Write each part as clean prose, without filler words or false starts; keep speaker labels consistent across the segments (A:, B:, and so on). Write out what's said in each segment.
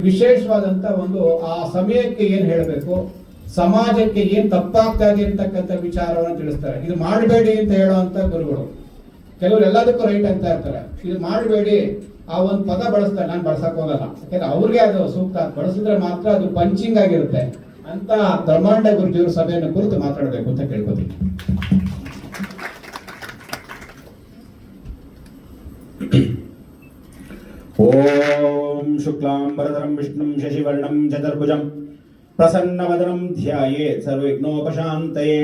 A: ವಿಶೇಷವಾದಂತ ಒಂದು ಆ ಸಮಯಕ್ಕೆ ಏನ್ ಹೇಳಬೇಕು, ಸಮಾಜಕ್ಕೆ ಏನ್ ತಪ್ಪಾಗ್ತಾ ಇದೆ ಅಂತಕ್ಕಂಥ ವಿಚಾರವನ್ನು ತಿಳಿಸ್ತಾರೆ. ಇದು ಮಾಡಬೇಡಿ ಅಂತ ಹೇಳುವಂತ ಗುರುಗಳು. ಕೆಲವರು ಎಲ್ಲದಕ್ಕೂ ರೈಟ್ ಅಂತ ಇರ್ತಾರೆ, ಇದು ಮಾಡಬೇಡಿ ಆ ಒಂದು ಪದ ಬಳಸ್ತಾರೆ, ನಾನು ಬಳಸಕ್ ಹೋಗಲ್ಲ, ಯಾಕಂದ್ರೆ ಅವ್ರಿಗೆ ಅದು ಸೂಕ್ತ, ಬಳಸಿದ್ರೆ ಮಾತ್ರ ಅದು ಪಂಚಿಂಗ್ ಆಗಿರುತ್ತೆ ಅಂತ ಬ್ರಹ್ಮಾಂಡ ಗುರುಜಿಯವರು ಸಭೆಯನ್ನು ಕುರಿತು ಮಾತಾಡಬೇಕು ಅಂತ ಕೇಳ್ಕೊತೀನಿ.
B: ಓಂ ಶುಕ್ಲಾಂಬರಧರಂ ವಿಷ್ಣುಂ ಶಶಿವರ್ಣಂ ಚತುರ್ಭುಜಂ ಪ್ರಸನ್ನವದನಂ ಧ್ಯಾಯೇತ್ ಸರ್ವವಿಘ್ನೋಪಶಾಂತಯೇ.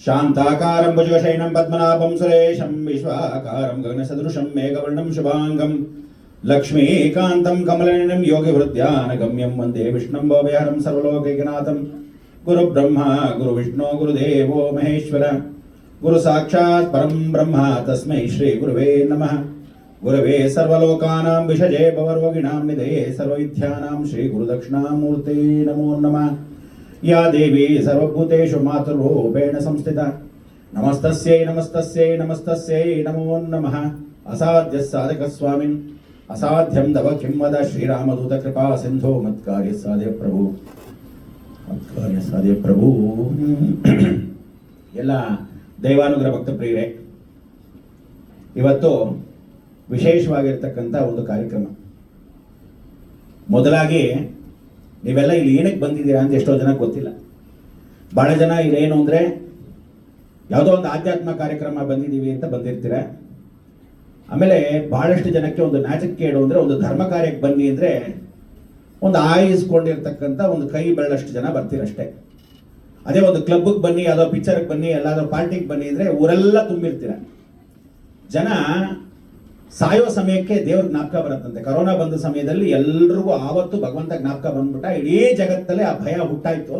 B: ಶಾಂತಾಕಾರಂ ಭುಜಗಶಯನಂ ಪದ್ಮನಾಭಂ ಸುರೇಶಂ ವಿಶ್ವಾಕಾರಂ ಗಗನಸದೃಶಂ ಮೇಘವರ್ಣಂ ಶುಭಾಂಗಂ ಲಕ್ಷ್ಮೀಕಾಂತಂ ಕಮಲನಯನಂ ಯೋಗಿವೃದ್ಧ್ಯಾನಗಮ್ಯಂ ವಂದೇ ವಿಷ್ಣುಂ ಭವಭಯಹರಂ ಸರ್ವಲೋಕೈಕನಾಥಂ. ಗುರುಬ್ರಹ್ಮ ಗುರುವಿಷ್ಣು ಗುರುದೇವೋ ಮಹೇಶ್ವರ, ಗುರು ಸಾಕ್ಷಾತ್ ಪರಂ ಬ್ರಹ್ಮ ತಸ್ಮೈ ಶ್ರೀ ಗುರುವೇ ನಮಃ. ಗುರವೇ ಸರ್ವಲೋಕಾನಾಂ ವಿಷಜೇ ಭವರೋಗಿಣಾಂ ನಿಧಯೇ ಸರ್ವವಿದ್ಯಾನಾಂ ಶ್ರೀ ಗುರುದಕ್ಷಿಣಾಮೂರ್ತೆ ನಮೋ ನಮಃ. ಯಾ ದೇವಿ ಸರ್ವಭೂತೇಷು ಮಾತೃರೂಪೇಣ ಸಂಸ್ಥಿತ ನಮಸ್ತಸ್ಯೈ ನಮಸ್ತಸ್ಯೈ ನಮಸ್ತಸ್ಯೈ ನಮೋ ನಮಃ. ಅಸಾಧ್ಯ ಸಾಧಕ ಸ್ವಾಮಿನ್ ಅಸಾಧ್ಯಂ ದವ ಕಿಂ ವದ. ಶ್ರೀರಾಮದೂತ ಕೃಪಾ ಸಿಂಧೋ ಮತ್ಕಾರ್ಯ ಸಾಧ್ಯ ಪ್ರಭು, ಮತ್ಕಾರ್ಯ ಸಾಧ್ಯ ಪ್ರಭು. ಎಲ್ಲ ದೈವಾನುಗ್ರಹ ಭಕ್ತ ಪ್ರಿಯರೇ, ಇವತ್ತು ವಿಶೇಷವಾಗಿರ್ತಕ್ಕಂಥ ಒಂದು ಕಾರ್ಯಕ್ರಮ. ಮೊದಲಾಗಿ ನೀವೆಲ್ಲ ಇಲ್ಲಿ ಏನಕ್ಕೆ ಬಂದಿದ್ದೀರಾ ಅಂತ ಎಷ್ಟೋ ಜನ ಗೊತ್ತಿಲ್ಲ. ಬಹಳ ಜನ ಇಲ್ಲೇನು ಅಂದರೆ ಯಾವುದೋ ಒಂದು ಆಧ್ಯಾತ್ಮ ಕಾರ್ಯಕ್ರಮ ಬಂದಿದ್ದೀವಿ ಅಂತ ಬಂದಿರ್ತೀರ. ಆಮೇಲೆ ಬಹಳಷ್ಟು ಜನಕ್ಕೆ ಒಂದು ನಾಚಿಕೆಗೇಡು ಅಂದರೆ ಒಂದು ಧರ್ಮ ಕಾರ್ಯಕ್ಕೆ ಬನ್ನಿ ಅಂದರೆ ಒಂದು ಆಯಿಸ್ಕೊಂಡಿರ್ತಕ್ಕಂಥ ಒಂದು ಕೈ ಬೆಳ್ಳಷ್ಟು ಜನ ಬರ್ತೀರಷ್ಟೇ. ಅದೇ ಒಂದು ಕ್ಲಬ್ಗೆ ಬನ್ನಿ, ಯಾವುದೋ ಪಿಕ್ಚರ್ಗೆ ಬನ್ನಿ, ಎಲ್ಲಾದರೂ ಪಾರ್ಟಿಗೆ ಬನ್ನಿ ಅಂದರೆ ಊರೆಲ್ಲ ತುಂಬಿರ್ತೀರ. ಜನ ಸಾಯೋ ಸಮಯಕ್ಕೆ ದೇವ್ರ ಜ್ಞಾಪಕ ಬರುತ್ತಂತೆ. ಕರೋನಾ ಬಂದ ಸಮಯದಲ್ಲಿ ಎಲ್ರಿಗೂ ಆವತ್ತು ಭಗವಂತ ಜ್ಞಾಪಕ ಬಂದ್ಬಿಟ್ಟ. ಇಡೀ ಜಗತ್ತಲ್ಲೇ ಆ ಭಯ ಹುಟ್ಟಾಯ್ತು.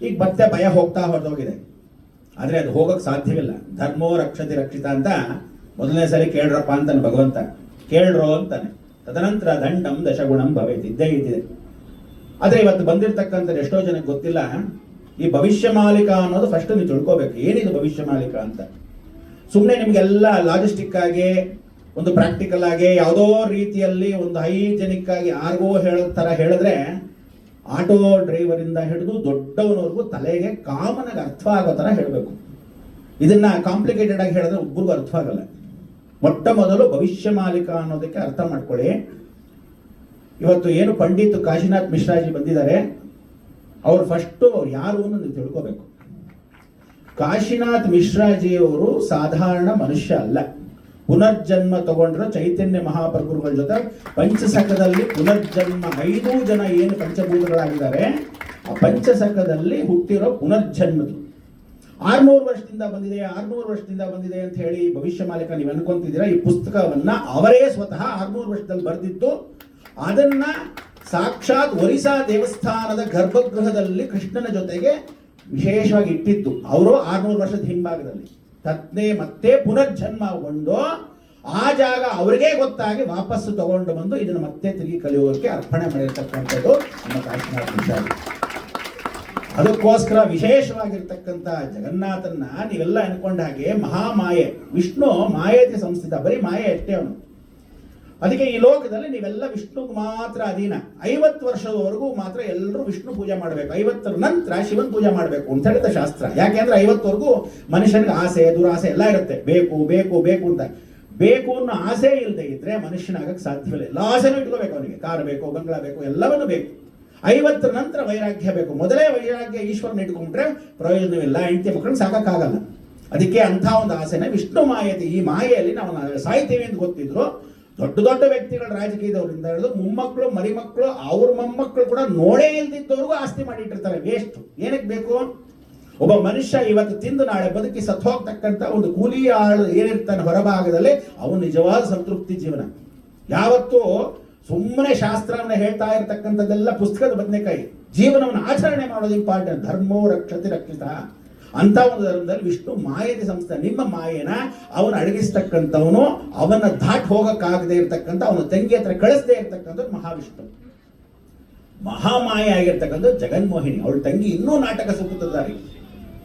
B: ಈಗ ಮತ್ತೆ ಭಯ ಹೋಗ್ತಾ ಹೊರಟೋಗಿದೆ. ಆದರೆ ಅದು ಹೋಗೋಕೆ ಸಾಧ್ಯವಿಲ್ಲ. ಧರ್ಮೋ ರಕ್ಷತಿ ರಕ್ಷಿತ ಅಂತ ಮೊದಲನೇ ಸರಿ ಕೇಳ್ರಪ್ಪ ಅಂತಾನೆ ಭಗವಂತ. ಕೇಳ್ರೋ ಅಂತಾನೆ. ತದನಂತರ ದಂಡಂ ದಶಗುಣಂ ಭವೇತ್, ಇದ್ದೇ ಇದ್ದಿದೆ. ಆದರೆ ಇವತ್ತು ಬಂದಿರತಕ್ಕಂಥ ಎಷ್ಟೋ ಜನಕ್ಕೆ ಗೊತ್ತಿಲ್ಲ. ಈ ಭವಿಷ್ಯ ಮಾಲಿಕ ಅನ್ನೋದು ಫಸ್ಟ್ ನೀವು ತಿಳ್ಕೋಬೇಕು. ಏನಿದು ಭವಿಷ್ಯ ಮಾಲಿಕ ಅಂತ? ಸುಮ್ಮನೆ ನಿಮಗೆಲ್ಲ ಲಾಜಿಸ್ಟಿಕ್ ಆಗಿ, ಒಂದು ಪ್ರಾಕ್ಟಿಕಲ್ ಆಗಿ, ಯಾವುದೋ ರೀತಿಯಲ್ಲಿ ಒಂದು ಹೈಜೆನಿಕ್ ಆಗಿ ಯಾರಿಗೋ ಹೇಳೋ ಥರ ಹೇಳಿದ್ರೆ ಆಟೋ ಡ್ರೈವರಿಂದ ಹಿಡಿದು ದೊಡ್ಡವನವರೆಗೂ ತಲೆಗೆ ಕಾಮನಾಗಿ ಅರ್ಥ ಆಗೋ ಥರ ಹೇಳಬೇಕು. ಇದನ್ನ ಕಾಂಪ್ಲಿಕೇಟೆಡ್ ಆಗಿ ಹೇಳಿದ್ರೆ ಒಬ್ಬರಿಗೂ ಅರ್ಥ ಆಗಲ್ಲ. ಮೊಟ್ಟ ಮೊದಲು ಭವಿಷ್ಯ ಮಾಲಿಕ ಅನ್ನೋದಕ್ಕೆ ಅರ್ಥ ಮಾಡ್ಕೊಳ್ಳಿ. ಇವತ್ತು ಏನು ಪಂಡಿತ್ ಕಾಶಿನಾಥ್ ಮಿಶ್ರಾಜಿ ಬಂದಿದ್ದಾರೆ, ಅವ್ರು ಫಸ್ಟು ಅವ್ರು ಯಾರು ಅಂತ ನೀವು ತಿಳ್ಕೋಬೇಕು. ಕಾಶಿನಾಥ್ ಮಿಶ್ರಾಜಿಯವರು ಸಾಧಾರಣ ಮನುಷ್ಯ ಅಲ್ಲ. ಪುನರ್ಜನ್ಮ ತಗೊಂಡ್ರೆ ಚೈತನ್ಯ ಮಹಾಪ್ರಭುಗಳ ಜೊತೆ ಪಂಚಸಖದಲ್ಲಿ ಪುನರ್ಜನ್ಮ 5 ಜನ ಏನು ಪಂಚಭೂತಗಳಾಗಿದ್ದಾರೆ, ಆ ಪಂಚಸಖದಲ್ಲಿ ಹುಟ್ಟಿರೋ ಪುನರ್ಜನ್ಮದು 600 ವರ್ಷದಿಂದ ಬಂದಿದೆ, 600 ವರ್ಷದಿಂದ ಬಂದಿದೆ ಅಂತ ಹೇಳಿ ಭವಿಷ್ಯ ಮಾಲಿಕ ನೀವು ಅನ್ಕೊಂತಿದ್ದೀರಾ. ಈ ಪುಸ್ತಕವನ್ನ ಅವರೇ ಸ್ವತಃ 600 ವರ್ಷದಲ್ಲಿ ಬರೆದಿದ್ದು, ಅದನ್ನ ಸಾಕ್ಷಾತ್ ಒರಿಸ್ಸಾ ದೇವಸ್ಥಾನದ ಗರ್ಭಗೃಹದಲ್ಲಿ ಕೃಷ್ಣನ ಜೊತೆಗೆ ವಿಶೇಷವಾಗಿ ಇಟ್ಟಿದ್ದು ಅವರು 600 ವರ್ಷದ ಹಿಂಭಾಗದಲ್ಲಿ. ತತ್ನೇ ಮತ್ತೆ ಪುನರ್ಜನ್ಮಗೊಂಡು ಆ ಜಾಗ ಅವರಿಗೆ ಗೊತ್ತಾಗಿ ವಾಪಸ್ಸು ತಗೊಂಡು ಬಂದು ಇದನ್ನು ಮತ್ತೆ ತಿರುಗಿ ಕಲಿಯೋಕೆ ಅರ್ಪಣೆ ಮಾಡಿರ್ತಕ್ಕಂಥದ್ದು ನಮ್ಮ ಕಾಶಿನಾಥ್ ಮಿಶ್ರಾಜಿ. ಅದಕ್ಕೋಸ್ಕರ ವಿಶೇಷವಾಗಿರ್ತಕ್ಕಂಥ ಜಗನ್ನಾಥನ್ನ ನೀವೆಲ್ಲ ಅನ್ಕೊಂಡ ಹಾಗೆ ಮಹಾಮಾಯೆ ವಿಷ್ಣು ಮಾಯತೆ ಸಂಸ್ಥಿತ, ಬರೀ ಮಾಯೆ ಅಷ್ಟೇ ಅವನು. ಅದಕ್ಕೆ ಈ ಲೋಕದಲ್ಲಿ ನೀವೆಲ್ಲ ವಿಷ್ಣುಗೆ ಮಾತ್ರ ಅಧೀನ. 50 ವರ್ಷದವರೆಗೂ ಮಾತ್ರ ಎಲ್ಲರೂ ವಿಷ್ಣು ಪೂಜೆ ಮಾಡಬೇಕು. 50ರ ನಂತರ ಶಿವನ್ ಪೂಜೆ ಮಾಡಬೇಕು ಅಂತ ಹೇಳಿದ ಶಾಸ್ತ್ರ. ಯಾಕೆಂದ್ರೆ 50ವರೆಗೂ ಮನುಷ್ಯನಿಗೆ ಆಸೆ ದುರಾಸೆ ಎಲ್ಲ ಇರುತ್ತೆ. ಬೇಕು ಬೇಕು ಬೇಕು ಅಂತ. ಬೇಕು ಅನ್ನೋ ಆಸೆ ಇಲ್ಲದೆ ಇದ್ರೆ ಮನುಷ್ಯನಾಗಕ್ಕೆ ಸಾಧ್ಯವಿಲ್ಲ. ಎಲ್ಲ ಆಸೆನೂ ಇಟ್ಕೋಬೇಕು ಅವನಿಗೆ. ಕಾರ್ ಬೇಕು, ಬಂಗ್ಲಾ ಬೇಕು, ಎಲ್ಲವನ್ನೂ ಬೇಕು. 50ರ ನಂತರ ವೈರಾಗ್ಯ ಬೇಕು. ಮೊದಲೇ ವೈರಾಗ್ಯ ಈಶ್ವರನ ಇಟ್ಕೊಂಡ್ರೆ ಪ್ರಯೋಜನವಿಲ್ಲ. ಹೆಂಡತಿ ಮಕ್ಕಳನ್ನ ಸಾಕಾಗಲ್ಲ. ಅದಕ್ಕೆ ಅಂಥ ಒಂದು ಆಸೆನ ವಿಷ್ಣು ಮಾಯತೆ. ಈ ಮಾಯೆಯಲ್ಲಿ ನಾವು ಸಾಯ್ತೇವೆ ಅಂತ ಗೊತ್ತಿದ್ರು ದೊಡ್ಡ ದೊಡ್ಡ ವ್ಯಕ್ತಿಗಳು ರಾಜಕೀಯದವರಿಂದ ಹಿಡಿದು ಮೊಮ್ಮಕ್ಕಳು ಮರಿಮಕ್ಕಳು ಅವ್ರ ಮೊಮ್ಮಕ್ಕಳು ಕೂಡ ನೋಡೇ ಇಲ್ದಿದ್ದವ್ರಿಗೂ ಆಸ್ತಿ ಮಾಡಿಟ್ಟಿರ್ತಾರೆ. ವೇಸ್ಟ್. ಏನಕ್ಕೆ ಬೇಕು? ಒಬ್ಬ ಮನುಷ್ಯ ಇವತ್ತು ತಿಂದು ನಾಳೆ ಬದುಕಿ ಸತ್ತು ಹೋಗ್ತಕ್ಕಂಥ ಒಂದು ಕೂಲಿ ಆಳು ಏನಿರ್ತಾನೆ ಹೊರಭಾಗದಲ್ಲಿ ಅವನು ನಿಜವಾದ ಸಂತೃಪ್ತಿ ಜೀವನ. ಯಾವತ್ತೂ ಸುಮ್ಮನೆ ಶಾಸ್ತ್ರವನ್ನ ಹೇಳ್ತಾ ಇರತಕ್ಕಂಥದ್ದೆಲ್ಲ ಪುಸ್ತಕದ ಬದನೆಕಾಯಿ. ಜೀವನವನ್ನು ಆಚರಣೆ ಮಾಡೋದು ಇಂಪಾರ್ಟೆಂಟ್. ಧರ್ಮೋ ರಕ್ಷತಿ ರಕ್ಷಿತ ಅಂತ ಒಂದು ಧರ್ಮದಲ್ಲಿ ವಿಷ್ಣು ಮಾಯತೆ ಸಂಸ್ಥೆ. ನಿಮ್ಮ ಮಾಯೆನ ಅವನು ಅಡಗಿಸ್ತಕ್ಕಂಥವನು, ಅವನ್ನ ದಾಟ್ ಹೋಗಕ್ಕಾಗದೆ ಇರ್ತಕ್ಕಂಥ, ಅವನ ತಂಗಿ ಹತ್ರ ಕಳಿಸದೆ ಇರ್ತಕ್ಕಂಥದ್ದು ಮಹಾವಿಷ್ಣು. ಮಹಾಮಾಯ ಆಗಿರ್ತಕ್ಕಂಥ ಜಗನ್ಮೋಹಿನಿ, ಅವಳ ತಂಗಿ ಇನ್ನೂ ನಾಟಕ ಸುತ್ತುತ್ತಿದ್ದಾರೆ.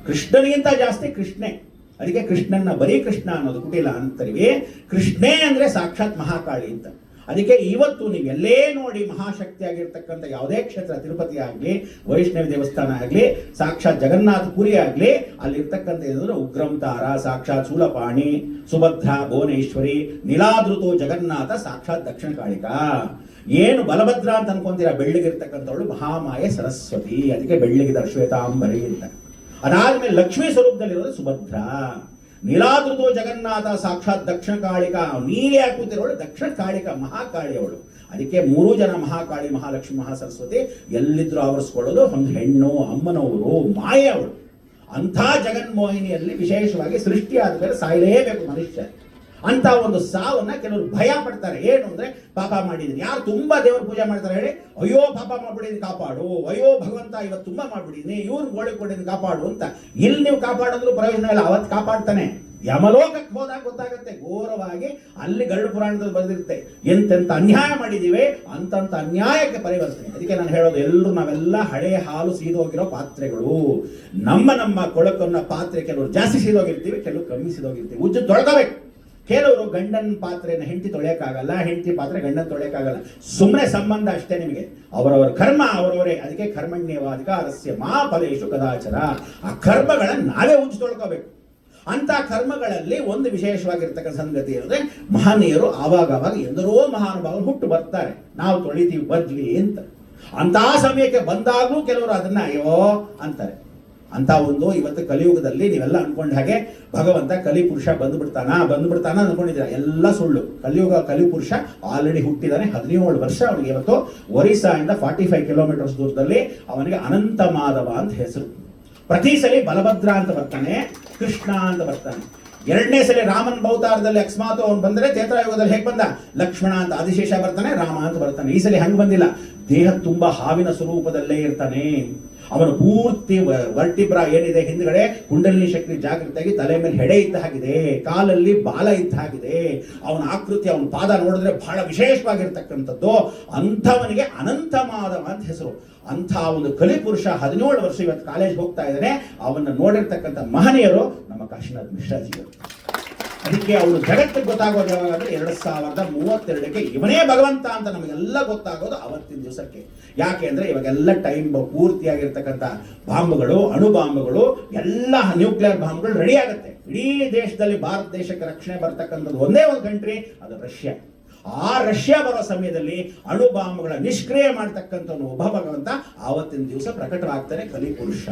B: ಕೃಷ್ಣನಿಗಿಂತ ಜಾಸ್ತಿ ಕೃಷ್ಣೇ. ಅದಕ್ಕೆ ಕೃಷ್ಣನ ಬರೀ ಕೃಷ್ಣ ಅನ್ನೋದು ಕುಟಿಲ ಅಂತೀವಿ. ಕೃಷ್ಣೇ ಅಂದ್ರೆ ಸಾಕ್ಷಾತ್ ಮಹಾಕಾಳಿ ಅಂತ. ಅದಕ್ಕೆ ಇವತ್ತು ನೀವು ಎಲ್ಲೇ ನೋಡಿ ಮಹಾಶಕ್ತಿ ಆಗಿರ್ತಕ್ಕಂಥ ಯಾವುದೇ ಕ್ಷೇತ್ರ, ತಿರುಪತಿ ಆಗಲಿ, ವೈಷ್ಣವ ದೇವಸ್ಥಾನ ಆಗಲಿ, ಸಾಕ್ಷಾತ್ ಜಗನ್ನಾಥ ಪುರಿ ಆಗಲಿ, ಅಲ್ಲಿರ್ತಕ್ಕಂಥ ಏನಂದ್ರೆ ಉಗ್ರಂತಾರ, ಸಾಕ್ಷಾತ್ ಶೂಲಪಾಣಿ, ಸುಭದ್ರಾ, ಭುವನೇಶ್ವರಿ, ನೀಲಾದೃತೋ ಜಗನ್ನಾಥ, ಸಾಕ್ಷಾತ್ ದಕ್ಷಿಣ ಕಾಳಿಕಾ. ಏನು ಬಲಭದ್ರ ಅಂತ ಅನ್ಕೊಂತೀರಾ, ಬೆಳ್ಳಿಗಿರ್ತಕ್ಕಂಥವಳು ಮಹಾಮಾಯೆ ಸರಸ್ವತಿ, ಅದಕ್ಕೆ ಬೆಳ್ಳಿಗಿದ ಶ್ವೇತಾಂಬರಿ ಅಂತ. ಅದಾದ್ಮೇಲೆ ಲಕ್ಷ್ಮೀ ಸ್ವರೂಪದಲ್ಲಿರೋದು ಸುಭದ್ರಾ. ನೀಲಾದೃತೋ ಜಗನ್ನಾಥ, ಸಾಕ್ಷಾತ್ ದಕ್ಷಿಣ ಕಾಳಿಕಾ, ನೀಲಿ ಹಾಕುತ್ತಿರೋಳು ದಕ್ಷಿಣ ಕಾಳಿಕಾ, ಮಹಾಕಾಳಿ ಅವಳು. ಅದಕ್ಕೆ 3 ಜನ ಮಹಾಕಾಳಿ, ಮಹಾಲಕ್ಷ್ಮಿ, ಮಹಾಸರಸ್ವತಿ ಎಲ್ಲಿದ್ರು ಆವರಿಸ್ಕೊಳ್ಳೋದು ಒಂದು ಹೆಣ್ಣು, ಅಮ್ಮನವರು, ಮಾಯೆ ಅವಳು. ಅಂಥ ಜಗನ್ಮೋಹಿನಿಯಲ್ಲಿ ವಿಶೇಷವಾಗಿ ಸೃಷ್ಟಿ ಆದ್ಮೇಲೆ ಸಾಯಲೇಬೇಕು ಮನುಷ್ಯ. ಅಂತ ಒಂದು ಸಾವನ್ನ ಕೆಲವರು ಭಯ ಪಡ್ತಾರೆ. ಏನು ಅಂದ್ರೆ, ಪಾಪ ಮಾಡಿದೀನಿ. ಯಾರು ತುಂಬಾ ದೇವರ ಪೂಜೆ ಮಾಡ್ತಾರೆ ಹೇಳಿ, ಅಯ್ಯೋ ಪಾಪ ಮಾಡ್ಬಿಡಿದೀನಿ ಕಾಪಾಡು, ಅಯ್ಯೋ ಭಗವಂತ ಇವತ್ತು ತುಂಬಾ ಮಾಡ್ಬಿಡಿದೀನಿ, ಇವ್ರು ಗೋಳಿ ಕೊಡಿದೀನಿ ಕಾಪಾಡು ಅಂತ. ಇಲ್ಲಿ ನೀವು ಕಾಪಾಡಿದ್ರು ಪ್ರಯೋಜನ ಇಲ್ಲ, ಅವತ್ತು ಕಾಪಾಡ್ತಾನೆ. ಯಮಲೋಕಕ್ಕೆ ಹೋದಾಗ ಗೊತ್ತಾಗುತ್ತೆ ಘೋರವಾಗಿ. ಅಲ್ಲಿ ಗರುಡ ಪುರಾಣದಲ್ಲಿ ಬಂದಿರುತ್ತೆ, ಎಂತೆಂತ ಅನ್ಯಾಯ ಮಾಡಿದೀವಿ ಅಂತಂತ ಅನ್ಯಾಯಕ್ಕೆ ಪರಿವರ್ತನೆ. ಅದಕ್ಕೆ ನಾನು ಹೇಳೋದು, ಎಲ್ಲರೂ ನಾವೆಲ್ಲ ಹಳೆ ಹಾಲು ಸೀದೋಗಿರೋ ಪಾತ್ರೆಗಳು. ನಮ್ಮ ಕೊಳಕನ್ನ ಪಾತ್ರೆ ಕೆಲವರು ಜಾಸ್ತಿ ಸೀದೋಗಿರ್ತೀವಿ, ಕೆಲವರು ಕಮ್ಮಿ ಸೀದೋಗಿರ್ತೀವಿ. ಉಜ್ಜು ತೊಳ್ಕೋಬೇಕು. ಕೆಲವರು ಗಂಡನ ಪಾತ್ರೆನ ಹೆಂಡತಿ ತೊಳೆಯಕ್ಕಾಗಲ್ಲ, ಹೆಂಡತಿ ಪಾತ್ರೆ ಗಂಡನ ತೊಳೆಯಕ್ಕಾಗಲ್ಲ. ಸುಮ್ಮನೆ ಸಂಬಂಧ ಅಷ್ಟೇ ನಿಮಗೆ. ಅವರವರ ಕರ್ಮ ಅವರವರೇ. ಅದಕ್ಕೆ ಕರ್ಮಣ್ಯವಾಧಿಕಾರಸ್ಯ ಮಾ ಫಲೇಶು ಕದಾಚರ. ಆ ಕರ್ಮಗಳನ್ನು ನಾವೇ ಉಜ್ಜು ತೊಳ್ಕೋಬೇಕು. ಅಂತ ಕರ್ಮಗಳಲ್ಲಿ ಒಂದು ವಿಶೇಷವಾಗಿರ್ತಕ್ಕಂಥ ಸಂಗತಿ ಅಂದರೆ, ಮಹನೀಯರು ಆವಾಗ ಎಂದರೋ ಮಹಾನುಭಾವರು ಹುಟ್ಟು ಬರ್ತಾರೆ, ನಾವು ತೊಳಿತೀವಿ ಬರ್ಲಿ ಅಂತ. ಅಂತ ಸಮಯಕ್ಕೆ ಬಂದಾಗಲೂ ಕೆಲವರು ಅದನ್ನ ಅಯ್ಯೋ ಅಂತಾರೆ. ಅಂತ ಒಂದು ಇವತ್ತು ಕಲಿಯುಗದಲ್ಲಿ ನೀವೆಲ್ಲ ಅನ್ಕೊಂಡ ಹಾಗೆ ಭಗವಂತ ಕಲಿಪುರುಷ ಬಂದ್ಬಿಡ್ತಾನ ಅನ್ಕೊಂಡಿದ್ದೀರಾ, ಎಲ್ಲ ಸುಳ್ಳು. ಕಲಿಪುರುಷ ಆಲ್ರೆಡಿ ಹುಟ್ಟಿದಾನೆ. 17 ವರ್ಷ ಅವನಿಗೆ. ಇವತ್ತು ಒರಿಸ್ಸಾಯಿಂದ 45 ಕಿಲೋಮೀಟರ್ಸ್ ದೂರದಲ್ಲಿ ಅವನಿಗೆ ಅನಂತ ಮಾಧವ ಅಂತ ಹೆಸರು. ಪ್ರತಿ ಸಲ ಬಲಭದ್ರ ಅಂತ ಬರ್ತಾನೆ, ಕೃಷ್ಣ ಅಂತ ಬರ್ತಾನೆ. 2ನೇ ಸಲ ರಾಮನ ಅವತಾರದಲ್ಲಿ ಅಕಸ್ಮಾತ್ ಅವನು ಬಂದರೆ, ತ್ರೇತಾಯುಗದಲ್ಲಿ ಹೇಗೆ ಬಂದ, ಲಕ್ಷ್ಮಣ ಅಂತ ಆದಿಶೇಷ ಬರ್ತಾನೆ, ರಾಮ ಅಂತ ಬರ್ತಾನೆ. ಈ ಸಲ ಹಂಗೆ ಬಂದಿಲ್ಲ, ದೇಹ ತುಂಬಾ ಹಾವಿನ ಸ್ವರೂಪದಲ್ಲೇ ಇರ್ತಾನೆ. ಅವನು ಪೂರ್ತಿ ವರ್ಟಿಬ್ರಾ ಏನಿದೆ ಹಿಂದ್ಗಡೆ ಕುಂಡಲಿನಿ ಶಕ್ತಿ ಜಾಗೃತಿಯಾಗಿ, ತಲೆ ಮೇಲೆ ಹೆಡೆ ಇದ್ದ ಹಾಗಿದೆ, ಕಾಲಲ್ಲಿ ಬಾಲ ಇದ್ದ ಹಾಗಿದೆ. ಅವನ ಆಕೃತಿ, ಅವನ ಪಾದ ನೋಡಿದ್ರೆ ಬಹಳ ವಿಶೇಷವಾಗಿರ್ತಕ್ಕಂಥದ್ದು. ಅಂಥವನಿಗೆ ಅನಂತ ಮಾಧವ ಅಂತ ಹೆಸರು. ಅಂಥ ಒಂದು ಕಲಿಪುರುಷ 17 ವರ್ಷ ಇವತ್ತು ಕಾಲೇಜ್ ಹೋಗ್ತಾ ಇದ್ದಾನೆ. ಅವನ್ನ ನೋಡಿರ್ತಕ್ಕಂಥ ಮಹನೀಯರು ನಮ್ಮ ಕಾಶಿನಾಥ್ ಮಿಶ್ರಾಜಿಗಳು. ಅದಕ್ಕೆ ಅವರು ಜಗತ್ತಿಗೆ ಗೊತ್ತಾಗೋದು ಯಾವಾಗಂದ್ರೆ 2032ಕ್ಕೆ ಇವನೇ ಭಗವಂತ ಅಂತ ನಮಗೆಲ್ಲ ಗೊತ್ತಾಗೋದು ಅವತ್ತಿನ ದಿವಸಕ್ಕೆ. ಯಾಕೆ ಅಂದ್ರೆ ಇವಾಗೆಲ್ಲ ಟೈಮ್ ಪೂರ್ತಿಯಾಗಿರ್ತಕ್ಕಂಥ ಬಾಂಬ್ಗಳು, ಅಣು ಬಾಂಬ್ಗಳು, ಎಲ್ಲ ನ್ಯೂಕ್ಲಿಯರ್ ಬಾಂಬ್ಗಳು ರೆಡಿ ಆಗುತ್ತೆ. ಇಡೀ ದೇಶದಲ್ಲಿ ಭಾರತ ದೇಶಕ್ಕೆ ರಕ್ಷಣೆ ಬರ್ತಕ್ಕಂಥದ್ದು ಒಂದೇ ಒಂದು ಕಂಟ್ರಿ, ಅದು ರಷ್ಯಾ. ಆ ರಷ್ಯಾ ಬರೋ ಸಮಯದಲ್ಲಿ ಅಣು ಬಾಂಬ್ಗಳ ನಿಷ್ಕ್ರಿಯ ಮಾಡ್ತಕ್ಕಂಥ ಒಬ್ಬ ಭಗವಂತ ಆವತ್ತಿನ ದಿವಸ ಪ್ರಕಟವಾಗ್ತಾನೆ, ಕಲಿಪುರುಷ.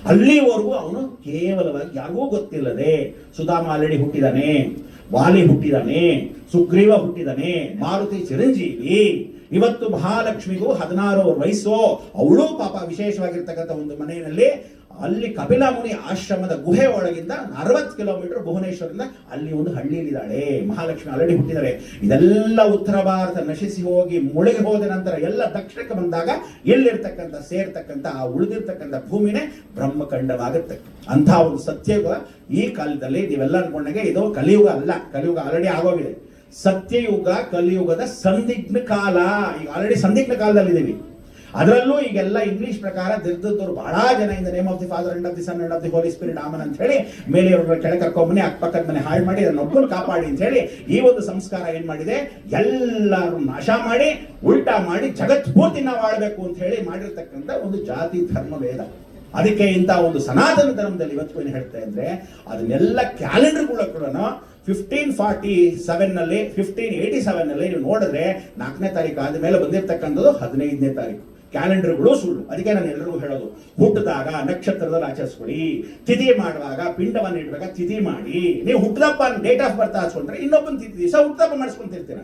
B: ಅಲ್ಲಿವರೆಗೂ ಅವನು ಕೇವಲವಾಗಿ ಯಾರಿಗೂ ಗೊತ್ತಿಲ್ಲದೆ, ಸುಧಾಮ ಆಲ್ರೆಡಿ ಹುಟ್ಟಿದಾನೆ, ವಾಲಿ ಹುಟ್ಟಿದಾನೆ, ಸುಗ್ರೀವ ಹುಟ್ಟಿದಾನೆ, ಮಾರುತಿ ಚಿರಂಜೀವಿ. ಇವತ್ತು ಮಹಾಲಕ್ಷ್ಮಿಗೂ 16 ವಯಸ್ಸು. ಅವಳು ಪಾಪ ವಿಶೇಷವಾಗಿರ್ತಕ್ಕಂಥ ಒಂದು ಮನೆಯಲ್ಲಿ, ಅಲ್ಲಿ ಕಪಿಲ ಮುನಿ ಆಶ್ರಮದ ಗುಹೆ ಒಳಗಿಂದ 60 ಕಿಲೋಮೀಟರ್ ಭುವನೇಶ್ವರದಿಂದ ಅಲ್ಲಿ ಒಂದು ಹಳ್ಳಿಯಲ್ಲಿದ್ದಾಳೆ ಮಹಾಲಕ್ಷ್ಮಿ. ಆಲ್ರೆಡಿ ಹುಟ್ಟಿದ್ದಾರೆ. ಇದೆಲ್ಲ ಉತ್ತರ ಭಾರತ ನಶಿಸಿ ಹೋಗಿ ಮುಳುಗಿ ಹೋದ ನಂತರ ಎಲ್ಲ ದಕ್ಷಿಣಕ್ಕೆ ಬಂದಾಗ ಎಲ್ಲಿರ್ತಕ್ಕಂಥ ಸೇರ್ತಕ್ಕಂಥ ಆ ಉಳಿದಿರ್ತಕ್ಕಂಥ ಭೂಮಿನೇ ಬ್ರಹ್ಮಖಂಡವಾಗುತ್ತೆ. ಅಂಥ ಒಂದು ಸತ್ಯಯುಗ ಈ ಕಾಲದಲ್ಲಿ ನೀವೆಲ್ಲ ಅನ್ಕೊಂಡಾಗೆ ಇದು ಕಲಿಯುಗ ಅಲ್ಲ, ಕಲಿಯುಗ ಆಲ್ರೆಡಿ ಆಗೋಗಿದೆ. ಸತ್ಯಯುಗ ಕಲಿಯುಗದ ಸಂದಿಗ್ಧ ಕಾಲ. ಈಗ ಆಲ್ರೆಡಿ ಸಂದಿಗ್ಧ ಕಾಲದಲ್ಲಿದ್ದೀವಿ. ಅದರಲ್ಲೂ ಈಗೆಲ್ಲ ಇಂಗ್ಲಿಷ್ ಪ್ರಕಾರ ತಿರ್ದವರು ಬಹಳ ಜನ in the name of the father and of the son and of the holy spirit amen ಅಂತ ಹೇಳಿ ಮೇಲೆ ಇವ್ರ ಕೆಳ ಕರ್ಕೊಂಬನೆ ಅಕ್ಕಪಕ್ಕದ ಮನೆ ಹಾಳು ಮಾಡಿ ಅದನ್ನ ಒಬ್ಬರು ಕಾಪಾಡಿ ಅಂತ ಹೇಳಿ ಈ ಒಂದು ಸಂಸ್ಕಾರ ಏನ್ ಮಾಡಿದೆ, ಎಲ್ಲರೂ ನಾಶ ಮಾಡಿ ಉಲ್ಟಾ ಮಾಡಿ ಜಗತ್ ಪೂರ್ತಿ ನಾವು ಆಳ್ಬೇಕು ಅಂತ ಹೇಳಿ ಮಾಡಿರ್ತಕ್ಕಂಥ ಒಂದು ಜಾತಿ ಧರ್ಮ ವೇದ. ಅದಕ್ಕೆ ಇಂಥ ಒಂದು ಸನಾತನ ಧರ್ಮದಲ್ಲಿ ಇವತ್ತು ಏನು ಹೇಳ್ತಾ ಇದ್ರೆ, ಅದನ್ನೆಲ್ಲ ಕ್ಯಾಲೆಂಡರ್ಗಳು ಕೂಡ 1547 ನಲ್ಲಿ 1587 ನಲ್ಲಿ ನೀವು ನೋಡಿದ್ರೆ 4ನೇ ತಾರೀಕು ಆದ್ಮೇಲೆ ಬಂದಿರತಕ್ಕಂಥದ್ದು 15ನೇ ತಾರೀಕು. ಕ್ಯಾಲೆಂಡರ್ಗಳು ಸುಳ್ಳು. ಅದಕ್ಕೆ ನಾನು ಎಲ್ಲರಿಗೂ ಹೇಳೋದು, ಹುಟ್ಟಿದಾಗ ನಕ್ಷತ್ರದಲ್ಲಿ ಆಚರಿಸ್ಕೊಳ್ಳಿ, ತಿಥಿ ಮಾಡುವಾಗ ಪಿಂಡವನ್ನು ಇಡುವಾಗ ತಿಥಿ ಮಾಡಿ. ನೀವು ಹುಟ್ಟದಪ್ಪ ಡೇಟ್ ಆಫ್ ಬರ್ತ್ ಹಾಸ್ಕೊಂಡ್ರೆ ಇನ್ನೊಬ್ಬನ ತಿಥಿ ದಿವಸ ಹುಟ್ಟದಪ್ಪ ಮಾಡಿಸ್ಕೊಂತಿರ್ತೀರ.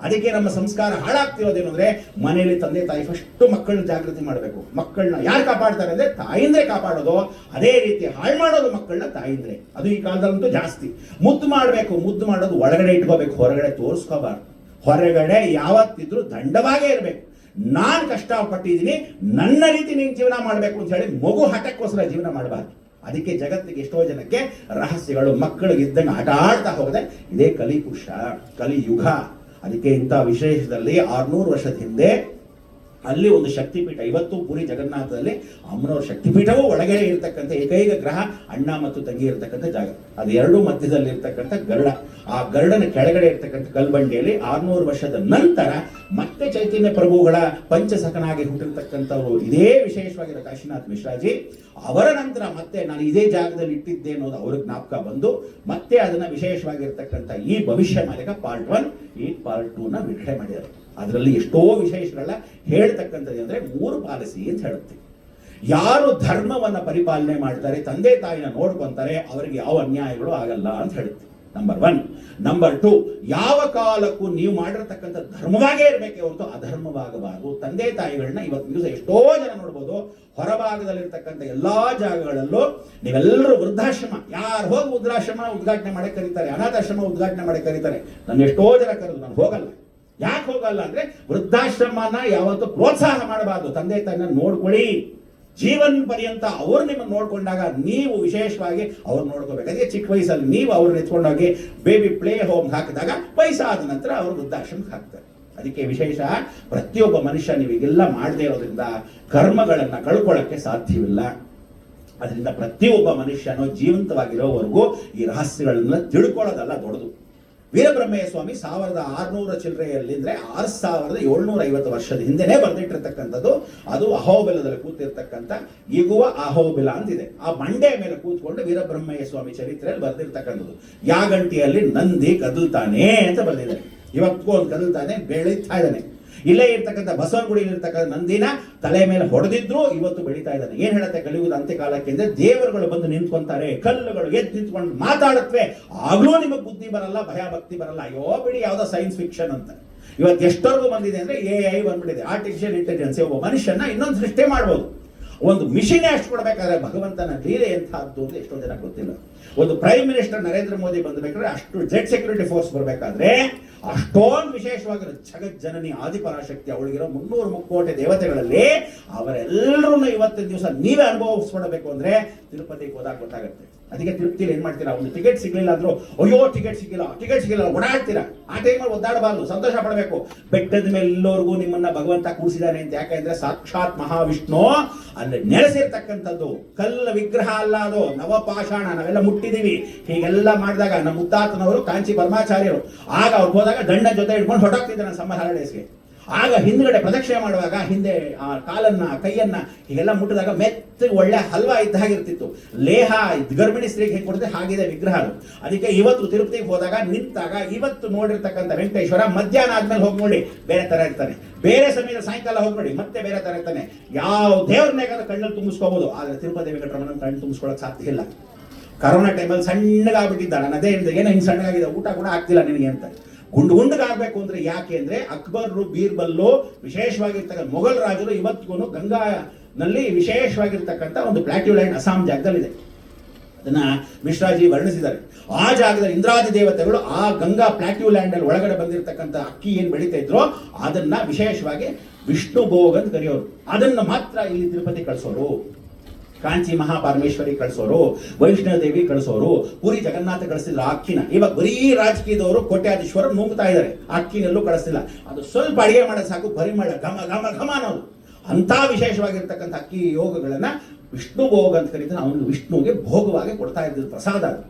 B: ಅದಕ್ಕೆ ನಮ್ಮ ಸಂಸ್ಕಾರ ಹಾಳಾಗ್ತಿರೋದೇನು ಅಂದ್ರೆ, ಮನೆಯಲ್ಲಿ ತಂದೆ ತಾಯಿ ಫಸ್ಟ್ ಮಕ್ಕಳನ್ನ ಜಾಗೃತಿ ಮಾಡಬೇಕು. ಮಕ್ಕಳನ್ನ ಯಾರು ಕಾಪಾಡ್ತಾರೆ ಅಂದ್ರೆ ತಾಯಿಂದ್ರೆ ಕಾಪಾಡೋದು. ಅದೇ ರೀತಿ ಹಾಳು ಮಾಡೋದು ಮಕ್ಕಳನ್ನ ತಾಯಿಂದ್ರೆ. ಅದು ಈ ಕಾಲದಲ್ಲಂತೂ ಜಾಸ್ತಿ. ಮುದ್ದು ಮಾಡಬೇಕು. ಮುದ್ದು ಮಾಡೋದು ಒಳಗಡೆ ಇಟ್ಕೋಬೇಕು, ಹೊರಗಡೆ ತೋರಿಸ್ಕೋಬಾರ್ದು. ಹೊರಗಡೆ ಯಾವತ್ತಿದ್ರು ದಂಡವಾಗೇ ಇರಬೇಕು. ನಾನು ಕಷ್ಟಪಟ್ಟಿದ್ದೀನಿ, ನನ್ನ ರೀತಿ ನೀನು ಜೀವನ ಮಾಡಬೇಕು ಅಂತ ಹೇಳಿ ಮಗು ಹಠಕ್ಕೋಸ್ಕರ ಜೀವನ ಮಾಡಬಾರ್ದು. ಅದಕ್ಕೆ ಜಗತ್ತಿಗೆ ಎಷ್ಟೋ ಜನಕ್ಕೆ ರಹಸ್ಯಗಳು ಮಕ್ಕಳಿಗೆ ಇದ್ದಂಗೆ ಆಟ ಆಡ್ತಾ ಹೋಗದೆ, ಇದೇ ಕಲಿಪುರುಷ, ಕಲಿಯುಗ. ಅದಕ್ಕೆ ಇಂಥ ವಿಶೇಷದಲ್ಲಿ 600 ವರ್ಷದ ಹಿಂದೆ ಅಲ್ಲಿ ಒಂದು ಶಕ್ತಿಪೀಠ, ಇವತ್ತು ಪುರಿ ಜಗನ್ನಾಥದಲ್ಲಿ ಅಮ್ಮನವ್ರ ಶಕ್ತಿಪೀಠವೂ ಒಳಗಡೆ ಇರತಕ್ಕಂಥ ಏಕೈಕ ಗ್ರಹ ಅಣ್ಣ ಮತ್ತು ತಂಗಿ ಇರತಕ್ಕಂಥ ಜಾಗ. ಅದು ಎರಡೂ ಮಧ್ಯದಲ್ಲಿ ಇರ್ತಕ್ಕಂಥ ಗರುಡ. ಆ ಗರುಡನ ಕೆಳಗಡೆ ಇರ್ತಕ್ಕಂಥ ಕಲ್ಬಂಡಿಯಲ್ಲಿ 600 ವರ್ಷದ ನಂತರ ಮತ್ತೆ ಚೈತನ್ಯ ಪ್ರಭುಗಳ ಪಂಚಸಖನಾಗಿ ಹುಟ್ಟಿರ್ತಕ್ಕಂಥವ್ರು ಇದೇ ವಿಶೇಷವಾಗಿರೋ ಕಾಶಿನಾಥ್ ಮಿಶ್ರಾಜಿ. ಅವರ ನಂತರ ಮತ್ತೆ ನಾನು ಇದೇ ಜಾಗದಲ್ಲಿ ಇಟ್ಟಿದ್ದೆ ಅನ್ನೋದು ಅವ್ರಿಗೆ ಜ್ಞಾಪಕ ಬಂದು ಮತ್ತೆ ಅದನ್ನ ವಿಶೇಷವಾಗಿರ್ತಕ್ಕಂಥ ಈ ಭವಿಷ್ಯ ಮಾಲಿಕ ಪಾರ್ಟ್ 1 ಈ ಪಾರ್ಟ್ 2 ನ ಬಿಡುಗಡೆ ಮಾಡಿದ್ದಾರೆ. ಅದರಲ್ಲಿ ಎಷ್ಟೋ ವಿಶೇಷಗಳನ್ನ ಹೇಳ್ತಕ್ಕಂಥದ್ದು ಅಂದ್ರೆ 3 ಪಾಲಿಸಿ ಅಂತ ಹೇಳುತ್ತೆ. ಯಾರು ಧರ್ಮವನ್ನ ಪರಿಪಾಲನೆ ಮಾಡ್ತಾರೆ, ತಂದೆ ತಾಯಿನ ನೋಡ್ಕೊಂತಾರೆ, ಅವರಿಗೆ ಯಾವ ಅನ್ಯಾಯಗಳು ಆಗಲ್ಲ ಅಂತ ಹೇಳುತ್ತೆ. ನಂಬರ್ 1. ನಂಬರ್ 2, ಯಾವ ಕಾಲಕ್ಕೂ ನೀವು ಮಾಡಿರ್ತಕ್ಕಂಥ ಧರ್ಮವಾಗೇ ಇರಬೇಕೆ ಹೊರತು ಅಧರ್ಮವಾಗಬಾರದು. ತಂದೆ ತಾಯಿಗಳನ್ನ ಇವತ್ತು ದಿವಸ ಎಷ್ಟೋ ಜನ ನೋಡ್ಬೋದು, ಹೊರಭಾಗದಲ್ಲಿರ್ತಕ್ಕಂಥ ಎಲ್ಲಾ ಜಾಗಗಳಲ್ಲೂ ನೀವೆಲ್ಲರೂ ವೃದ್ಧಾಶ್ರಮ, ಯಾರು ಹೋಗಿ ವೃದ್ಧಾಶ್ರಮ ಉದ್ಘಾಟನೆ ಮಾಡಿ ಕರೀತಾರೆ, ಅನಾಥಾಶ್ರಮ ಉದ್ಘಾಟನೆ ಮಾಡಿ ಕರೀತಾರೆ. ನಾನು ಎಷ್ಟೋ ಜನ ಕರೆದು ನಾನು ಹೋಗಲ್ಲ. ಯಾಕೆ ಹೋಗಲ್ಲ ಅಂದ್ರೆ ವೃದ್ಧಾಶ್ರಮನ ಯಾವತ್ತೂ ಪ್ರೋತ್ಸಾಹ ಮಾಡಬಾರ್ದು. ತಂದೆ ತಾಯಿನ ನೋಡ್ಕೊಳ್ಳಿ, ಜೀವನ ಪರ್ಯಂತ ಅವ್ರು ನಿಮ್ಮನ್ನು ನೋಡ್ಕೊಂಡಾಗ ನೀವು ವಿಶೇಷವಾಗಿ ಅವ್ರು ನೋಡ್ಕೋಬೇಕು. ಅದಕ್ಕೆ ಚಿಕ್ಕ ವಯಸ್ಸಲ್ಲಿ ನೀವು ಅವ್ರನ್ನ ಎತ್ಕೊಂಡೋಗಿ ಬೇಬಿ ಪ್ಲೇ ಹೋಮ್ ಹಾಕಿದಾಗ ವಯಸ್ಸಾದ ನಂತರ ಅವರು ವೃದ್ಧಾಶ್ರಮಕ್ಕೆ ಹಾಕ್ತಾರೆ. ಅದಕ್ಕೆ ವಿಶೇಷ ಪ್ರತಿಯೊಬ್ಬ ಮನುಷ್ಯ ನೀವು ಈಗೆಲ್ಲ ಮಾಡದೇ ಇರೋದ್ರಿಂದ ಕರ್ಮಗಳನ್ನ ಕಳ್ಕೊಳ್ಳೋಕ್ಕೆ ಸಾಧ್ಯವಿಲ್ಲ. ಅದರಿಂದ ಪ್ರತಿಯೊಬ್ಬ ಮನುಷ್ಯನು ಜೀವಂತವಾಗಿರೋವರೆಗೂ ಈ ರಹಸ್ಯಗಳನ್ನ ತಿಳ್ಕೊಳ್ಳೋದಲ್ಲ ದೊಡ್ಡದು. ವೀರಬ್ರಹ್ಮಯ್ಯ ಸ್ವಾಮಿ 1600 ಚಿಲ್ಲರೆಯಲ್ಲಿ ಅಂದ್ರೆ 6750 ವರ್ಷದ ಹಿಂದೆನೆ ಬರೆದಿಟ್ಟಿರ್ತಕ್ಕಂಥದ್ದು. ಅದು ಅಹೋಬಿಲದಲ್ಲಿ ಕೂತಿರ್ತಕ್ಕಂಥ ಈಗುವ ಅಹೋಬಿಲ ಅಂತಿದೆ. ಆ ಬಂಡೆ ಮೇಲೆ ಕೂತ್ಕೊಂಡು ವೀರಬ್ರಹ್ಮಯ್ಯ ಸ್ವಾಮಿ ಚರಿತ್ರೆಯಲ್ಲಿ ಬರೆದಿರ್ತಕ್ಕಂಥದ್ದು. ಯಾಗಂಟಿಯಲ್ಲಿ ನಂದಿ ಕದಲ್ತಾನೆ ಅಂತ ಬರೆದಿದ್ದಾರೆ. ಇವತ್ತಿಗೂ ಒಂದು ಕದಲ್ತಾನೆ, ಬೆಳೀತಾ ಇದ್ದಾನೆ. ಇಲ್ಲೇ ಇರ್ತಕ್ಕಂಥ ಬಸವನಗುಡಿಯಲ್ಲಿ ಇರ್ತಕ್ಕಂಥ ನಂದಿನ ತಲೆ ಮೇಲೆ ಹೊಡೆದಿದ್ರು ಇವತ್ತು ಬೆಳೀತಾ ಇದ್ದಾನೆ. ಏನ್ ಹೇಳುತ್ತೆ ಕಲಿಯುಗದ ಅಂತ್ಯಕಾಲಕ್ಕೆ ಅಂದ್ರೆ ದೇವರುಗಳು ಬಂದು ನಿಂತ್ಕೊಂತಾರೆ, ಕಲ್ಲುಗಳು ಎದ್ದು ನಿಂತ್ಕೊಂಡು ಮಾತಾಡುತ್ತವೆ, ಆಗ್ಲೂ ನಿಮಗೆ ಬುದ್ಧಿ ಬರಲ್ಲ, ಭಯ ಭಕ್ತಿ ಬರಲ್ಲ. ಅಯ್ಯೋ ಬಿಡಿ, ಯಾವ್ದೋ ಸೈನ್ಸ್ ಫಿಕ್ಷನ್ ಅಂತ. ಇವತ್ತು ಎಷ್ಟವರೆಗೂ ಬಂದಿದೆ ಅಂದ್ರೆ AI ಬಂದ್ಬಿಟ್ಟಿದೆ, ಆರ್ಟಿಫಿಷಿಯಲ್ ಇಂಟೆಲಿಜೆನ್ಸ್. ಒಬ್ಬ ಮನುಷ್ಯನ ಇನ್ನೊಂದು ಸೃಷ್ಟಿ ಮಾಡ್ಬೋದು. ಒಂದು ಮಿಷಿನ್ ಅಷ್ಟು ಕೊಡಬೇಕಾದ್ರೆ ಭಗವಂತನ ಲೀಲೆ ಎಂಥದ್ದು ಅಂತ ಎಷ್ಟೋ ಜನ ಗೊತ್ತಿಲ್ಲ. ಒಂದು ಪ್ರೈಮ್ ಮಿನಿಸ್ಟರ್ ನರೇಂದ್ರ ಮೋದಿ ಬಂದ್ಬೇಕಾದ್ರೆ ಅಷ್ಟು ಜೆಟ್ ಸೆಕ್ಯೂರಿಟಿ ಫೋರ್ಸ್ ಬರಬೇಕಾದ್ರೆ ಅಷ್ಟೊಂದು ವಿಶೇಷವಾಗಿರೋ ಜಗಜ್ಜನನಿ ಆದಿಪರಾಶಕ್ತಿ, ಅವಳಿಗಿರೋ 300 ಮುಕ್ಕೋಟಿ ದೇವತೆಗಳಲ್ಲಿ ಅವರೆಲ್ಲರೂ ಇವತ್ತಿನ ದಿವಸ ನೀವೇ ಅನುಭವಿಸ್ಕೊಳ್ಬೇಕು ಅಂದ್ರೆ ತಿರುಪತಿಗೆ ಹೋದಾಗ ಗೊತ್ತಾಗುತ್ತೆ. ಅದಕ್ಕೆ ತಿರುಪತಿಲಿ ಏನ್ ಮಾಡ್ತೀರಾ, ಒಂದು ಟಿಕೆಟ್ ಸಿಗ್ಲಿಲ್ಲ ಅಂದ್ರು ಅಯ್ಯೋ ಟಿಕೆಟ್ ಸಿಗಿಲ್ಲ ಓಡಾಡ್ತೀರಾ. ಆ ಟೈಮಲ್ಲಿ ಒದ್ದಾಡಬಾರ್ದು, ಸಂತೋಷ ಪಡಬೇಕು. ಬೆಟ್ಟದ ಮೇಲೆ ಎಲ್ಲರಿಗೂ ನಿಮ್ಮನ್ನ ಭಗವಂತ ಕೂರಿಸಿದಾನೆ ಅಂತ. ಯಾಕೆಂದ್ರೆ ಸಾಕ್ಷಾತ್ ಮಹಾವಿಷ್ಣು ಅಲ್ಲಿ ನೆಲೆಸಿರ್ತಕ್ಕಂಥದ್ದು. ಕಲ್ಲ ವಿಗ್ರಹ ಅಲ್ಲ ಅದು, ನವಪಾಷಾಣ. ನಾವೆಲ್ಲ ಮುಟ್ಟಿದೀವಿ. ಹೀಗೆಲ್ಲ ಮಾಡಿದಾಗ ನಮ್ಮ ಮುತ್ತಾತನವರು ಕಾಂಚಿ ಪರಮಾಚಾರ್ಯರು ಆಗ ಅವ್ರು ಹೋದಾಗ ದಂಡ ಜೊತೆ ಇಟ್ಕೊಂಡು ಹೊರಟಾಗ್ತಿದ್ದಾರೆ ಸಮ್ಮರ್ ಹಾಲಿಡೇಸ್ಗೆ. ಆಗ ಹಿಂದ್ಗಡೆ ಪ್ರದಕ್ಷಿಣೆ ಮಾಡುವಾಗ ಹಿಂದೆ ಆ ಕಾಲನ್ನ ಕೈಯನ್ನ ಹೀಗೆಲ್ಲ ಮುಟ್ಟಿದಾಗ ಮೆತ್ತ ಒಳ್ಳೆ ಹಲ್ವಾ ಇದ್ದ ಹಾಗಿರ್ತಿತ್ತು. ಲೇಹ ಗರ್ಭಿಣಿ ಸ್ತ್ರೀಗೆ ಹೇಗೆ ಕೊಡುತ್ತೆ ಹಾಗಿದೆ ವಿಗ್ರಹ. ಅದಕ್ಕೆ ಇವತ್ತು ತಿರುಪತಿಗೆ ಹೋದಾಗ ನಿಂತಾಗ ಇವತ್ತು ನೋಡಿರ್ತಕ್ಕಂಥ ವೆಂಕಟೇಶ್ವರ ಮಧ್ಯಾಹ್ನ ಆದ್ಮೇಲೆ ಹೋಗಿ ನೋಡಿ ಬೇರೆ ತರ ಇರ್ತಾನೆ, ಬೇರೆ ಸಮಯದ ಸಾಯಂಕಾಲ ಹೋಗಿ ನೋಡಿ ಮತ್ತೆ ಬೇರೆ ತರ ಇರ್ತಾನೆ. ಯಾವ ದೇವ್ರನ್ನೇ ಕಣ್ಣಲ್ಲಿ ತುಂಬಿಸ್ಕೋಬಹುದು, ಆದ್ರೆ ತಿರುಪತಿ ವೆಂಕಟರಮಣ ಕಣ್ಣು ತುಂಬಿಸ್ಕೊಳ್ಳೋಕೆ ಸಾಧ್ಯ ಇಲ್ಲ. ಕರೋನಾ ಟೈಮಲ್ಲಿ ಸಣ್ಣಗಾಗ್ಬಿಟ್ಟಿದ್ದಾನೆ. ಅದೇ ಏನೋ ಹಿಂಗೆ ಸಣ್ಣಗಾಗಿದೆ, ಊಟ ಕೂಡ ಆಗ್ತಿಲ್ಲ ನಿನಗೆ ಅಂತ. ಗುಂಡುಗಾಗಬೇಕು ಅಂದ್ರೆ ಯಾಕೆ ಅಂದ್ರೆ ಅಕ್ಬರ್ರು, ಬೀರ್ಬಲ್ಲು, ವಿಶೇಷವಾಗಿರ್ತಕ್ಕಂಥ ಮೊಘಲ್ ರಾಜರು ಇವತ್ತಿಗೂ ಗಂಗಾನಲ್ಲಿ ವಿಶೇಷವಾಗಿರ್ತಕ್ಕಂಥ ಒಂದು ಪ್ಲಾಟ್ಯೂ ಲ್ಯಾಂಡ್ ಅಸ್ಸಾಂ ಜಾಗದಲ್ಲಿದೆ. ಅದನ್ನ ಮಿಶ್ರಾಜಿ ವರ್ಣಿಸಿದ್ದಾರೆ. ಆ ಜಾಗದಲ್ಲಿ ಇಂದ್ರಾದಿ ದೇವತೆಗಳು ಆ ಗಂಗಾ ಪ್ಲಾಟ್ಯೂ ಲ್ಯಾಂಡ್ ಅಲ್ಲಿ ಒಳಗಡೆ ಬಂದಿರತಕ್ಕಂಥ ಅಕ್ಕಿ ಏನ್ ಬೆಳೀತಾ ಇದ್ರು ಅದನ್ನ ವಿಶೇಷವಾಗಿ ವಿಷ್ಣು ಭೋಗ್ ಅಂತ ಕರೆಯೋರು. ಅದನ್ನ ಮಾತ್ರ ಇಲ್ಲಿ ತಿರುಪತಿ ಕಳಿಸೋರು. ಕಾಂಚಿ ಮಹಾಪರಮೇಶ್ವರಿ ಕಳಿಸೋರು, ವೈಷ್ಣವ ದೇವಿ ಕಳಿಸೋರು, ಪುರಿ ಜಗನ್ನಾಥ ಕಳಿಸಿಲ್ಲ ಅಕ್ಕಿನ. ಇವಾಗ ಬರೀ ರಾಜಕೀಯದವರು ಕೋಟ್ಯಾಧೀಶ್ವರ ನುಂಗ್ತಾ ಇದ್ದಾರೆ, ಅಕ್ಕಿನೆಲ್ಲೂ ಕಳಿಸ್ತಿಲ್ಲ. ಅದು ಸ್ವಲ್ಪ ಅಡಿಗೆ ಮಾಡೋದು ಸಾಕು, ಪರಿಮಳ ಘಮ ಘಮ ಘಮ ಅನ್ನೋದು. ಅಂತ ವಿಶೇಷವಾಗಿರ್ತಕ್ಕಂಥ ಅಕ್ಕಿ ಯೋಗಗಳನ್ನ ವಿಷ್ಣು ಭೋಗ ಅಂತ ಕರೀತಾನೆ. ಅವನು ವಿಷ್ಣುವಿಗೆ ಭೋಗವಾಗಿ ಕೊಡ್ತಾ ಇದ್ದ ಪ್ರಸಾದ ಅದು.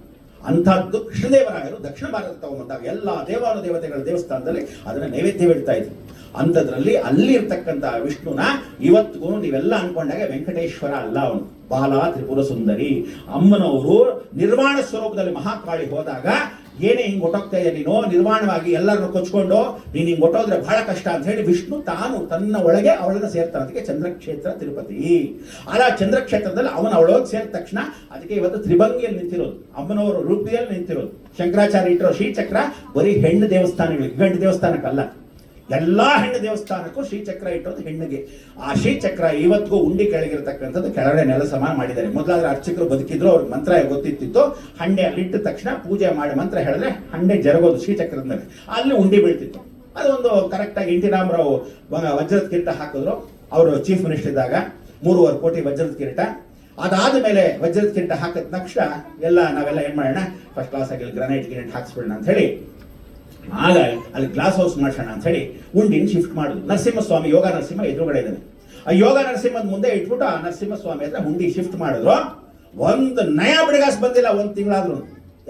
B: ಅಂಥದ್ದು ಕೃಷ್ಣದೇವರಾಯರು ದಕ್ಷಿಣ ಭಾರತ ತಗೊಂಬಂದಾಗ ಎಲ್ಲ ದೇವತೆಗಳ ದೇವಸ್ಥಾನದಲ್ಲಿ ಅದನ್ನ ನೈವೇದ್ಯವಿಡ್ತಾ ಇದ್ರು. ಅಂಥದ್ರಲ್ಲಿ ಅಲ್ಲಿ ಇರ್ತಕ್ಕಂಥ ವಿಷ್ಣುನ ಇವತ್ತಿಗೂ ನೀವೆಲ್ಲ ಅನ್ಕೊಂಡಾಗ ವೆಂಕಟೇಶ್ವರ ಅಲ್ಲ, ಅವನು ಬಾಲ ತ್ರಿಪುರ ಸುಂದರಿ. ಅಮ್ಮನವರು ನಿರ್ವಾಣ ಸ್ವರೂಪದಲ್ಲಿ ಮಹಾಕಾಳಿ ಹೋದಾಗ ಏನೇ ಹಿಂಗ್ ಹೊಟ್ಟೋಗ್ತಾ ಇದೆ ನೀನು, ನಿರ್ವಾಣವಾಗಿ ಎಲ್ಲರನ್ನು ಕೊಚ್ಕೊಂಡು ನೀನು ಹಿಂಗ್ ಹೊಟ್ಟೋದ್ರೆ ಬಹಳ ಕಷ್ಟ ಅಂತ ಹೇಳಿ ವಿಷ್ಣು ತಾನು ತನ್ನ ಒಳಗೆ ಅವಳನ್ನ ಸೇರ್ತಾನೆ. ಅದಕ್ಕೆ ಚಂದ್ರಕ್ಷೇತ್ರ ತಿರುಪತಿ. ಅಲ್ಲ ಚಂದ್ರಕ್ಷೇತ್ರದಲ್ಲಿ ಅವಳೊಳಗೆ ಸೇರಿದ ತಕ್ಷಣ ಅದಕ್ಕೆ ಇವತ್ತು ತ್ರಿಭಂಗಿಯಲ್ಲಿ ನಿಂತಿರೋದು, ಅಮ್ಮನವರು ರೂಪಿಯಲ್ಲಿ ನಿಂತಿರೋದು. ಶಂಕರಾಚಾರ್ಯ ಇಟ್ಟಿರೋ ಶ್ರೀಚಕ್ರ ಬರೀ ಹೆಣ್ಣು ದೇವಸ್ಥಾನಗಳಿಗೆ, ಗಂಡು ದೇವಸ್ಥಾನಕ್ಕಲ್ಲ. ಎಲ್ಲಾ ಹೆಣ್ಣು ದೇವಸ್ಥಾನಕ್ಕೂ ಶ್ರೀಚಕ್ರ ಇಟ್ಟೋದು ಹೆಣ್ಣಿಗೆ. ಆ ಶ್ರೀಚಕ್ರ ಇವತ್ತಿಗೂ ಉಂಡಿ ಕೆಳಗಿರ್ತಕ್ಕಂಥದ್ದು ಕೆಳಗಡೆ ನೆಲ ಸಮಾನ ಮಾಡಿದ್ದಾರೆ. ಮೊದಲಾದ್ರೆ ಅರ್ಚಕರು ಬದುಕಿದ್ರು, ಅವ್ರಿಗೆ ಮಂತ್ರ ಗೊತ್ತಿತ್ತು. ಹಂಡೆ ಅಲ್ಲಿಟ್ಟ ತಕ್ಷಣ ಪೂಜೆ ಮಾಡಿ ಮಂತ್ರ ಹೇಳಿದ್ರೆ ಹಂಡೆ ಜರಗೋದು ಶ್ರೀಚಕ್ರದ ಮೇಲೆ, ಅಲ್ಲಿ ಉಂಡಿ ಬೀಳ್ತಿತ್ತು. ಅದೊಂದು ಕರೆಕ್ಟ್ ಆಗಿ ಎನ್ ಟಿ ರಾಮರಾವ್ ವಜ್ರದ ಕಿರೀಟ ಹಾಕಿದ್ರು. ಅವರು ಚೀಫ್ ಮಿನಿಸ್ಟರ್ ಇದ್ದಾಗ 3.5 ಕೋಟಿ ವಜ್ರದ ಕಿರೀಟ. ಅದಾದ ಮೇಲೆ ವಜ್ರದ ಕಿರೀಟ ಹಾಕಿದ ತಕ್ಷಣ ನಾವೆಲ್ಲ ಏನ್ ಮಾಡೋಣ, ಫಸ್ಟ್ ಕ್ಲಾಸ್ ಆಗಿ ಗ್ರಾನೈಟ್ ಕಿರೀಟ ಹಾಕ್ಸ್ಬಿಡೋಣ ಅಂತ ಹೇಳಿ ಆಗ ಅಲ್ಲಿ ಗ್ಲಾಸ್ ಹೌಸ್ ಮಾಡ್ಸೋಣ ಅಂತ ಹೇಳಿ ಉಂಡಿನ ಶಿಫ್ಟ್ ಮಾಡುದು. ನರಸಿಂಹಸ್ವಾಮಿ, ಯೋಗ ನರಸಿಂಹ ಎದುರುಗಡೆ ಇದ್ದಾನೆ. ಆ ಯೋಗ ನರಸಿಂಹದ ಮುಂದೆ ಇಟ್ಬಿಟ್ಟು ಆ ನರಸಿಂಹಸ್ವಾಮಿ ಹತ್ರ ಹುಂಡಿ ಶಿಫ್ಟ್ ಮಾಡಿದ್ರು. ಒಂದು ನಯ ಬಿಡಗಾಸ್ ಬಂದಿಲ್ಲ, 1 ತಿಂಗಳಾದ್ರು.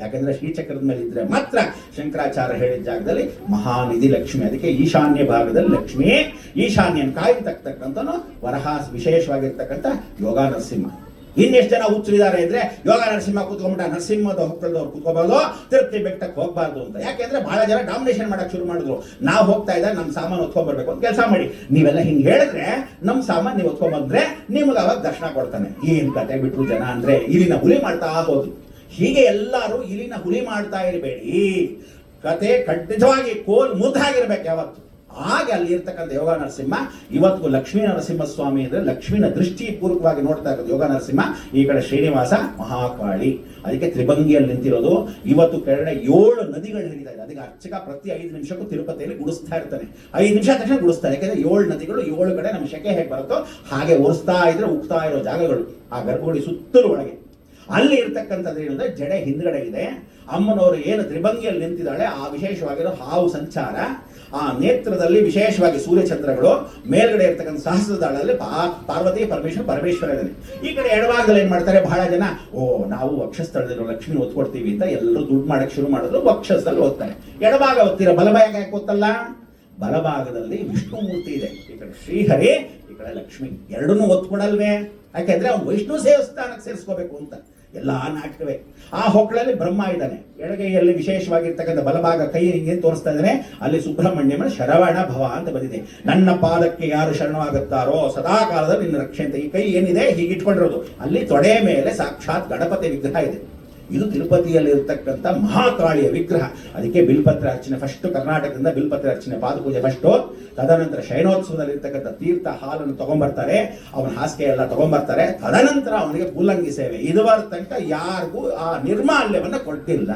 B: ಯಾಕಂದ್ರೆ ಶ್ರೀಚಕ್ರದ ಮೇಲೆ ಇದ್ರೆ ಮಾತ್ರ ಶಂಕರಾಚಾರ್ಯ ಹೇಳಿದ ಜಾಗದಲ್ಲಿ ಮಹಾನಿಧಿ ಲಕ್ಷ್ಮಿ. ಅದಕ್ಕೆ ಈಶಾನ್ಯ ಭಾಗದಲ್ಲಿ ಲಕ್ಷ್ಮಿ, ಈಶಾನ್ಯನ್ ಕಾಯ್ತಕ್ಕಂಥನು ವರಹ ವಿಶೇಷವಾಗಿರ್ತಕ್ಕಂಥ ಯೋಗ ನರಸಿಂಹ. ಇನ್ನೆಷ್ಟು ಜನ ಹುಚ್ಚರಿದ್ದಾರೆ ಅಂದ್ರೆ ಯೋಗ ನರಸಿಂಹ ಕೂತ್ಕೊಂಡ್ಬಿಟ್ಟ, ನರಸಿಂಹದ ಹೊಕ್ಕಳದವ್ರು ಕೂತ್ಕೋಬಾರ್ದು, ತಿರುಪತಿ ಬೆಟ್ಟಕ್ಕೆ ಹೋಗ್ಬಾರ್ದು ಅಂತ. ಯಾಕೆಂದ್ರೆ ಬಹಳ ಜನ ಡಾಮಿನೇಷನ್ ಮಾಡಕ್ ಶುರು ಮಾಡಿದ್ರು. ನಾವು ಹೋಗ್ತಾ ಇದ್ದಾರೆ ನಮ್ಮ ಸಾಮಾನು ಹೊತ್ಕೊಂಡ್ಬರ್ಬೇಕು ಅಂತ. ಕೆಲಸ ಮಾಡಿ, ನೀವೆಲ್ಲ ಹಿಂಗೆ ಹೇಳಿದ್ರೆ ನಮ್ಮ ಸಾಮಾನು ನೀವು ಹೊತ್ಕೊಂಡ್ಬಂದ್ರೆ ನಿಮ್ಗೆ ಅವಾಗ ದರ್ಶನ ಕೊಡ್ತಾನೆ. ಏನ್ ಕತೆ ಬಿಟ್ರು ಜನ ಅಂದ್ರೆ ಇಲ್ಲಿನ ಹುಲಿ ಮಾಡ್ತಾ ಹೋದ್ರು. ಹೀಗೆ ಎಲ್ಲರೂ ಇಲ್ಲಿನ ಹುಲಿ ಮಾಡ್ತಾ ಇರಬೇಡಿ, ಕತೆ ಖಂಡಿತವಾಗಿ ಕೋಲ್ ಮುದ್ದಾಗಿರ್ಬೇಕು ಯಾವತ್ತು. ಹಾಗೆ ಅಲ್ಲಿ ಇರ್ತಕ್ಕಂಥ ಯೋಗ ನರಸಿಂಹ ಇವತ್ತು ಲಕ್ಷ್ಮೀ ನರಸಿಂಹ ಸ್ವಾಮಿ ಅಂದ್ರೆ ಲಕ್ಷ್ಮಿನ ದೃಷ್ಟಿ ಪೂರ್ವಕವಾಗಿ ನೋಡ್ತಾ ಇರೋದು ಯೋಗ ನರಸಿಂಹ. ಈ ಕಡೆ ಶ್ರೀನಿವಾಸ ಮಹಾಕಾಳಿ, ಅದಕ್ಕೆ ತ್ರಿಭಂಗಿಯಲ್ಲಿ ನಿಂತಿರೋದು. ಇವತ್ತು ಕೆಳಗಡೆ 7 ನದಿಗಳು ಹರಿತಾ ಇದೆ. ಅದಕ್ಕೆ ಅರ್ಚಕ ಪ್ರತಿ 5 ನಿಮಿಷಕ್ಕೂ ತಿರುಪತಿಯಲ್ಲಿ ಗುಡಿಸ್ತಾ ಇರ್ತಾನೆ. 5 ನಿಮಿಷ ತಕ್ಷಣ ಗುಡಿಸ್ತಾರೆ. ಯಾಕಂದ್ರೆ 7 ನದಿಗಳು 7 ಕಡೆ ನಮ್ಮ ಶೆಕೆ ಹೇಗೆ ಬರುತ್ತೋ ಹಾಗೆ ಒರೆಸ್ತಾ ಇದ್ರೆ ಉಗ್ತಾ ಇರೋ ಜಾಗಗಳು ಆ ಗರ್ಭಗುಡಿ ಸುತ್ತಲೂ ಒಳಗೆ. ಅಲ್ಲಿ ಇರ್ತಕ್ಕಂಥದ್ದು ಏನಂದ್ರೆ ಜಡೆ ಹಿಂದ್ಗಡೆ ಇದೆ. ಅಮ್ಮನವರು ಏನು ತ್ರಿಭಂಗಿಯಲ್ಲಿ ನಿಂತಿದ್ದಾಳೆ ಆ ವಿಶೇಷವಾಗಿರೋ ಹಾವು ಸಂಚಾರ, ಆ ನೇತ್ರದಲ್ಲಿ ವಿಶೇಷವಾಗಿ ಸೂರ್ಯಚಂದ್ರಗಳು, ಮೇಲ್ಗಡೆ ಇರ್ತಕ್ಕಂಥ ಸಹಸ್ರದಾಳಲ್ಲಿ ಪಾರ್ವತಿ ಪರಮೇಶ್ವರ ಇದ್ದಾನೆ. ಈ ಕಡೆ ಎಡಭಾಗದಲ್ಲಿ ಏನ್ ಮಾಡ್ತಾರೆ ಬಹಳ ಜನ, ನಾವು ವಕ್ಷಸ್ಥಳದಲ್ಲಿ ಲಕ್ಷ್ಮಿ ಓದ್ಕೊಡ್ತೀವಿ ಅಂತ ಎಲ್ಲರೂ ದುಡ್ಡು ಮಾಡಕ್ ಶುರು ಮಾಡಿದ್ರು. ವಕ್ಷಸ್ಥದಲ್ಲಿ ಓದ್ತಾರೆ. ಎಡಭಾಗ ಓದ್ತೀರ, ಬಲಭಾಗ ಯಾಕೆ ಗೊತ್ತಲ್ಲ? ಬಲಭಾಗದಲ್ಲಿ ವಿಷ್ಣು ಮೂರ್ತಿ ಇದೆ, ಈ ಕಡೆ ಶ್ರೀಹರಿ, ಈ ಕಡೆ ಲಕ್ಷ್ಮಿ. ಎರಡನ್ನೂ ಒತ್ಕೊಡಲ್ವೇ? ಯಾಕೆಂದ್ರೆ ಅವ್ನು ವಿಷ್ಣು ದೇವಸ್ಥಾನಕ್ಕೆ ಸೇರಿಸ್ಕೋಬೇಕು ಅಂತ. ಎಲ್ಲ ನಾಟಕವೇ. ಆ ಹೊಕ್ಕಳಲ್ಲಿ ಬ್ರಹ್ಮ ಇದ್ದಾನೆ. ಎಡಗೈಯಲ್ಲಿ ವಿಶೇಷವಾಗಿರ್ತಕ್ಕಂಥ ಬಲಭಾಗ ಕೈ ಹಿಂಗೆ ತೋರಿಸ್ತಾ ಇದ್ದಾನೆ. ಅಲ್ಲಿ ಸುಬ್ರಹ್ಮಣ್ಯನ ಶರವಣ ಭವ ಅಂತ ಬಂದಿದೆ. ನನ್ನ ಪಾದಕ್ಕೆ ಯಾರು ಶರಣವಾಗುತ್ತಾರೋ ಸದಾ ಕಾಲದಲ್ಲಿ ನಿನ್ನ ರಕ್ಷೆ ಅಂತ. ಈ ಕೈ ಏನಿದೆ ಹೀಗೆ ಇಟ್ಕೊಂಡಿರೋದು, ಅಲ್ಲಿ ತೊಡೆ ಮೇಲೆ ಸಾಕ್ಷಾತ್ ಗಣಪತಿ ವಿಗ್ರಹ ಇದೆ. ಇದು ತಿರುಪತಿಯಲ್ಲಿ ಇರತಕ್ಕಂಥ ಮಹಾಕಾಳಿಯ ವಿಗ್ರಹ. ಅದಕ್ಕೆ ಬಿಲ್ಪತ್ರ ಅರ್ಚನೆ ಫಸ್ಟ್, ಕರ್ನಾಟಕದಿಂದ ಬಿಲ್ಪತ್ರ ಅರ್ಚನೆ ಪಾದಪೂಜೆ ಫಸ್ಟ್. ತದನಂತರ ಶಯನೋತ್ಸವದಲ್ಲಿ ಇರ್ತಕ್ಕಂಥ ತೀರ್ಥ ಹಾಲನ್ನು ತಗೊಂಡ್ಬರ್ತಾರೆ, ಅವನ ಹಾಸಿಗೆ ಎಲ್ಲ ತಗೊಂಡ್ಬರ್ತಾರೆ. ತದನಂತರ ಅವನಿಗೆ ಪುಲ್ಲಂಗಿ ಸೇವೆ. ಇದುವರ ತನಕ ಯಾರಿಗೂ ಆ ನಿರ್ಮಾಲ್ಯವನ್ನ ಕೊಟ್ಟಿಲ್ಲ.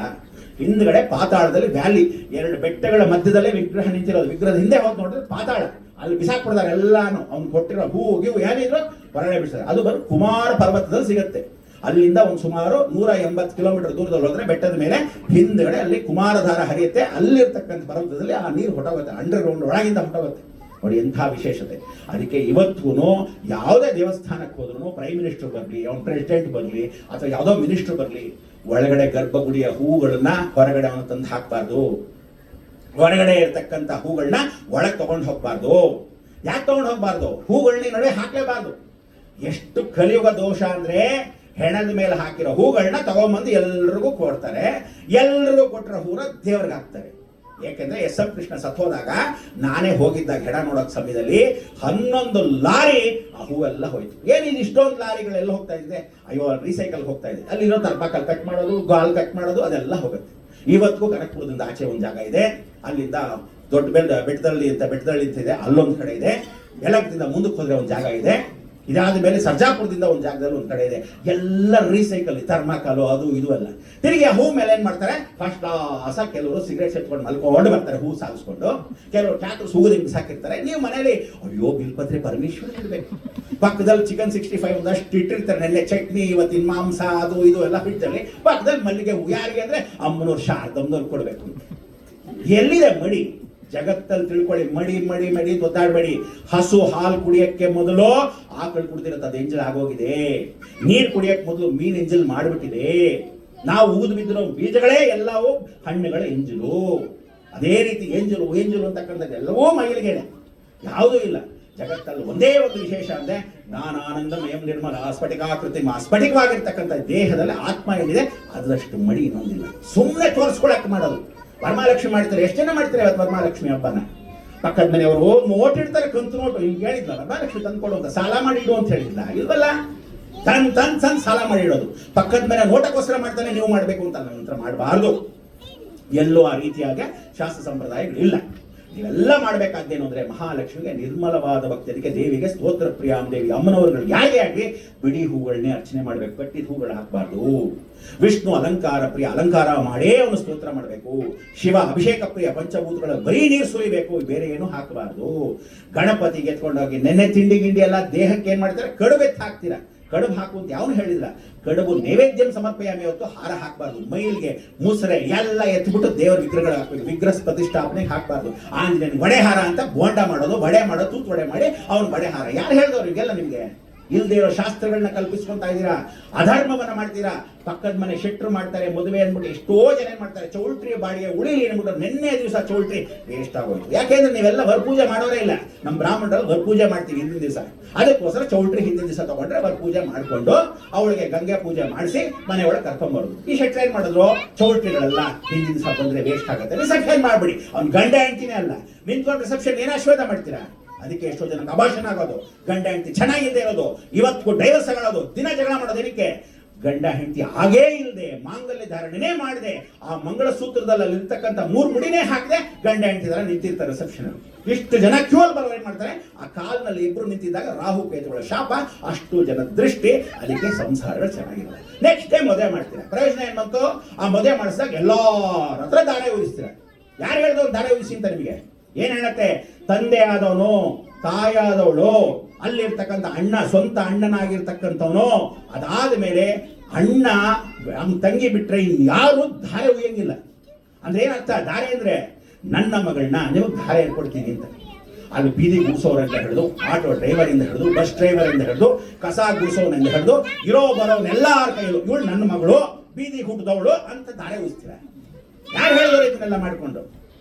B: ಹಿಂದ್ಗಡೆ ಪಾತಾಳದಲ್ಲಿ ವ್ಯಾಲಿ, 2 ಬೆಟ್ಟಗಳ ಮಧ್ಯದಲ್ಲೇ ವಿಗ್ರಹ ನಿಂತಿರೋದು. ವಿಗ್ರಹದ ಹಿಂದೆ ಹೋಗಿ ನೋಡಿದ್ರೆ ಪಾತಾಳ, ಅಲ್ಲಿ ಬಿಸಾಕ್ಬಿಡ್ತಾರೆ ಎಲ್ಲಾನು. ಅವ್ನು ಕೊಟ್ಟಿರೋ ಹೂ ಗಿವು ಏನಿದ್ರು ಹೊರಗಡೆ ಬಿಡ್ತಾರೆ. ಅದು ಬರೋ ಕುಮಾರ ಪರ್ವತದಲ್ಲಿ ಸಿಗುತ್ತೆ. ಅಲ್ಲಿಂದ ಒಂದು ಸುಮಾರು 180 ಕಿಲೋಮೀಟರ್ ದೂರದಲ್ಲಿ ಹೋದ್ರೆ ಬೆಟ್ಟದ ಮೇಲೆ ಹಿಂದ್ಗಡೆ ಅಲ್ಲಿ ಕುಮಾರಧಾರ ಹರಿಯುತ್ತೆ. ಅಲ್ಲಿರ್ತಕ್ಕಂಥ ಪರ್ವತದಲ್ಲಿ ಆ ನೀರು ಹೊಟ್ಟೋಗುತ್ತೆ, ಅಂಡರ್ ಗ್ರೌಂಡ್ ಒಳಗಿಂದ ಹೊಟ್ಟೋಗುತ್ತೆ. ನೋಡಿ ಎಂಥ ವಿಶೇಷತೆ. ಅದಕ್ಕೆ ಇವತ್ತೂ ಯಾವುದೇ ದೇವಸ್ಥಾನಕ್ಕೆ ಹೋದ್ರು ಪ್ರೈಮ್ ಮಿನಿಸ್ಟರ್ ಬರಲಿ, ಅವ್ನ ಪ್ರೆಸಿಡೆಂಟ್ ಬರಲಿ, ಅಥವಾ ಯಾವುದೋ ಮಿನಿಸ್ಟರ್ ಬರಲಿ, ಒಳಗಡೆ ಗರ್ಭಗುಡಿಯ ಹೂಗಳನ್ನ ಹೊರಗಡೆ ಅವನು ತಂದು ಹಾಕ್ಬಾರ್ದು. ಹೊರಗಡೆ ಇರ್ತಕ್ಕಂಥ ಹೂಗಳನ್ನ ಒಳಗೆ ತಗೊಂಡು ಹೋಗ್ಬಾರ್ದು. ಯಾಕೆ ತಗೊಂಡು ಹೋಗ್ಬಾರ್ದು? ಹೂಗಳನ್ನ ನಡುವೆ ಹಾಕ್ಲೇಬಾರ್ದು. ಎಷ್ಟು ಕಲಿಯುಗ ದೋಷ ಅಂದ್ರೆ, ಹೆಣದ ಮೇಲೆ ಹಾಕಿರೋ ಹೂಗಳನ್ನ ತಗೊಂಡ್ಬಂದು ಎಲ್ರಿಗೂ ಕೊಡ್ತಾರೆ. ಎಲ್ರಿಗೂ ಕೊಟ್ಟರೆ ಹೂರ ದೇವ್ರಿಗೆ ಹಾಕ್ತಾರೆ. ಯಾಕೆಂದ್ರೆ ಎಸ್ ಎಂ ಕೃಷ್ಣ ಸತ್ತೋದಾಗ ನಾನೇ ಹೋಗಿದ್ದಾಗ ಹೆಣ ನೋಡೋಕ್ ಸಮಯದಲ್ಲಿ 11 ಲಾರಿ ಆ ಹೂವೆಲ್ಲ ಹೋಯ್ತು. ಏನಿದು ಇಷ್ಟೊಂದು ಲಾರಿಗಳೆಲ್ಲ ಹೋಗ್ತಾ ಇದೆ? ಅಯ್ಯೋ ರೀಸೈಕಲ್ ಹೋಗ್ತಾ ಇದೆ. ಅಲ್ಲಿರೋ ತರ್ಪಾಕಲ್ ಕಟ್ ಮಾಡೋದು, ಗಾಲ್ ಕಟ್ ಮಾಡೋದು ಅದೆಲ್ಲ ಹೋಗುತ್ತೆ. ಇವತ್ತಿಗೂ ಕನಕಪುರದಿಂದ ಆಚೆ ಒಂದು ಜಾಗ ಇದೆ, ಅಲ್ಲಿಂದ ದೊಡ್ಡ ಬೆಟ್ಟದಲ್ಲಿ ಅಂತ ಇದೆ, ಅಲ್ಲೊಂದು ಕಡೆ ಇದೆ. ಬೆಳಗ್ದಿಂದ ಮುಂದಕ್ಕೆ ಹೋದ್ರೆ ಒಂದು ಜಾಗ ಇದೆ. ಇದಾದ ಮೇಲೆ ಸರ್ಜಾಪುರದಿಂದ ಒಂದು ಜಾಗದಲ್ಲಿ ಒಂದು ಕಡೆ ಇದೆ. ಎಲ್ಲ ರೀಸೈಕಲ್, ಥರ್ಮಾಕಾಲು ಅದು ಇದು ಎಲ್ಲ. ತಿರುಗಿ ಆ ಹೂ ಮೇಲೆ ಏನ್ ಮಾಡ್ತಾರೆ, ಫಸ್ಟ್ ಕ್ಲಾಸ ಕೆಲವರು ಸಿಗರೇಟ್ ಎತ್ಕೊಂಡು ಮಲ್ಕೊಂಡು ಬರ್ತಾರೆ ಹೂ ಸಾಗಿಸ್ಕೊಂಡು. ಕೆಲವರು ಟ್ಯಾಕ್ಟರ್ ಸೂಗದಿಂಗ್ ಸಾಕಿರ್ತಾರೆ. ನೀವು ಮನೇಲಿ ಅಯ್ಯೋ ಬಿಲ್ಪತ್ರೆ ಪರಮೇಶ್ವರ ಇಡಬೇಕು, ಪಕ್ಕದಲ್ಲಿ ಚಿಕನ್ 65 ಒಂದಷ್ಟು ಇಟ್ಟಿರ್ತಾರೆ. ನೆನ್ನೆ ಚಟ್ನಿ, ಇವತ್ತಿನ ಮಾಂಸ ಅದು ಇದು ಎಲ್ಲ ಇಟ್ಟಲ್ಲಿ ಪಕ್ಕದಲ್ಲಿ ಮಲ್ಲಿಗೆ ಹೂ. ಯಾರಿಗೆ ಅಂದ್ರೆ ಅಮ್ಮನವ್ರು ಶಾರದಮ್ಮನವ್ರು ಕೊಡ್ಬೇಕು. ಎಲ್ಲಿದೆ ಮಡಿ? ಜಗತ್ತಲ್ಲಿ ತಿಳ್ಕೊಳ್ಳಿ, ಮಡಿ ಮಡಿ ಮಡಿ ಒದ್ದಾಡಬೇಡಿ. ಹಸು ಹಾಲು ಕುಡಿಯಕ್ಕೆ ಮೊದಲು ಆಕಳು ಕುಡ್ದಿರತ್ತೆ, ಅದು ಎಂಜಲ್ ಆಗೋಗಿದೆ. ನೀರು ಕುಡಿಯಕ್ಕೆ ಮೊದಲು ಮೀನ್ ಎಂಜಲ್ ಮಾಡಿಬಿಟ್ಟಿದೆ. ನಾವು ಉಗಿದು ಬಿದ್ದಿರೋ ಬೀಜಗಳೇ ಎಲ್ಲವೂ ಹಣ್ಣುಗಳ ಎಂಜಲು. ಅದೇ ರೀತಿ ಎಂಜಲು ಅಂತಕ್ಕಂಥದ್ದು ಎಲ್ಲವೂ ಮೈಲಿಗೆನೆ, ಯಾವುದೂ ಇಲ್ಲ. ಜಗತ್ತಲ್ಲಿ ಒಂದೇ ಒಂದು ವಿಶೇಷ ಅಂದ್ರೆ ಜ್ಞಾನಾನಂದಮಯಂ ನಿರ್ಮಲ ಸ್ಫಟಿಕಾಕೃತಿ. ಸ್ಫಟಿಕವಾಗಿರ್ತಕ್ಕಂಥ ದೇಹದಲ್ಲಿ ಆತ್ಮ ಏನಿದೆ ಅದರಷ್ಟು ಮಡಿ ಇನ್ನೊಂದಿಲ್ಲ. ಸುಮ್ಮನೆ ತೋರಿಸ್ಕೊಳಕ್ಕೆ ಮಾಡೋದು. ವರಮಹಾಲಕ್ಷ್ಮಿ ಮಾಡ್ತಾರೆ. ಎಷ್ಟು ಜನ ಮಾಡ್ತಾರೆ ಇವತ್ತು ವರಮಹಾಲಕ್ಷ್ಮಿ ಹಬ್ಬನ? ಪಕ್ಕದ ಮನೆಯವರು ನೋಟ್ ಇಡ್ತಾರೆ, ಕಂತು ನೋಟು. ಹಿಂಗೆ ಹೇಳಿದ್ಲ ವರಮಹಾಲಕ್ಷ್ಮಿ ತಂದ್ಕೊಡು ಅಂತ, ಸಾಲ ಮಾಡಿಡು ಅಂತ ಹೇಳಿದ್ಲ? ಇಲ್ವಲ್ಲ, ತನ್ ಸಾಲ ಮಾಡಿಡೋದು. ಪಕ್ಕದ ಮನೆ ನೋಟಕ್ಕೋಸ್ಕರ ಮಾಡ್ತಾನೆ, ನೀವು ಮಾಡಬೇಕು ಅಂತ ನಂತರ ಮಾಡಬಾರ್ದು. ಎಲ್ಲೂ ಆ ರೀತಿಯಾಗಿ ಶಾಸ್ತ್ರ ಸಂಪ್ರದಾಯಗಳಿಲ್ಲ. ನೀವೆಲ್ಲ ಮಾಡಬೇಕಾದ್ದೇನು ಅಂದ್ರೆ ಮಹಾಲಕ್ಷ್ಮಿಗೆ ನಿರ್ಮಲವಾದ ಭಕ್ತಿ. ಅದಕ್ಕೆ ದೇವಿಗೆ ಸ್ತೋತ್ರ ಪ್ರಿಯಾಂ ದೇವಿ. ಅಮ್ಮನವರುಗಳು ಯಾರಿಗೆ ಆಗಲಿ ಬಿಡಿ ಹೂಗಳನ್ನೇ ಅರ್ಚನೆ ಮಾಡಬೇಕು, ಕಟ್ಟಿದ ಹೂಗಳು ಹಾಕಬಾರ್ದು. ವಿಷ್ಣು ಅಲಂಕಾರ ಪ್ರಿಯ, ಅಲಂಕಾರ ಮಾಡೇ ಅವನು ಸ್ತೋತ್ರ ಮಾಡಬೇಕು. ಶಿವ ಅಭಿಷೇಕ ಪ್ರಿಯ, ಪಂಚಭೂತಗಳ ಬರೀ ನೀರು ಸುರಿಬೇಕು, ಬೇರೆ ಏನು ಹಾಕಬಾರ್ದು. ಗಣಪತಿಗೆ ಎತ್ಕೊಂಡೋಗಿ ನೆನ್ನೆ ತಿಂಡಿ ಗಿಂಡಿ ಎಲ್ಲ ದೇಹಕ್ಕೆ ಏನ್ ಮಾಡ್ತಾರೆ, ಕಡುಬೆತ್ತು ಹಾಕ್ತೀರಾ. ಕಡುಬು ಹಾಕು ಅಂತ ಯಾವನು ಹೇಳಿಲ್ಲ. ಕಡುಬು ನೈವೇದ್ಯಂ ಸಮರ್ಪಯಾಮಿ ಹೊತ್ತು ಹಾರ ಹಾಕಬಾರ್ದು. ಮೈಲ್ಗೆ ಮುಸರೆ ಎಲ್ಲ ಎತ್ಬಿಟ್ಟು ದೇವರ ವಿಗ್ರಹಗಳು ಹಾಕ್ಬೇಕು. ವಿಗ್ರಹ ಪ್ರತಿಷ್ಠಾಪನೆಗೆ ಹಾಕಬಾರ್ದು. ಆಂಜನೇಯನ ವಡೆ ಹಾರ ಅಂತ ಬೋಂಡ ಮಾಡೋದು, ವಡೆ ಮಾಡೋದು, ತೂತ್ ವಡೆ ಮಾಡಿ ಅವ್ನು ವಡೆ ಹಾರ. ಯಾರು ಹೇಳಿದವ್ರು ಈಗೆಲ್ಲ ನಿಮಗೆ? ಇಲ್ದೇ ಇರೋ ಶಾಸ್ತ್ರಗಳನ್ನ ಕಲ್ಪಿಸ್ಕೊಂತಾ ಇದ್ದೀರಾ, ಅಧರ್ಮವನ್ನ ಮಾಡ್ತೀರಾ. ಪಕ್ಕದ ಮನೆ ಶೆಟ್ರು ಮಾಡ್ತಾರೆ ಮದುವೆ ಅಂದ್ಬಿಟ್ಟು ಎಷ್ಟೋ ಜನ ಏನ್ ಮಾಡ್ತಾರೆ, ಚೌಲ್ಟ್ರಿ ಬಾಡಿಗೆ ಉಳಿಲಿ ಅಂದ್ಬಿಟ್ಟು ನಿನ್ನೆ ದಿವಸ ಚೌಲ್ಟ್ರಿ ವೇಸ್ಟ್ ಆಗೋಯ್ತು. ಯಾಕೆಂದ್ರೆ ನೀವೆಲ್ಲ ವರಪೂಜೆ ಮಾಡೋರೇ ಇಲ್ಲ. ನಮ್ಮ ಬ್ರಾಹ್ಮಣರು ವರಪೂಜೆ ಮಾಡ್ತೀವಿ ಹಿಂದಿನ ದಿವಸ, ಅದಕ್ಕೋಸ್ಕರ ಚೌಲ್ಟ್ರಿ ಹಿಂದಿನ ದಿವಸ ತಗೊಂಡ್ರೆ ವರಪೂಜೆ ಮಾಡ್ಕೊಂಡು ಅವಳಿಗೆ ಗಂಗೆ ಪೂಜೆ ಮಾಡಿಸಿ ಮನೆ ಒಳಗೆ ಕರ್ಕೊಂಡ್ಬರೋದು. ಈ ಶೆಟ್ರು ಏನ್ ಮಾಡಿದ್ರು, ಚೌಲ್ಟ್ರಿಗಳೆಲ್ಲ ಹಿಂದಿನ ದಿವಸ ಬಂದ್ರೆ ವೇಸ್ಟ್ ಆಗುತ್ತೆ, ರಿಸೆಪ್ಷನ್ ಮಾಡ್ಬಿಡಿ. ಅವ್ನು ಗಂಡ ಹೆಂಡ್ತಿನೇ ಅಲ್ಲ, ನಿಂತ್ಕೊಂಡು ರಿಸೆಪ್ಷನ್ ಏನ್ ಆಶೀರ್ವಾದ ಮಾಡ್ತೀರಾ? ಅದಕ್ಕೆ ಎಷ್ಟೋ ಜನ ಅಭಾಷಣ ಆಗೋದು, ಗಂಡ ಹೆಂಡತಿ ಚೆನ್ನಾಗಿಲ್ಲದೆ ಇರೋದು, ಇವತ್ತು ಡೈವರ್ಸ್ ಆಗೋದು, ದಿನ ಜಗಳ ಮಾಡೋದು. ಏನಕ್ಕೆ? ಗಂಡ ಹೆಂಡತಿ ಹಾಗೇ ಇಲ್ಲದೆ ಮಾಂಗಲ್ಯ ಧಾರಣೆನೇ ಮಾಡದೆ ಆ ಮಂಗಳಸೂತ್ರದಲ್ಲಿ ಇರ್ತಕ್ಕಂಥ 3 ಮುಡಿನೇ ಹಾಕದೆ ಗಂಡ ಹೆಂಡತಿ ತರ ನಿಂತಿರ್ತಾರೆ ರಿಸೆಪ್ಷನ್. ಇಷ್ಟು ಜನ ಕ್ಯೂಲ್ ಬರೋರು ಏನ್ ಮಾಡ್ತಾರೆ, ಆ ಕಾಲ್ನಲ್ಲಿ ಇಬ್ರು ನಿಂತಿದ್ದಾಗ ರಾಹು ಕೇತುಗಳ ಶಾಪ, ಅಷ್ಟು ಜನ ದೃಷ್ಟಿ, ಅದಕ್ಕೆ ಸಂಸಾರಗಳು ಚೆನ್ನಾಗಿರುತ್ತೆ. ನೆಕ್ಸ್ಟ್ ಟೈಮ್ ಮದುವೆ ಮಾಡ್ತೀರಾ, ಪ್ರಯೋಜನ ಏನ್ ಬಂತು? ಆ ಮದುವೆ ಮಾಡಿಸಿದಾಗ ಎಲ್ಲಾರ ಹತ್ರ ದಾರೆ ಉರಿಸ್ತೀರ. ಯಾರು ಹೇಳಿದವ್ರು ದಾರೆ ಉರಿಸಿ ಅಂತ ನಿಮಗೆ? ಏನ್ ಹೇಳತ್ತೆ? ತಂದೆ ಆದವನು, ತಾಯಾದವಳು, ಅಲ್ಲಿರ್ತಕ್ಕಂಥ ಅಣ್ಣ, ಸ್ವಂತ ಅಣ್ಣನಾಗಿರ್ತಕ್ಕಂಥವನು, ಅದಾದ ಮೇಲೆ ಅಣ್ಣ ತಂಗಿ ಬಿಟ್ರೆ ಇನ್ಯಾರು ಧಾರೆ ಉಯ್ಯಂಗಿಲ್ಲ. ಅಂದ್ರೆ ಏನರ್ಥ? ಧಾರೆ ಅಂದ್ರೆ ನನ್ನ ಮಗಳನ್ನ ನಿಮಗೆ ಧಾರೆ ಕೊಡ್ತೀನಿ ಅಂತ. ಅಲ್ಲಿ ಬೀದಿ ಗುಡಿಸೋರಿಂದ ಹಿಡಿದು, ಆಟೋ ಡ್ರೈವರ್ ಇಂದ ಹಿಡಿದು, ಬಸ್ ಡ್ರೈವರ್ ಇಂದ ಹಿಡಿದು, ಕಸ ಗುಡಿಸೋನಿಂದ ಹಿಡಿದು, ಇರೋ ಬರೋನೆಲ್ಲಾರ ಕೈಯಲ್ಲೂ ಇವಳು ನನ್ನ ಮಗಳು, ಬೀದಿ ಹುಟ್ಟಿದವಳು ಅಂತ ಧಾರೆ ಉಯಿಸ್ತೀರ. ಯಾರು ಹೇಳಿದ್ರು ಇದನ್ನೆಲ್ಲ ಮಾಡ್ಕೊಂಡು?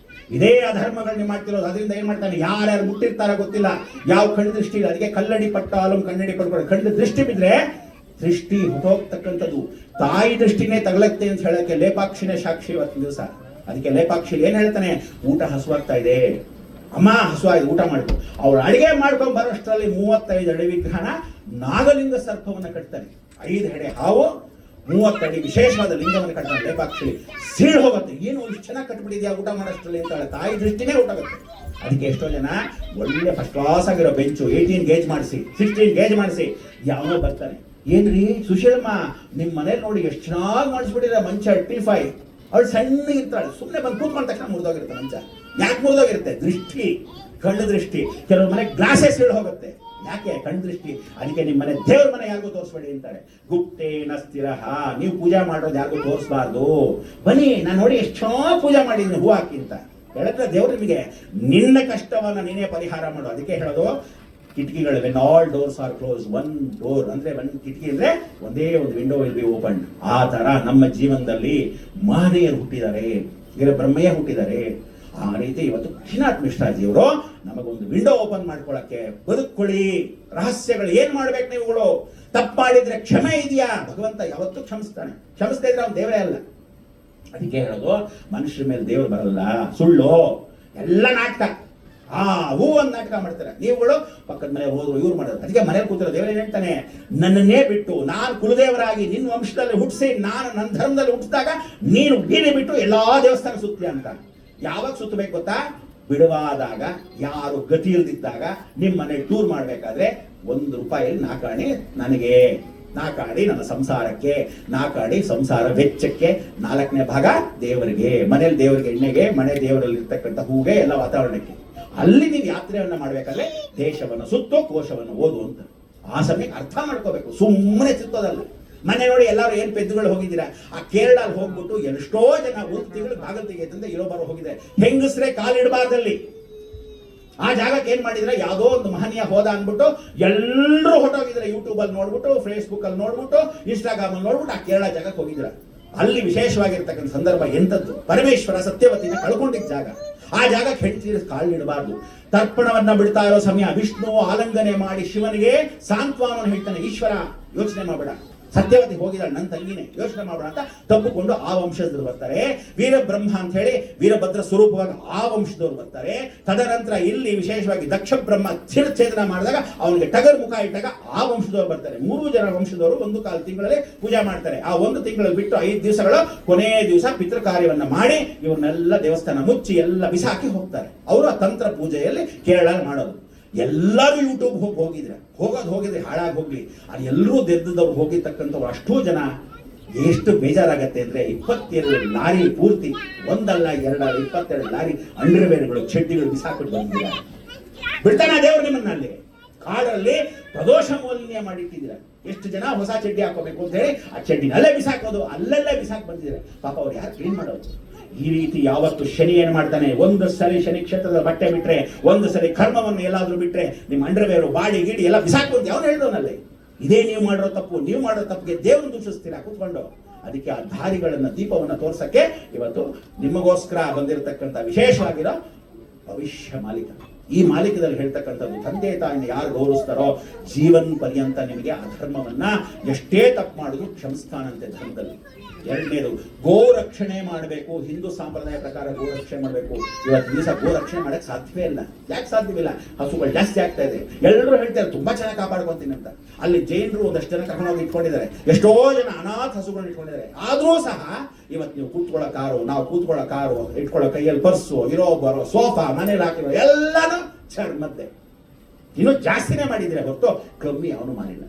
B: ಇದೇ ಅಧರ್ಮಗಳನ್ನ ಮಾಡ್ತಿರೋದು. ಅದರಿಂದ ಏನ್ ಮಾಡ್ತಾನೆ, ಯಾರ್ಯಾರು ಮುಟ್ಟಿರ್ತಾರ ಗೊತ್ತಿಲ್ಲ, ಯಾವ ಕಣ್ಣು ದೃಷ್ಟಿ ಇಲ್ಲ. ಅದಕ್ಕೆ ಕಲ್ಲಡಿ ಪಟ್ಟಾಲು ಕನ್ನಡಿ ಪಡ್ಕೊಳ್ಳಿ. ಕಣ್ಣು ದೃಷ್ಟಿ ಬಿದ್ರೆ ದೃಷ್ಟಿ ಹೊಟ್ಟೋಗ್ತಕ್ಕಂಥದ್ದು. ತಾಯಿ ದೃಷ್ಟಿನೇ ತಗಲತ್ತೆ ಅಂತ ಹೇಳಕ್ಕೆ ಲೇಪಾಕ್ಷಿನೇ ಸಾಕ್ಷಿ ಇವತ್ತಿನ ದಿವಸ. ಅದಕ್ಕೆ ಲೇಪಾಕ್ಷಿ ಏನ್ ಹೇಳ್ತಾನೆ, ಊಟ ಹಸುವಾಗ್ತಾ ಇದೆ, ಅಮ್ಮ ಹಸುವಾಗಿದೆ ಊಟ ಮಾಡ್ಕೊ. ಅವ್ರು ಅಡಿಗೆ ಮಾಡ್ಕೊಂಡ್ ಬರೋಷ್ಟರಲ್ಲಿ 35 ಅಡಿ ವಿಗ್ರಹನ ನಾಗಲಿಂಗ ಸರ್ಪವನ್ನ ಕಟ್ತಾನೆ. 5 ಹೆಡೆ ಹಾವು, 30 ಅಡಿ ವಿಶೇಷವಾದ ಲಿಂಗವನ್ನು ಕಟ್ಟಾನೆ ಲೇಪಾಕ್ಷಿ. ಸೀಳು ಹೋಗುತ್ತೆ, ಏನು ಇಷ್ಟು ಚೆನ್ನಾಗಿ ಕಟ್ಬಿಟ್ಟಿದ್ಯಾ ಊಟ ಮಾಡೋಷ್ಟರಲ್ಲಿ ಅಂತಾಳೆ. ತಾಯಿ ದೃಷ್ಟಿನೇ ಊಟ ಆಗುತ್ತೆ. ಅದಕ್ಕೆ ಎಷ್ಟೋ ಜನ ಒಳ್ಳೆ ಫಸ್ಟ್ ಕ್ಲಾಸ್ ಆಗಿರೋ ಬೆಂಚು 18 ಗೇಜ್ ಮಾಡಿಸಿ, 16 ಗೇಜ್ ಮಾಡಿಸಿ ಯಾವನೋ ಬರ್ತಾನೆ, ಏನ್ರಿ ಸುಶೀಲಮ್ಮ ನಿಮ್ಮ ಮನೇಲಿ ನೋಡಿ ಎಷ್ಟು ಚೆನ್ನಾಗಿ ಮಾಡಿಸ್ಬಿಟ್ಟಿದ್ರೆ ಮಂಚ ಟಿಫೈ. ಅವಳು ಸಣ್ಣಗಿರ್ತಾಳೆ, ಸುಮ್ಮನೆ ಬಂದು ಕೂತ್ಕೊಂಡ ತಕ್ಷಣ ಮುರಿದೋಗಿರುತ್ತೆ ಮಂಚ. ಯಾಕೆ ಮುರಿದೋಗಿರುತ್ತೆ? ದೃಷ್ಟಿ, ಕಣ್ಣು ದೃಷ್ಟಿ. ಕೆಲವ್ರ ಮನೆ ಗ್ಲಾಸೇ ಸೀಳು ಹೋಗುತ್ತೆ. ಯಾಕೆ? ಕಣ್ಣು ದೃಷ್ಟಿ. ಅದಕ್ಕೆ ನಿಮ್ಮ ಮನೆ ದೇವ್ರ ಮನೆ ಯಾರಿಗೂ ತೋರಿಸ್ಬೇಡಿ ಅಂತಾರೆ. ಗುಪ್ತೇನ ಸ್ಥಿರಃ, ನೀವು ಪೂಜೆ ಮಾಡೋದು ಯಾರಿಗೂ ತೋರಿಸಬಾರ್ದು. ಬನ್ನಿ ನಾನು ನೋಡಿ ಎಷ್ಟು ಚೆನ್ನಾಗಿ ಪೂಜೆ ಮಾಡಿದ್ದೀನಿ ಹೂ ಹಾಕಿ ಅಂತ ಹೇಳಿದ್ರೆ ದೇವ್ರು ನಿಮಗೆ ನಿನ್ನ ಕಷ್ಟವನ್ನ ನೀನೇ ಪರಿಹಾರ ಮಾಡು. ಅದಕ್ಕೆ ಹೇಳೋದು ಕಿಟಕಿಗಳು, when all doors R close, one door ಅಂದ್ರೆ ಒಂದು ಕಿಟಕಿ ಅಂದ್ರೆ ಒಂದೇ ಒಂದು ವಿಂಡೋ ವಿಲ್ ಬಿ ಓಪನ್. ಆ ತರ ನಮ್ಮ ಜೀವನದಲ್ಲಿ ಮಹನೀಯರು ಹುಟ್ಟಿದ್ದಾರೆ, ಬ್ರಹ್ಮಯ್ಯ ಹುಟ್ಟಿದ್ದಾರೆ. ಆ ರೀತಿ ಇವತ್ತು ಶ್ರೀನಾಥ್ ಮಿಶ್ರಾಜಿಯವರು ನಮಗೊಂದು ವಿಂಡೋ ಓಪನ್ ಮಾಡ್ಕೊಳಕ್ಕೆ, ಬದುಕೊಳ್ಳಿ, ರಹಸ್ಯಗಳು ಏನ್ ಮಾಡ್ಬೇಕು ನೀವುಗಳು, ತಪ್ಪು ಮಾಡಿದ್ರೆ ಕ್ಷಮೆ ಇದೆಯಾ? ಭಗವಂತ ಯಾವತ್ತೂ ಕ್ಷಮಿಸ್ತಾನೆ. ಕ್ಷಮಿಸ್ತಾ ಇದ್ರೆ ಅವ್ನು ದೇವರೇ ಅಲ್ಲ. ಅದಕ್ಕೆ ಹೇಳೋದು ಮನುಷ್ಯರ ಮೇಲೆ ದೇವರು ಬರಲ್ಲ, ಸುಳ್ಳು ಎಲ್ಲ ನಾಟಕ. ಹೂ ಒಂದು ನಾಟಕ ಮಾಡ್ತಾರೆ. ನೀವುಗಳು ಪಕ್ಕದ ಮನೆ ಹೋದ್ರು, ಇವ್ರು ಮಾಡೋದು. ಅದಕ್ಕೆ ಮನೇಲಿ ಕೂತಿರೋ ದೇವರೇ ಹೇಳ್ತಾನೆ, ನನ್ನನ್ನೇ ಬಿಟ್ಟು ನಾನು ಕುಲದೇವರಾಗಿ ನಿನ್ನ ವಂಶದಲ್ಲಿ ಹುಟ್ಟಿಸಿ ನಾನು ನನ್ನ ಧರ್ಮದಲ್ಲಿ ಹುಟ್ಟಿಸಿದಾಗ ನೀನು ಬೀದಿ ಬಿಟ್ಟು ಎಲ್ಲಾ ದೇವಸ್ಥಾನ ಸುತ್ತೀಯ ಅಂತ. ಯಾವಾಗ ಸುತ್ತಬೇಕು ಗೊತ್ತಾ? ಬಿಡುವಾದಾಗ, ಯಾರು ಗತಿ ಇಲ್ದಿದ್ದಾಗ, ನಿಮ್ಮ ಮನೆ ಟೂರ್ ಮಾಡ್ಬೇಕಾದ್ರೆ ₹1 ನಾಕಾಣಿ ನನಗೆ, ನಾಕಾಡಿ ನನ್ನ ಸಂಸಾರಕ್ಕೆ, ನಾಕಾಡಿ ಸಂಸಾರ ವೆಚ್ಚಕ್ಕೆ, 4ನೇ ಭಾಗ ದೇವರಿಗೆ. ಮನೇಲಿ ದೇವರಿಗೆ ಎಣ್ಣೆಗೆ, ಮನೆ ದೇವರಲ್ಲಿ ಇರ್ತಕ್ಕಂಥ ಹೂಗೆ, ಎಲ್ಲ ವಾತಾವರಣಕ್ಕೆ. ಅಲ್ಲಿ ನೀವು ಯಾತ್ರೆಯನ್ನ ಮಾಡ್ಬೇಕಾದ್ರೆ ದೇಶವನ್ನು ಸುತ್ತು, ಕೋಶವನ್ನು ಓದು ಅಂತ. ಆ ಸಮಯಕ್ಕೆ ಅರ್ಥ ಮಾಡ್ಕೋಬೇಕು, ಸುಮ್ಮನೆ ಸುತ್ತೋದಲ್ಲ. ಮನೆ ನೋಡಿ ಎಲ್ಲರೂ ಏನ್ ಪೆದ್ದುಗಳು ಹೋಗಿದ್ದೀರಾ, ಆ ಕೇರಳಲ್ಲಿ ಹೋಗ್ಬಿಟ್ಟು ಎಷ್ಟೋ ಜನ 1 ತಿಂಗಳು ಬಾಗಲ್ ತೆಗೆಯತ್ತಂತ ಇರೋ ಬರೋ ಹೋಗಿದೆ. ಹೆಂಗಸ್ರೆ ಕಾಲಿಡಬಾರ್ದಲ್ಲಿ. ಆ ಜಾಗಕ್ಕೆ ಏನ್ ಮಾಡಿದ್ರೆ, ಯಾವುದೋ ಒಂದು ಮಹನೀಯ ಹೋದ ಅನ್ಬಿಟ್ಟು ಎಲ್ಲರೂ ಹೊಟ್ಟೋಗಿದ್ರೆ. ಯೂಟ್ಯೂಬ್ ಅಲ್ಲಿ ನೋಡ್ಬಿಟ್ಟು, ಫೇಸ್ಬುಕ್ ಅಲ್ಲಿ ನೋಡ್ಬಿಟ್ಟು, ಇನ್ಸ್ಟಾಗ್ರಾಮ್ ಅಲ್ಲಿ ನೋಡ್ಬಿಟ್ಟು ಆ ಕೇರಳ ಜಾಗಕ್ಕೆ ಹೋಗಿದ್ರ. ಅಲ್ಲಿ ವಿಶೇಷವಾಗಿರ್ತಕ್ಕಂಥ ಸಂದರ್ಭ ಎಂತದ್ದು, ಪರಮೇಶ್ವರ ಸತ್ಯವತಿನ ಕಳ್ಕೊಂಡಿದ್ದ ಜಾಗ. ಆ ಜಾಗಕ್ಕೆ ಹೆಂಡತಿ ಕಾಲಿಡಬಾರ್ದು. ತರ್ಪಣವನ್ನ ಬಿಡ್ತಾ ಇರೋ ಸಮಯ ವಿಷ್ಣು ಆಲಂಗನೆ ಮಾಡಿ ಶಿವನಿಗೆ ಸಾಂತ್ವನವನ್ನು ಹೇಳ್ತಾನೆ, ಈಶ್ವರ ಯೋಚನೆ ಮಾಡಬೇಡ, ಸತ್ಯವತಿ ಹೋಗಿದ್ದಾಳೆ ನನ್ನ ತಂಗಿನೇ, ಯೋಚನೆ ಮಾಡೋಣ ಅಂತ ತಪ್ಪುಕೊಂಡು ಆ ವಂಶದವರು ಬರ್ತಾರೆ. ವೀರಬ್ರಹ್ಮ ಅಂತ ಹೇಳಿ ವೀರಭದ್ರ ಸ್ವರೂಪವಾಗಿ ಆ ವಂಶದವರು ಬರ್ತಾರೆ. ತದನಂತರ ಇಲ್ಲಿ ವಿಶೇಷವಾಗಿ ದಕ್ಷ ಬ್ರಹ್ಮ ಶಿರಚ್ಛೇದನ ಮಾಡಿದಾಗ ಅವನಿಗೆ ಟಗರ್ ಮುಖ ಇಟ್ಟಾಗ ಆ ವಂಶದವರು ಬರ್ತಾರೆ. 3 ಜನ ವಂಶದವರು 1.25 ತಿಂಗಳಲ್ಲಿ ಪೂಜೆ ಮಾಡ್ತಾರೆ. ಆ 1 ತಿಂಗಳಲ್ಲಿ ಬಿಟ್ಟು 5 ದಿವಸಗಳು ಕೊನೆಯ ದಿವಸ ಪಿತೃ ಕಾರ್ಯವನ್ನ ಮಾಡಿ ಇವ್ರನ್ನೆಲ್ಲ ದೇವಸ್ಥಾನ ಮುಚ್ಚಿ ಎಲ್ಲ ಬಿಸಾಕಿ ಹೋಗ್ತಾರೆ. ಅವರು ಆ ತಂತ್ರ ಪೂಜೆಯಲ್ಲಿ ಕೇರಳ ಮಾಡೋದು. ಎಲ್ಲರೂ ಯೂಟ್ಯೂಬ್ ಹೋಗಿದ್ರೆ ಹೋಗಿದ್ರೆ ಹಾಳಾಗಿ ಹೋಗ್ಲಿ, ಅದು ಎಲ್ಲರೂ ದೆದ್ದದವ್ರು ಹೋಗಿರ್ತಕ್ಕಂಥವ್ರು ಅಷ್ಟೂ ಜನ. ಎಷ್ಟು ಬೇಜಾರಾಗತ್ತೆ ಅಂದ್ರೆ 22 ಲಾರಿ ಪೂರ್ತಿ, ಒಂದಲ್ಲ ಎರಡಲ್ಲ 22 ಲಾರಿ ಅಂಡರ್ವೇರ್ಗಳು, ಚಡ್ಡಿಗಳು ಬಿಸಾಕ್ಬಿಟ್ಟು ಬಂದಿದ್ದೀರಾ. ಬಿಡ್ತಾನ ದೇವರು ನಿಮ್ಮನ್ನ ಅಲ್ಲಿ ಕಾಡಲ್ಲಿ ಪ್ರದೋಷ ಮೌಲ್ಯ ಮಾಡಿಟ್ಟಿದ್ದೀರಾ. ಎಷ್ಟು ಜನ ಹೊಸ ಚಡ್ಡಿ ಹಾಕೋಬೇಕು ಅಂತ ಹೇಳಿ ಆ ಚಡ್ಡಿನ ಅಲ್ಲೇ ಬಿಸಾಕೋದು, ಅಲ್ಲಲ್ಲೇ ಬಿಸಾಕ್ ಬಂದಿದ್ದಾರೆ. ಪಾಪ ಅವ್ರು ಯಾರು ಕ್ಲೀನ್ ಮಾಡೋದು? ಈ ರೀತಿ ಯಾವತ್ತು ಶನಿ ಏನ್ ಮಾಡ್ತಾನೆ, ಒಂದು ಸರಿ ಶನಿ ಕ್ಷೇತ್ರದ ಬಟ್ಟೆ ಬಿಟ್ರೆ, ಒಂದು ಸರಿ ಕರ್ಮವನ್ನು ಎಲ್ಲಾದ್ರೂ ಬಿಟ್ರೆ, ನಿಮ್ಮ ಅಂಡರ್ವೇರು ಬಾಡಿ ಗೀಡಿ ಎಲ್ಲ ಬಿಸಾಕು ಅಂತ ಯಾವನು ಹೇಳಿದವನಲ್ಲಿ. ಇದೇ ನೀವು ಮಾಡಿರೋ ತಪ್ಪು. ನೀವು ಮಾಡೋ ತಪ್ಪಿಗೆ ದೇವ್ರನ್ನ ದೂಷಿಸ್ತೀರಾ ಕೂತ್ಕೊಂಡು. ಅದಕ್ಕೆ ಆ ದಾರಿಗಳನ್ನ, ದೀಪವನ್ನ ತೋರ್ಸಕ್ಕೆ ಇವತ್ತು ನಿಮಗೋಸ್ಕರ ಬಂದಿರತಕ್ಕಂಥ ವಿಶೇಷವಾಗಿರೋ ಭವಿಷ್ಯ ಮಾಲೀಕ. ಈ ಮಾಲೀಕದಲ್ಲಿ ಹೇಳ್ತಕ್ಕಂಥದ್ದು, ತಂದೆ ತಾಯಿನ ಯಾರು ಗೌರವಿಸ್ತಾರೋ ಜೀವನ್ ಪರ್ಯಂತ ನಿಮಗೆ ಆ ಧರ್ಮವನ್ನ ಎಷ್ಟೇ ತಪ್ಪು ಮಾಡಿದ್ರು ಕ್ಷಮಿಸ್ತಾನಂತೆ ಧರ್ಮದಲ್ಲಿ. ಎರಡನೇದು, ಗೋ ರಕ್ಷಣೆ ಮಾಡಬೇಕು. ಹಿಂದೂ ಸಂಪ್ರದಾಯ ಪ್ರಕಾರ ಗೋ ರಕ್ಷಣೆ ಮಾಡಬೇಕು. ಇವತ್ತು ದಿವಸ ಗೋ ರಕ್ಷಣೆ ಮಾಡಕ್ ಸಾಧ್ಯವೇ ಇಲ್ಲ. ಯಾಕೆ ಸಾಧ್ಯವಿಲ್ಲ? ಹಸುಗಳು ಜಾಸ್ತಿ ಆಗ್ತಾ ಇದೆ. ಎಲ್ಲರೂ ಹೇಳ್ತಾರೆ ತುಂಬಾ ಚೆನ್ನಾಗಿ ಕಾಪಾಡ್ಕೊಂತೀನಿ ಅಂತ. ಅಲ್ಲಿ ಜೈನರು ಒಂದಷ್ಟು ಜನ ಕರ್ಕೊಂಡೋಗಿ ಇಟ್ಕೊಂಡಿದ್ದಾರೆ, ಎಷ್ಟೋ ಜನ ಅನಾಥ ಹಸುಗಳನ್ನ ಇಟ್ಕೊಂಡಿದ್ದಾರೆ. ಆದ್ರೂ ಸಹ ಇವತ್ತು ನೀವು ಕೂತ್ಕೊಳ್ಳೋ ಕಾರು, ನಾವು ಕೂತ್ಕೊಳ್ಳೋ ಕಾರು, ಇಟ್ಕೊಳ್ಳೋ ಕೈಯಲ್ಲಿ ಪರ್ಸು, ಇರೋ ಬರೋ ಸೋಫಾ, ಮನೇಲಿ ಹಾಕಿರೋ ಎಲ್ಲಾನು ಚರ್ಮದ್ದೆ. ಇನ್ನೂ ಜಾಸ್ತಿನೇ ಮಾಡಿದ್ರೆ ಹೊರತು ಕಮ್ಮಿ ಅವನು ಮಾಡಿಲ್ಲ.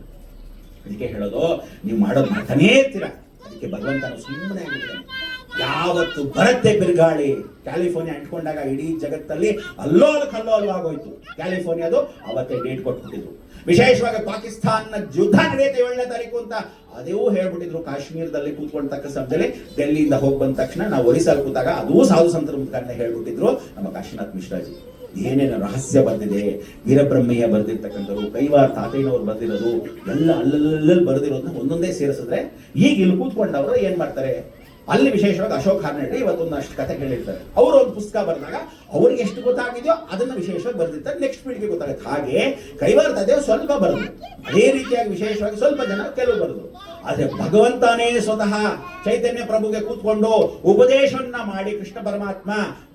B: ಅದಕ್ಕೆ ಹೇಳೋದು, ನೀವು ಮಾಡೋದು ಮಾಡ್ತಾನೇ ಇರ್ತೀರ. ಅದಕ್ಕೆ ಭಗವಂತನ ಸುಮ್ಮನೆ ಆಗಿದ್ದಾನೆ. ಯಾವತ್ತು ಬರುತ್ತೆ ಬಿರುಗಾಳಿ, ಕ್ಯಾಲಿಫೋರ್ನಿಯಾ ಅಂಟ್ಕೊಂಡಾಗ ಇಡೀ ಜಗತ್ತಲ್ಲಿ ಅಲ್ಲೋಲವಾಗೋಯ್ತು. ಕ್ಯಾಲಿಫೋರ್ನಿಯಾದು ಅವತ್ತೇ ಡೇಟ್ ಕೊಟ್ಬಿಟ್ಟಿದ್ರು. ವಿಶೇಷವಾಗಿ ಪಾಕಿಸ್ತಾನ ಯುದ್ಧ ನಡೆಯುತ್ತೆ 7ನೇ ತಾರೀಕು ಅಂತ ಅದೇ ಹೇಳ್ಬಿಟ್ಟಿದ್ರು. ಕಾಶ್ಮೀರದಲ್ಲಿ ಕೂತ್ಕೊಂಡ ಸಮಯದಲ್ಲಿ ಡೆಲ್ಲಿಯಿಂದ ಹೋಗಿ ಬಂದ ತಕ್ಷಣ ನಾವು ಒರಿಸ್ಸಾಲ್ ಕೂತಾಗ ಅದೂ ಸಾಧು ಸಂತರ ಮುಖಾಂತರ ಹೇಳ್ಬಿಟ್ಟಿದ್ರು ನಮ್ಮ ಕಾಶಿನಾಥ್ ಮಿಶ್ರಾಜಿ. ಏನೇನು ರಹಸ್ಯ ಬಂದಿದೆ, ವೀರಬ್ರಹ್ಮಯ್ಯ ಬರೆದಿರ್ತಕ್ಕಂಥವ್ರು, ಕೈವಾರ್ ತಾತಯ್ಯನವ್ರು ಬರೆದಿರೋದು ಎಲ್ಲ ಅಲ್ಲಲ್ಲಿ ಬರೆದಿರೋದನ್ನ ಒಂದೊಂದೇ ಸೇರಿಸಿದ್ರೆ ಈಗ ಇಲ್ಲಿ ಕೂತ್ಕೊಂಡವರು ಏನ್ ಮಾಡ್ತಾರೆ, ಅಲ್ಲಿ ವಿಶೇಷವಾಗಿ ಅಶೋಕ್ ಹಾರ್ನಳ್ಳಿ ಇವತ್ತೊಂದಷ್ಟು ಕತೆ ಹೇಳಿರ್ತಾರೆ. ಅವರು ಒಂದು ಪುಸ್ತಕ ಬರೆದಾಗ ಅವ್ರಿಗೆ ಎಷ್ಟು ಗೊತ್ತಾಗಿದೆಯೋ ಅದನ್ನ ವಿಶೇಷವಾಗಿ ಬರೆದಿರ್ತಾರೆ, ನೆಕ್ಸ್ಟ್ ಪೀಳಿಗೆ ಗೊತ್ತಾಗುತ್ತೆ. ಹಾಗೆ ಕೈವಾರ ತಾತಯ್ಯ ಸ್ವಲ್ಪ ಬರೆದು, ಅದೇ ರೀತಿಯಾಗಿ ವಿಶೇಷವಾಗಿ ಸ್ವಲ್ಪ ಜನ ಕೆಲವು ಬರೆದು. ಆದ್ರೆ ಭಗವಂತನೇ ಸ್ವತಃ ಚೈತನ್ಯ ಪ್ರಭುಗೆ ಕೂತ್ಕೊಂಡು ಉಪದೇಶವನ್ನ ಮಾಡಿ ಕೃಷ್ಣ ಪರಮಾತ್ಮ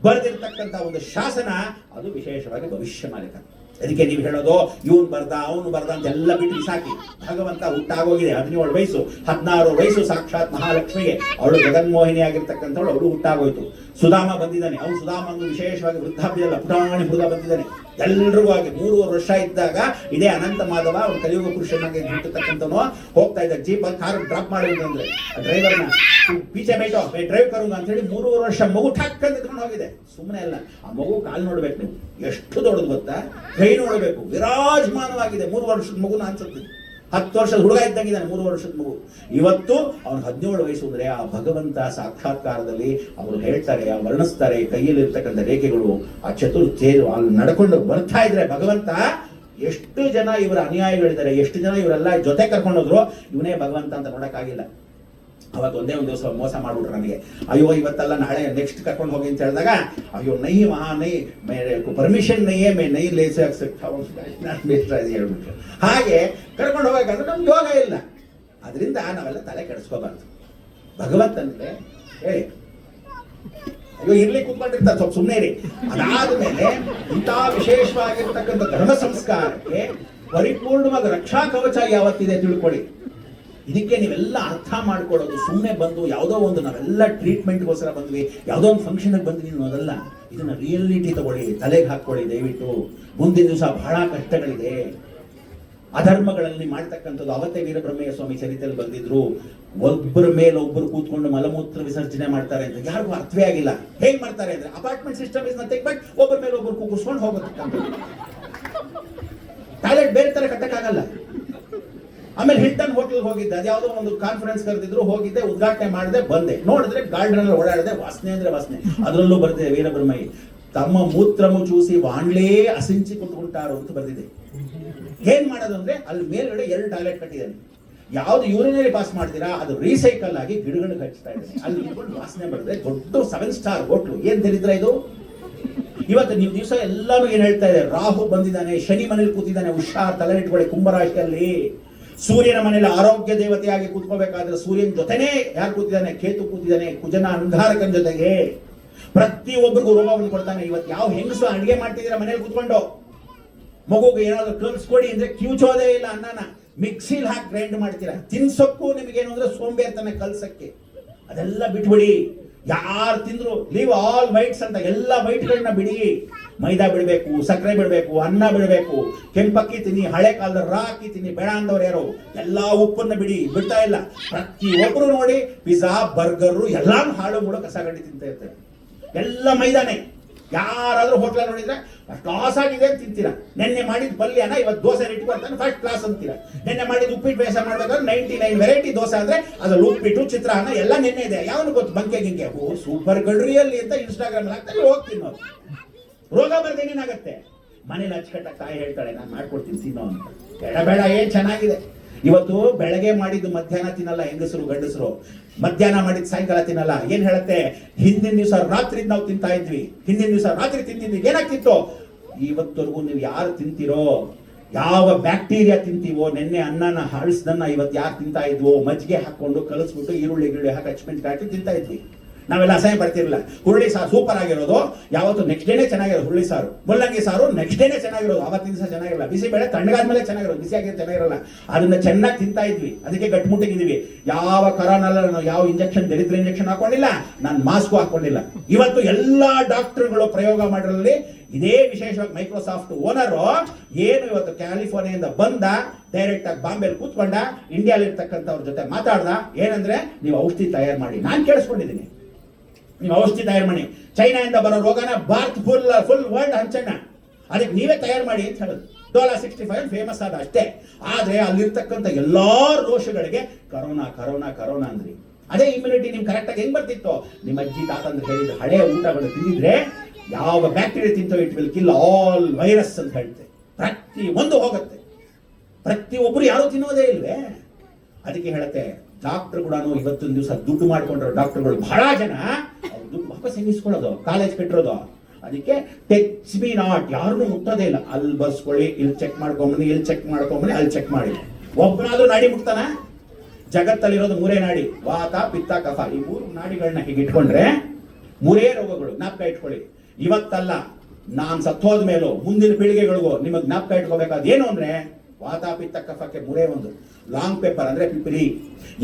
B: ಬರೆದಿರ್ತಕ್ಕಂಥ ಒಂದು ಶಾಸನ, ಅದು ವಿಶೇಷವಾಗಿ ಭವಿಷ್ಯ ಮಾಲಿಕ. ಅದಕ್ಕೆ ನೀವು ಹೇಳೋದು ಇವನು ಬರ್ದ ಅವನು ಬರ್ದ ಅಂತ ಎಲ್ಲ ಬಿಟ್ಟು ಬಿಸಾಕಿ, ಭಗವಂತ ಹುಟ್ಟಾಗೋಗಿದೆ 17 ವಯಸ್ಸು, 16 ವಯಸ್ಸು ಸಾಕ್ಷಾತ್ ಮಹಾಲಕ್ಷ್ಮಿಗೆ. ಅವಳು ಜಗನ್ಮೋಹಿನಿ ಆಗಿರ್ತಕ್ಕಂಥವಳು, ಅವಳು ಹುಟ್ಟಾಗೋಯ್ತು. ಸುಧಾಮ ಬಂದಿದ್ದಾನೆ, ಅವನು ಸುಧಾಮಂದು ವಿಶೇಷವಾಗಿ ವೃದ್ಧಾಪ್ಯದಲ್ಲ ಪುಟಾಣಿ ಹುಡುಗ ಬಂದಿದ್ದಾನೆ. ಎಲ್ರಿಗೂ ಆಗಿ 3 ವರ್ಷ ಇದ್ದಾಗ ಇದೇ ಅನಂತ ಮಾಧವ ಅವ್ನು ಕಲಿಯುಗ ಪುರುಷನಾಗಿ ಹುಟ್ಟತಕ್ಕಂಥವನು ಹೋಗ್ತಾ ಇದ್ದ ಜೀಪ್ ಕಾರ್ ಡ್ರಾಪ್ ಮಾಡಿದ್ರೆ ಡ್ರೈವರ್ನ ಪೀಚೆ ಬೈಟೋ ಡ್ರೈವ್ ಕರುಂಗ ಅಂತ ಹೇಳಿ 3 ವರ್ಷ ಮಗು ಠಕ್ ಅಂತ ಎತ್ಕೊಂಡು ಹೋಗಿದೆ. ಸುಮ್ಮನೆ ಅಲ್ಲ, ಆ ಮಗು ಕಾಲ್ ನೋಡ್ಬೇಕು ನೀವು, ಎಷ್ಟು ದೊಡ್ಡದು ಗೊತ್ತಾ, ಕೈ ನೋಡಬೇಕು, ವಿರಾಜಮಾನವಾಗಿದೆ. 3 ವರ್ಷದ ಮಗುನ ಅನ್ಸುತ್ತೆ. 10 ವರ್ಷದ ಹುಡುಗ ಇದ್ದಂಗಿದ್ದಾನೆ 3 ವರ್ಷದ ಮಗು. ಇವತ್ತು ಅವನು 17 ವಯಸ್ಸು ಅಂದ್ರೆ ಆ ಭಗವಂತ ಸಾಕ್ಷಾತ್ಕಾರದಲ್ಲಿ ಅವರು ಹೇಳ್ತಾರೆ, ವರ್ಣಿಸ್ತಾರೆ, ಕೈಯಲ್ಲಿ ಇರ್ತಕ್ಕಂಥ ರೇಖೆಗಳು, ಆ ಚತುರ್ಥೇರು ಅಲ್ಲಿ ನಡ್ಕೊಂಡು ಬರ್ತಾ ಇದ್ರೆ ಭಗವಂತ. ಎಷ್ಟು ಜನ ಇವರ ಅನುಯಾಯಿಗಳಿದ್ದಾರೆ, ಎಷ್ಟು ಜನ ಇವರೆಲ್ಲ ಜೊತೆ ಕರ್ಕೊಂಡೋದ್ರು, ಇವನೇ ಭಗವಂತ ಅಂತ ನೋಡಕ್ಕಾಗಿಲ್ಲ. ಅವತ್ತು ಒಂದೇ ಒಂದು ದಿವಸ ಮೋಸ ಮಾಡ್ಬಿಟ್ರು ನನಗೆ. ಅಯ್ಯೋ ಇವತ್ತಲ್ಲ ನಾಳೆ ನೆಕ್ಸ್ಟ್ ಕರ್ಕೊಂಡು ಹೋಗಿ ಅಂತ ಹೇಳಿದಾಗ, ಅಯ್ಯೋ ನೈ ಮಹಾ ನೈ ಪರ್ಮಿಷನ್ ನೈಯೇ ಮೇ ನೈ ಲೇಸ್ ಹೇಳ್ಬಿಟ್ರು. ಹಾಗೆ ಕರ್ಕೊಂಡು ಹೋಗಬೇಕಾದ್ರೆ ನಮ್ಗೆ ಯೋಗ ಇಲ್ಲ. ಅದರಿಂದ ನಾವೆಲ್ಲ ತಲೆ ಕೆಡಿಸ್ಕೋಬಾರ್ದು. ಭಗವಂತನಿಗೆ ಹೇಳಿ ಅಯ್ಯೋ ಇರ್ಲಿ ಕೂತ್ಕೊಂಡಿರ್ತಾರೆ, ಸ್ವಲ್ಪ ಸುಮ್ಮನೆ ಇರಿ. ಅದಾದ್ಮೇಲೆ ಇಂಥ ವಿಶೇಷವಾಗಿರ್ತಕ್ಕಂಥ ಧರ್ಮ ಸಂಸ್ಕಾರಕ್ಕೆ ಪರಿಪೂರ್ಣವಾದ ರಕ್ಷಾ ಕವಚ ಯಾವತ್ತಿದೆ ತಿಳ್ಕೊಳ್ಳಿ. ಇದಕ್ಕೆ ನೀವೆಲ್ಲ ಅರ್ಥ ಮಾಡ್ಕೊಳ್ಳೋದು, ಸುಮ್ಮನೆ ಬಂದು ಯಾವುದೋ ಒಂದು ನಾವೆಲ್ಲ ಟ್ರೀಟ್ಮೆಂಟ್ಗೋಸ್ಕರ ಬಂದ್ವಿ, ಯಾವುದೋ ಒಂದು ಫಂಕ್ಷನ್ಗೆ ಬಂದ್ವಿ ಅನ್ನೋದಲ್ಲ. ಇದನ್ನ ರಿಯಲಿಟಿ ತಗೊಳ್ಳಿ, ತಲೆಗೆ ಹಾಕೊಳ್ಳಿ ದಯವಿಟ್ಟು. ಮುಂದಿನ ದಿವಸ ಬಹಳ ಕಷ್ಟಗಳಿದೆ. ಅಧರ್ಮಗಳಲ್ಲಿ ಮಾಡ್ತಕ್ಕಂಥದ್ದು. ಅವತ್ತೇ ವೀರಬ್ರಹ್ಮಯ್ಯ ಸ್ವಾಮಿ ಚರಿತೆಯಲ್ಲಿ ಬಂದಿದ್ರು, ಒಬ್ಬರ ಮೇಲೆ ಒಬ್ಬರು ಕೂತ್ಕೊಂಡು ಮಲಮೂತ್ರ ವಿಸರ್ಜನೆ ಮಾಡ್ತಾರೆ ಅಂತ ಯಾರಿಗೂ ಅರ್ಥವೇ ಆಗಿಲ್ಲ. ಹೇಗ್ ಮಾಡ್ತಾರೆ ಅಂದ್ರೆ, apartment system is nothing but ಒಬ್ಬರ ಮೇಲೆ ಒಬ್ಬರು ಕೂಗಿಸ್ಕೊಂಡು ಹೋಗುತ್ತೆ. ಟಾಯ್ಲೆಟ್ ಬೇರೆ ತರ ಕಟ್ಟಕ್ಕಾಗಲ್ಲ. ಆಮೇಲೆ ಹಿಲ್ಟನ್ ಹೋಟೆಲ್ ಹೋಗಿದ್ದೆ, ಅದ್ಯಾವುದೋ ಒಂದು ಕಾನ್ಫರೆನ್ಸ್ ಕರೆದಿದ್ರು, ಹೋಗಿದ್ದೆ, ಉದ್ಘಾಟನೆ ಮಾಡಿದೆ, ಬಂದೆ. ನೋಡಿದ್ರೆ ಗಾರ್ಡನ್ ಓಡಾಡಿದೆ, ವಾಸನೆ ಅಂದ್ರೆ ವಾಸನೆ. ಅದರಲ್ಲೂ ಬರ್ದಿದೆ ವೀರಬ್ರಹ್ಮಯ್ಯ, ತಮ್ಮ ಮೂತ್ರಮು ಚೂಸಿ ವಾಣ್ಲೇ ಅಸಿಂಚಿ ಕುತ್ಕೊಂಟಾರು ಅಂತ ಬರ್ದಿದೆ. ಏನ್ ಮಾಡೋದು ಅಂದ್ರೆ, ಅಲ್ಲಿ ಮೇಲ್ಗಡೆ 2 ಟಾಯ್ಲೆಟ್ ಕಟ್ಟಿದ್ದಾನೆ. ಯಾವ್ದು ಯೂರಿನರಿ ಪಾಸ್ ಮಾಡ್ತೀರಾ ಅದು ರೀಸೈಕಲ್ ಆಗಿ ಗಿಡಗಳಿಗೆ ಹಚ್ತಾ ಇದ್ದಾನೆ. ಅಲ್ಲಿ ಇಟ್ಕೊಂಡು ವಾಸನೆ ಬರ್ತದೆ. ದೊಡ್ಡ 7 ಸ್ಟಾರ್ ಹೋಟ್ಲು. ಏನ್ ತಿಳಿದ್ರ ಇದು? ಇವತ್ತು ನೀವು ದಿವಸ ಎಲ್ಲರೂ ಏನ್ ಹೇಳ್ತಾ ಇದ್ದಾರೆ, ರಾಹು ಬಂದಿದ್ದಾನೆ, ಶನಿ ಮನೇಲಿ ಕೂತಿದ್ದಾನೆ, ಹುಷಾರ್, ತಲೆ ಇಟ್ಕೊಳ್ಳಿ. ಕುಂಭರಾಶಿಯಲ್ಲಿ ಸೂರ್ಯನ ಮನೇಲಿ ಆರೋಗ್ಯ ದೇವತೆಯಾಗಿ ಕೂತ್ಕೋಬೇಕಾದ್ರೆ ಸೂರ್ಯನ ಜೊತೆನೆ ಯಾರು ಕೂತಿದ್ದಾನೆ? ಕೇತು ಕೂತಿದ್ದಾನೆ, ಕುಜನ ಅಂಗಾರಕನ ಜೊತೆಗೆ. ಪ್ರತಿಯೊಬ್ಬರಿಗೂ ರೋಗವನ್ನು ಕೊಡ್ತಾನೆ. ಇವತ್ತು ಯಾವ ಹೆಂಗಸು ಅಡಿಗೆ ಮಾಡ್ತಿದ್ದೀರಾ ಮನೇಲಿ ಕೂತ್ಕೊಂಡು, ಮಗುಗೆ ಏನಾದ್ರು ಕಲ್ಸ್ಕೊಡಿ ಅಂದ್ರೆ ಕಿವುಚೋದೇ ಇಲ್ಲ. ಅನ್ನನ ಮಿಕ್ಸಿಲ್ ಹಾಕಿ ಗ್ರೈಂಡ್ ಮಾಡ್ತೀರಾ. ತಿನ್ಸಕ್ಕೂ ನಿಮಗೇನು ಅಂದ್ರೆ ಸೋಂಬೇರ್ತನ ಕಲ್ಸಕ್ಕೆ. ಅದೆಲ್ಲ ಬಿಟ್ಬಿಡಿ. ಯಾರು ತಿಂದ್ರು ಲೀವ್ ಆಲ್ ವೈಟ್ಸ್ ಅಂತ, ಎಲ್ಲ ವೈಟ್ಗಳನ್ನ ಬಿಡಿ. ಮೈದಾ ಬಿಡಬೇಕು, ಸಕ್ಕರೆ ಬಿಡಬೇಕು, ಅನ್ನ ಬಿಡಬೇಕು, ಕೆಂಪಕ್ಕಿ ತಿನ್ನಿ, ಹಳೆ ಕಾಲದ ರಾಕಿ ತಿನ್ನಿ, ಬೇಡ ಅಂದವ್ರು ಯಾರು, ಎಲ್ಲಾ ಉಪ್ಪನ್ನ ಬಿಡ್ತಾ ಇಲ್ಲ. ಪ್ರತಿಯೊಬ್ಬರು ನೋಡಿ ಪಿಜ್ಜಾ, ಬರ್ಗರ್ ಎಲ್ಲಾನು ಹಾಳು ಮೂಳು ಕಸ ಗಡ್ಡಿ ತಿಂತ ಇರ್ತಾರೆ. ಎಲ್ಲ ಮೈದಾನೆ. ಯಾರಾದ್ರೂ ಹೋಟ್ಲ ನೋಡಿದ್ರೆ ಕ್ಲಾಸ್ ಆಗಿದೆ ಅಂತ ತಿಂತೀರಾ. ನೆನ್ನೆ ಮಾಡಿದ ಪಲ್ಯನ ಇವತ್ತು ದೋಸೆ ಇಟ್ಕೊಳ್ತಾನೆ ಫಸ್ಟ್ ಕ್ಲಾಸ್ ಅಂತೀರಾ. ನೆನ್ನೆ ಮಾಡಿದ ಉಪ್ಪಿಟ್ಟು ಬೇಸ ಮಾಡ್ಬೇಕಾದ್ರೆ 99 ವೆರೈಟಿ ದೋಸೆ ಅಂದ್ರೆ ಅದ್ರಲ್ಲಿ ಉಪ್ಪಿಟ್ಟು, ಚಿತ್ರಾನ್ನ ಎಲ್ಲ ನೆನ್ನೆ ಇದೆ. ಯಾವನು ಗೊತ್ತು ಬಂಕೆ ಗಿಂಗೆ, ಓ ಸೂಪರ್ ಗಡ್ರಿಯಲ್ಲಿ ಅಂತ ಇನ್ಸ್ಟಾಗ್ರಾಮ್ ಹಾಕ್ತಾರೆ, ಹೋಗ್ತೀನಿ ನಾವು. ರೋಗ ಬರ್ದೇನೇನಾಗತ್ತೆ? ಮನೇಲಿ ಅಚ್ಚುಕಟ್ಟಾಗಿ ತಾಯಿ ಹೇಳ್ತಾಳೆ, ನಾನು ಮಾಡ್ಕೊಡ್ತೀನಿ ತಿನ್ನೋ ಅಂತ. ಬೇಡ ಬೇಡ, ಏನ್ ಚೆನ್ನಾಗಿದೆ. ಇವತ್ತು ಬೆಳಗ್ಗೆ ಮಾಡಿದ್ದು ಮಧ್ಯಾಹ್ನ ತಿನ್ನಲ್ಲ ಹೆಂಗಸರು ಗಂಡಸರು, ಮಧ್ಯಾಹ್ನ ಮಾಡಿದ್ದು ಸಾಯಂಕಾಲ ತಿನ್ನಲ್ಲ. ಏನ್ ಹೇಳುತ್ತೆ, ಹಿಂದಿನ ದಿವಸ ರಾತ್ರಿ ನಾವು ತಿಂತಾ ಇದ್ವಿ, ಹಿಂದಿನ ದಿವಸ ರಾತ್ರಿ ತಿಂತಿದ್ವಿ, ಏನಾಗ್ತಿತ್ತು? ಇವತ್ತವರೆಗೂ ನೀವು ಯಾರು ತಿಂತೀರೋ, ಯಾವ ಬ್ಯಾಕ್ಟೀರಿಯಾ ತಿಂತೀವೋ, ನೆನ್ನೆ ಅನ್ನನ ಹಾಳಿಸ್ದನ್ನ ಇವತ್ತು ಯಾರು ತಿಂತಾ ಇದ್ವೋ, ಮಜ್ಜಿಗೆ ಹಾಕೊಂಡು ಕಲಿಸ್ಬಿಟ್ಟು ಈರುಳ್ಳಿ ಹಾಕಿ ಹಚ್ಮೆಂಟ್ ಹಾಕಿ ತಿಂತಾ ಇದ್ವಿ. ನಾವೆಲ್ಲ ಅಸಹ್ಯ ಪಡ್ತಿರ್ಲಿಲ್ಲ. ಹುರುಳಿ ಸಾರು ಸೂಪರ್ ಆಗಿರೋದು ಯಾವತ್ತು ನೆಕ್ಸ್ಟ್ ಡೇನೆ ಚೆನ್ನಾಗಿರೋದು. ಹುರುಳಿ ಸಾರು, ಮುಲ್ಲಂಗಿ ಸಾರು ನೆಕ್ಸ್ಟ್ ಡೇನೆ ಚೆನ್ನಾಗಿರೋದು, ಅವತ್ತಿನ ದಿವಸ ಚೆನ್ನಾಗಿರಲ್ಲ. ಬಿಸಿ ಬೇಳೆ ತಣ್ಣಗಾದ್ಮೇಲೆ ಚೆನ್ನಾಗಿರೋದು, ಬಿಸಿ ಆಗಿರೋ ಚೆನ್ನಾಗಿರಲ್ಲ. ಅದನ್ನ ಚೆನ್ನಾಗಿ ತಿಂತಾ ಇದ್ವಿ, ಅದಕ್ಕೆ ಗಟ್ಟಿಮುಟ್ಟಿಗಿದ್ವಿ. ಯಾವ ಕರೋನಲ್ಲ ನಾವು ಯಾವ ಇಂಜೆಕ್ಷನ್, ದರಿದ್ರ ಇಂಜೆಕ್ಷನ್ ಹಾಕೊಂಡಿಲ್ಲ, ನಾನು ಮಾಸ್ಕ್ ಹಾಕೊಂಡಿಲ್ಲ. ಇವತ್ತು ಎಲ್ಲಾ ಡಾಕ್ಟರ್ಗಳು ಪ್ರಯೋಗ ಮಾಡಿರಲ್ಲಿ ಇದೇ ವಿಶೇಷವಾಗಿ ಮೈಕ್ರೋಸಾಫ್ಟ್ ಓನರು ಏನು ಇವತ್ತು ಕ್ಯಾಲಿಫೋರ್ನಿಯಿಂದ ಬಂದ, ಡೈರೆಕ್ಟ್ ಆಗಿ ಬಾಂಬೆಲಿ ಕೂತ್ಕೊಂಡ, ಇಂಡಿಯಾಲಿ ಇರ್ತಕ್ಕಂಥವ್ರ ಜೊತೆ ಮಾತಾಡ್ದ. ಏನಂದ್ರೆ, ನೀವು ಔಷಧಿ ತಯಾರು ಮಾಡಿ. ನಾನು ಕೇಳಿಸ್ಕೊಂಡಿದ್ದೀನಿ, ನೀವು ಔಷಧಿ ತಯಾರು ಮಾಡಿ, ಚೈನಾದಿಂದ ಬರೋ ರೋಗನ ಭಾರತ್ ಫುಲ್ ವರ್ಲ್ಡ್ ಹಂಚಣ್ಣ, ಅದಕ್ಕೆ ನೀವೇ ತಯಾರು ಮಾಡಿ ಅಂತ ಹೇಳುದು. ಡೋಲಾ 65 ಫೇಮಸ್ ಆದ ಅಷ್ಟೇ. ಆದ್ರೆ ಅಲ್ಲಿರ್ತಕ್ಕಂಥ ಎಲ್ಲಾ ರೋಷಗಳಿಗೆ ಕರೋನಾ ಕರೋನಾ ಕರೋನಾ ಅಂದ್ರಿ. ಅದೇ ಇಮ್ಯುನಿಟಿ ನಿಮ್ ಕರೆಕ್ಟ್ ಆಗಿ ಹೆಂಗ್ ಬರ್ತಿತ್ತು? ನಿಮ್ಮ ಅಜ್ಜಿ ತಾತಂದ್ರೆ ಹೇಳಿದ ಹಳೆಯ ಊಟಗಳು ತಿಂದಿದ್ರೆ ಯಾವ ಬ್ಯಾಕ್ಟೀರಿಯಾ ತಿಂತೋ it will kill all virus ಅಂತ ಹೇಳ್ತೆ. ಪ್ರತಿ ಒಂದು ಹೋಗುತ್ತೆ, ಪ್ರತಿ ಒಬ್ರು ಯಾರು ತಿನ್ನೋದೇ ಇಲ್ವೇ. ಅದಕ್ಕೆ ಹೇಳುತ್ತೆ, ಡಾಕ್ಟರ್ ಕೂಡ ಇವತ್ತಿನ ದಿವಸ ದುಡ್ಡು ಮಾಡ್ಕೊಂಡ್ರು ಡಾಕ್ಟರ್ಗಳು ಬಹಳ ಜನ ಅವ್ರು ದುಡ್ಡು ವಾಪಸ್ ಹೆಂಗಿಸ್ಕೊಳ್ಳೋದು, ಕಾಲೇಜ್ ಕಟ್ಟಿರೋದು. ಅದಕ್ಕೆ ಟಚ್ ಮೀ ನಾಟ್, ಯಾರನ್ನೂ ಮುಟ್ಟೋದೇ ಇಲ್ಲ. ಅಲ್ಲಿ ಬರ್ಸ್ಕೊಳ್ಳಿ, ಇಲ್ಲಿ ಚೆಕ್ ಮಾಡ್ಕೊಂಬನ್ನಿ, ಇಲ್ಲಿ ಚೆಕ್ ಮಾಡ್ಕೊಂಬನ್ನಿ, ಅಲ್ಲಿ ಚೆಕ್ ಮಾಡಿ. ಒಬ್ಬನಾದ್ರೂ ನಾಡಿ ಮುಟ್ತಾನ? ಜಗತ್ತಲ್ಲಿರೋದು ಮೂರೇ ನಾಡಿ, ವಾತ ಪಿತ್ತ ಕಫ. ಈ ಮೂರು ನಾಡಿಗಳನ್ನ ಹೀಗೆ ಇಟ್ಕೊಂಡ್ರೆ ಮೂರೇ ರೋಗಗಳು. ಜ್ಞಾಪಕ ಇಟ್ಕೊಳ್ಳಿ. ಇವತ್ತಲ್ಲ, ನಾನ್ ಸತ್ತೋದ ಮೇಲೂ ಮುಂದಿನ ಪೀಳಿಗೆಗಳಿಗೂ ನಿಮಗೆ ಜ್ಞಾಪಕ ಇಟ್ಕೋಬೇಕಾದ ಏನು ಅಂದ್ರೆ, ವಾತ ಪಿತ್ತ ಕಫಕ್ಕೆ ಮೂರೇ ಒಂದು. ಲಾಂಗ್ ಪೇಪರ್ ಅಂದ್ರೆ ಪಿಪಿಲಿ.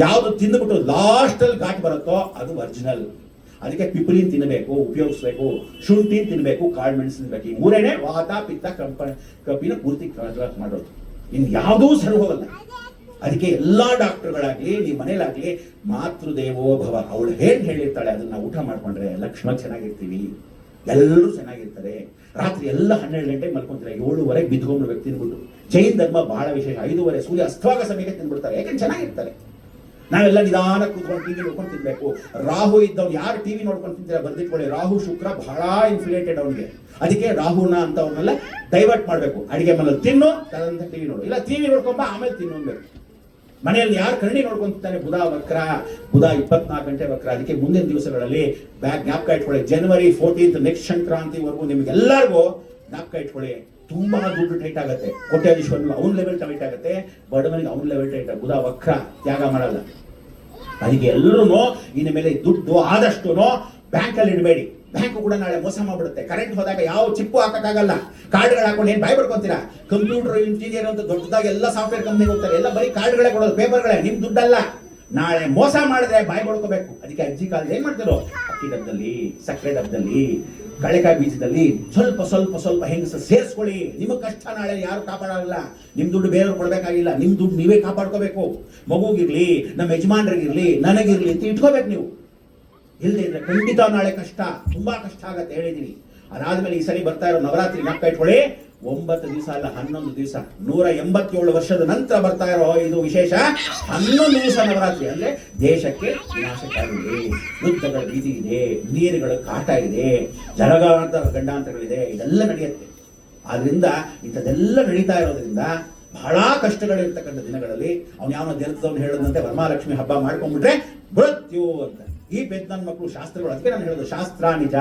B: ಯಾವ್ದು ತಿಂದ್ಬಿಟ್ಟು ಲಾಸ್ಟ್ ಅಲ್ಲಿ ಘಾಟ್ ಬರುತ್ತೋ ಅದು ಒರಿಜಿನಲ್. ಅದಕ್ಕೆ ಪಿಪಿಲಿನ್ ತಿನ್ನಬೇಕು, ಉಪಯೋಗಿಸ್ಬೇಕು. ಶುಂಠಿ ತಿನ್ಬೇಕು, ಕಾಳು ಮೆಣಸು ತಿನ್ಬೇಕು. ಈ ಮೂರೇನೆ ವಾತ ಪಿತ್ತ ಕಪಿನ ಪೂರ್ತಿ ಮಾಡೋದು. ಇನ್ ಯಾವುದೂ ಸರಿ ಹೋಗಲ್ಲ. ಅದಕ್ಕೆ ಎಲ್ಲಾ ಡಾಕ್ಟರ್ಗಳಾಗ್ಲಿ, ನಿಮ್ಮ ಮನೇಲಾಗ್ಲಿ, ಮಾತೃದೇವೋ ಭವ, ಅವಳು ಹೇಗ್ ಹೇಳಿರ್ತಾಳೆ ಅದನ್ನ ಊಟ ಮಾಡ್ಕೊಂಡ್ರೆ ಲಕ್ಷ್ಮ ಚೆನ್ನಾಗಿರ್ತೀವಿ, ಎಲ್ಲರೂ ಚೆನ್ನಾಗಿರ್ತಾರೆ. ರಾತ್ರಿ ಎಲ್ಲ 12 ಗಂಟೆಗೆ ಮಲ್ಕೊಂತಾರೆ, 7:30 ಬಿದ್ಕೊಂಡ್ಬಿಡ್ಬೇಕು ತಿನ್ಬಿಟ್ಟು. ಜೈನ್ ಧರ್ಮ ಬಹಳ ವಿಶೇಷ. 5:30 ಸೂರ್ಯ ಅಸ್ತವಾಗ ಸಮಯಕ್ಕೆ ತಿನ್ಬಿಡ್ತಾರೆ, ಯಾಕಂದ್ರೆ ಚೆನ್ನಾಗಿರ್ತಾರೆ. ನಾವೆಲ್ಲ ನಿಧಾನ ಕೂತ್ಕೊಂಡು ಟಿವಿ ನೋಡ್ಕೊಂಡು ತಿನ್ಬೇಕು. ರಾಹು ಇದ್ದವ್ರು ಯಾರು ಟಿವಿ ನೋಡ್ಕೊಂಡು ತಿಂತೀರ ಬರ್ದಿಟ್ಕೊಳ್ಳಿ. ರಾಹು ಶುಕ್ರ ಬಹಳ ಇನ್ಫ್ಲೇಟೆಡ್ ಅವನಿಗೆ. ಅದಕ್ಕೆ ರಾಹುನ ಅಂತವ್ರನ್ನೆಲ್ಲ ಡೈವರ್ಟ್ ಮಾಡಬೇಕು. ಅಡಿಗೆ ಮನೇಲಿ ತಿನ್ನು, ತದಂತ ಟಿವಿ ನೋಡು, ಇಲ್ಲ ಟಿವಿ ನೋಡ್ಕೊಂಬ ಆಮೇಲೆ ತಿನ್ನಬೇಕು. ಮನೆಯಲ್ಲಿ ಯಾರು ಕರಣಿ ನೋಡ್ಕೊಂತಾನೆ, ಬುಧ ವಕ್ರ, ಬುಧ 24 ಗಂಟೆ ವಕ್ರ. ಅದಕ್ಕೆ ಮುಂದಿನ ದಿವಸಗಳಲ್ಲಿ ಜ್ಞಾಪಕ ಇಟ್ಕೊಳ್ಳಿ. ಜನವರಿ 14 ನೆಕ್ಸ್ಟ್ ಸಂಕ್ರಾಂತಿವರೆಗೂ ನಿಮ್ಗೆಲ್ಲರಿಗೂ ಜ್ಞಾಪಕ ಇಟ್ಕೊಳ್ಳಿ. ತುಂಬಾ ದುಡ್ಡು ಟೈಟ್ ಆಗುತ್ತೆ. ಕೋಟ್ಯಾಧೀಶ್ವರನಿಗೆ ಅವ್ನ ಲೆವೆಲ್ ಟೈಟ್ ಆಗುತ್ತೆ, ಬಡವನಿಗೆ ಅವ್ನ ಲೆವೆಲ್ ಟೈಟ್. ಬುಧ ವಕ್ರ, ತ್ಯಾಗ ಮಾಡಲ್ಲ. ಅದಕ್ಕೆ ಎಲ್ಲರೂ ಇನ್ನು ಮೇಲೆ ದುಡ್ಡು ಆದಷ್ಟು ಬ್ಯಾಂಕಲ್ಲಿ ಇಡಬೇಡಿ. ಬ್ಯಾಂಕ್ ಕೂಡ ನಾಳೆ ಮೋಸ ಮಾಡ್ಬಿಡುತ್ತೆ. ಕರೆಂಟ್ ಹೋದಾಗ ಯಾವ ಚಿಪ್ಪು ಹಾಕಕ್ಕಾಗಲ್ಲ. ಕಾರ್ಡ್ಗಳು ಹಾಕೊಂಡು ಏನ್ ಭಯ ಪಡ್ಕೊಂತೀರಾ? ಕಂಪ್ಯೂಟರ್ ಇಂಜಿನಿಯರ್ ಅಂತ ದೊಡ್ಡದಾಗಿ ಎಲ್ಲ ಸಾಫ್ಟ್ವೇರ್ ಕಂಪ್ನಿಗೆ ಹೋಗ್ತಾರೆ, ಎಲ್ಲ ಬರೀ ಕಾರ್ಡ್ಗಳೇ ಕೊಡೋದು, ಪೇಪರ್ಗಳೇ, ನಿಮ್ ದುಡ್ಡಲ್ಲ. ನಾಳೆ ಮೋಸ ಮಾಡಿದ್ರೆ ಬಾಯ್ ಬಡ್ಕೋಬೇಕು. ಅದಕ್ಕೆ ಅಜ್ಜಿ ಕಾಲದಲ್ಲಿ ಏನ್ ಮಾಡ್ತಿರೋ, ಅಕ್ಕಿ ಡಬ್ಬದಲ್ಲಿ, ಸಕ್ಕರೆ ಡಬ್ಬದಲ್ಲಿ, ಕಳೆಕಾಯಿ ಬೀಜದಲ್ಲಿ ಸ್ವಲ್ಪ ಸ್ವಲ್ಪ ಸ್ವಲ್ಪ ಹೆಂಗಸ ಸೇರಿಸ್ಕೊಳ್ಳಿ. ನಿಮಗ್ ಕಷ್ಟ ನಾಳೆ ಯಾರು ಕಾಪಾಡಲ್ಲ. ನಿಮ್ ದುಡ್ಡು ಬೇರೆಯವ್ರು ಕೊಡ್ಬೇಕಾಗಿಲ್ಲ, ನಿಮ್ ದುಡ್ಡು ನೀವೇ ಕಾಪಾಡ್ಕೋಬೇಕು. ಮಗುಗಿರ್ಲಿ, ನಮ್ಮ ಯಜಮಾನ್ರಿಗಿರ್ಲಿ, ನನಗಿರ್ಲಿ ಅಂತ ಇಟ್ಕೋಬೇಕು ನೀವು. ಇಲ್ಲದೆ ಇದ್ರೆ ಖಂಡಿತ ನಾಳೆ ಕಷ್ಟ, ತುಂಬಾ ಕಷ್ಟ ಆಗತ್ತೆ, ಹೇಳಿದೀನಿ. ಅದಾದ್ಮೇಲೆ ಈ ಸರಿ ಬರ್ತಾ ಇರೋ ನವರಾತ್ರಿ ಜ್ಞಾಪಕ ಇಟ್ಕೊಳ್ಳಿ. 9 ದಿವಸ ಅಲ್ಲ, 11 ದಿವಸ. 187 ವರ್ಷದ ನಂತರ ಬರ್ತಾ ಇರೋ ಇದು ವಿಶೇಷ. 11 ದಿವಸ ನವರಾತ್ರಿ ಅಂದ್ರೆ ದೇಶಕ್ಕೆ ವಿನಾಶಕಾರಿದೆ, ಯುದ್ಧಗಳ ಭೀತಿ ಇದೆ, ನೀರುಗಳ ಕಾಟ ಇದೆ, ಗಂಡಾಂತರಗಳಿದೆ, ಇದೆಲ್ಲ ನಡೆಯುತ್ತೆ. ಆದ್ರಿಂದ ಇಂಥದ್ದೆಲ್ಲ ನಡೀತಾ ಇರೋದ್ರಿಂದ ಬಹಳ ಕಷ್ಟಗಳಿರ್ತಕ್ಕಂಥ ದಿನಗಳಲ್ಲಿ ಅವ್ನು ಯಾವನೋ ದೇವದವನು ಹೇಳದಂತೆ ವರಮಹಾಲಕ್ಷ್ಮಿ ಹಬ್ಬ ಮಾಡ್ಕೊಂಡ್ಬಿಟ್ರೆ ಮೃತ್ಯು ಅಂತ. ಈ ಬೆದ್ ನನ್ನ ಮಕ್ಕಳು ಶಾಸ್ತ್ರಗಳು. ಅದಕ್ಕೆ ನಾನು ಹೇಳೋದು, ಶಾಸ್ತ್ರ ನಿಜ,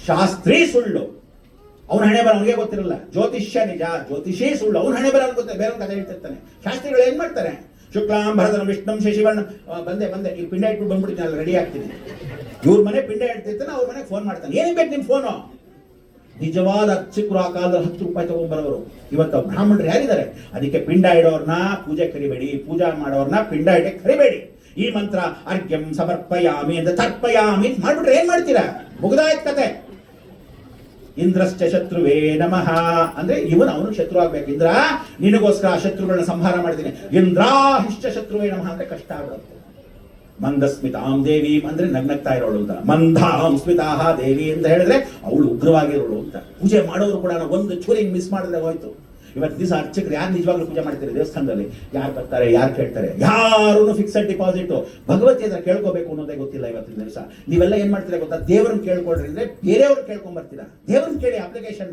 B: ಶಾಸ್ತ್ರೀ ಸುಳ್ಳು. ಅವನ ಹಣೆ ಬರ ಅವನಿಗೆ ಗೊತ್ತಿರಲ್ಲ. ಜ್ಯೋತಿಷ್ಯ ನಿಜ, ಜ್ಯೋತಿಷಿ ಸುಳ್ಳು. ಅವನ ಹಣೆ ಬರ ಗೊತ್ತ, ಬೇರೆ ಕಥೆ ಹೇಳ್ತಿರ್ತಾನೆ. ಶಾಸ್ತ್ರಿಗಳು ಏನ್ ಮಾಡ್ತಾರೆ, ಶುಕ್ಲಾಂ ಭರತನ ವಿಷ್ಣುಂ ಶಶಿವರ್ಣ. ಬಂದೆ ಈ ಪಿಂಡ ಇಟ್ಬಿಟ್ಟು ಬಂದ್ಬಿಡ್ತೀನಿ, ಅಲ್ಲಿ ರೆಡಿ ಆಗ್ತೀನಿ. ಇವ್ರ ಮನೆ ಪಿಂಡ ಇಡ್ತಿರ್ತಾನೆ, ಅವ್ರ ಮನೆಗೆ ಫೋನ್ ಮಾಡ್ತಾನೆ. ಏನ್ ಬೇಕು ನಿಮ್ ಫೋನು? ನಿಜವಾದ ಅರ್ಚಕರು ಆ ಕಾಲದಲ್ಲಿ 10 ರೂಪಾಯಿ ತಗೊಂಡ್ಬರೋರು. ಇವತ್ತು ಬ್ರಾಹ್ಮಣರು ಯಾರಿದ್ದಾರೆ? ಅದಕ್ಕೆ ಪಿಂಡ ಇಡೋರ್ನ ಪೂಜೆ ಕರಿಬೇಡಿ, ಪೂಜಾ ಮಾಡೋರ್ನ ಪಿಂಡ ಇಡಕ್ಕೆ ಕರಿಬೇಡಿ. ಈ ಮಂತ್ರ ಅರ್ಘ್ಯಂ ಸಮರ್ಪಯಾಮಿ ಅಂತ ತರ್ಪಯಾಮಿ ಮಾಡ್ಬಿಟ್ರೆ ಏನ್ ಮಾಡ್ತೀರಾ? ಮುಗ್ದಾಯ್ತು ಕತೆ. ಇಂದ್ರಶ್ಚ ಶತ್ರುವೇ ನಮಃ ಅಂದ್ರೆ ಅವನು ಶತ್ರು ಆಗ್ಬೇಕು. ಇಂದ್ರ, ನಿನಗೋಸ್ಕರ ಶತ್ರುಗಳನ್ನ ಸಂಹಾರ ಮಾಡಿದ್ದೀನಿ. ಇಂದ್ರಾಹಿಶ್ಚ ಶತ್ರುವೇ ನಮಃ ಅಂದ್ರೆ ಕಷ್ಟ ಆಗುತ್ತೆ. ಮಂದಸ್ಮಿತಾಂ ದೇವಿ ಅಂದ್ರೆ ನಗ್ನಗ್ತಾ ಇರೋಳು ಅಂತ. ಮಂದಾಂ ಸ್ಮಿತಾಹ ದೇವಿ ಅಂತ ಹೇಳಿದ್ರೆ ಅವಳು ಉಗ್ರವಾಗಿರೋಳು ಅಂತ. ಪೂಜೆ ಮಾಡೋರು ಕೂಡ ಒಂದು ಚೂರಿ ಮಿಸ್ ಮಾಡಿದ್ರೆ ಹೋಯ್ತು. ಇವತ್ತು ದಿವಸ ಅರ್ಚಕರು ಯಾರು ನಿಜವಾಗ್ಲೂ ಪೂಜೆ ಮಾಡ್ತಾರೆ ದೇವಸ್ಥಾನದಲ್ಲಿ? ಯಾರು ಬರ್ತಾರೆ, ಯಾರು ಕೇಳ್ತಾರೆ? ಯಾರು ಫಿಕ್ಸೆಡ್ ಡಿಪಾಸಿಟ್ ಭಗವತಿ ಹತ್ರ ಕೇಳ್ಕೋಬೇಕು ಅನ್ನೋದೇ ಗೊತ್ತಿಲ್ಲ ಇವತ್ತಿನ ದಿವಸ. ನೀವೆಲ್ಲ ಏನ್ ಮಾಡ್ತೀರಾ ಗೊತ್ತಾ? ದೇವ್ರನ್ನ ಕೇಳ್ಕೊಳ್ರಿ ಅಂದ್ರೆ ಬೇರೆಯವ್ರು ಕೇಳ್ಕೊಂಡ್ ಬರ್ತೀರಾ. ದೇವ್ರನ್ನ ಕೇಳಿ ಅಪ್ಲಿಕೇಶನ್.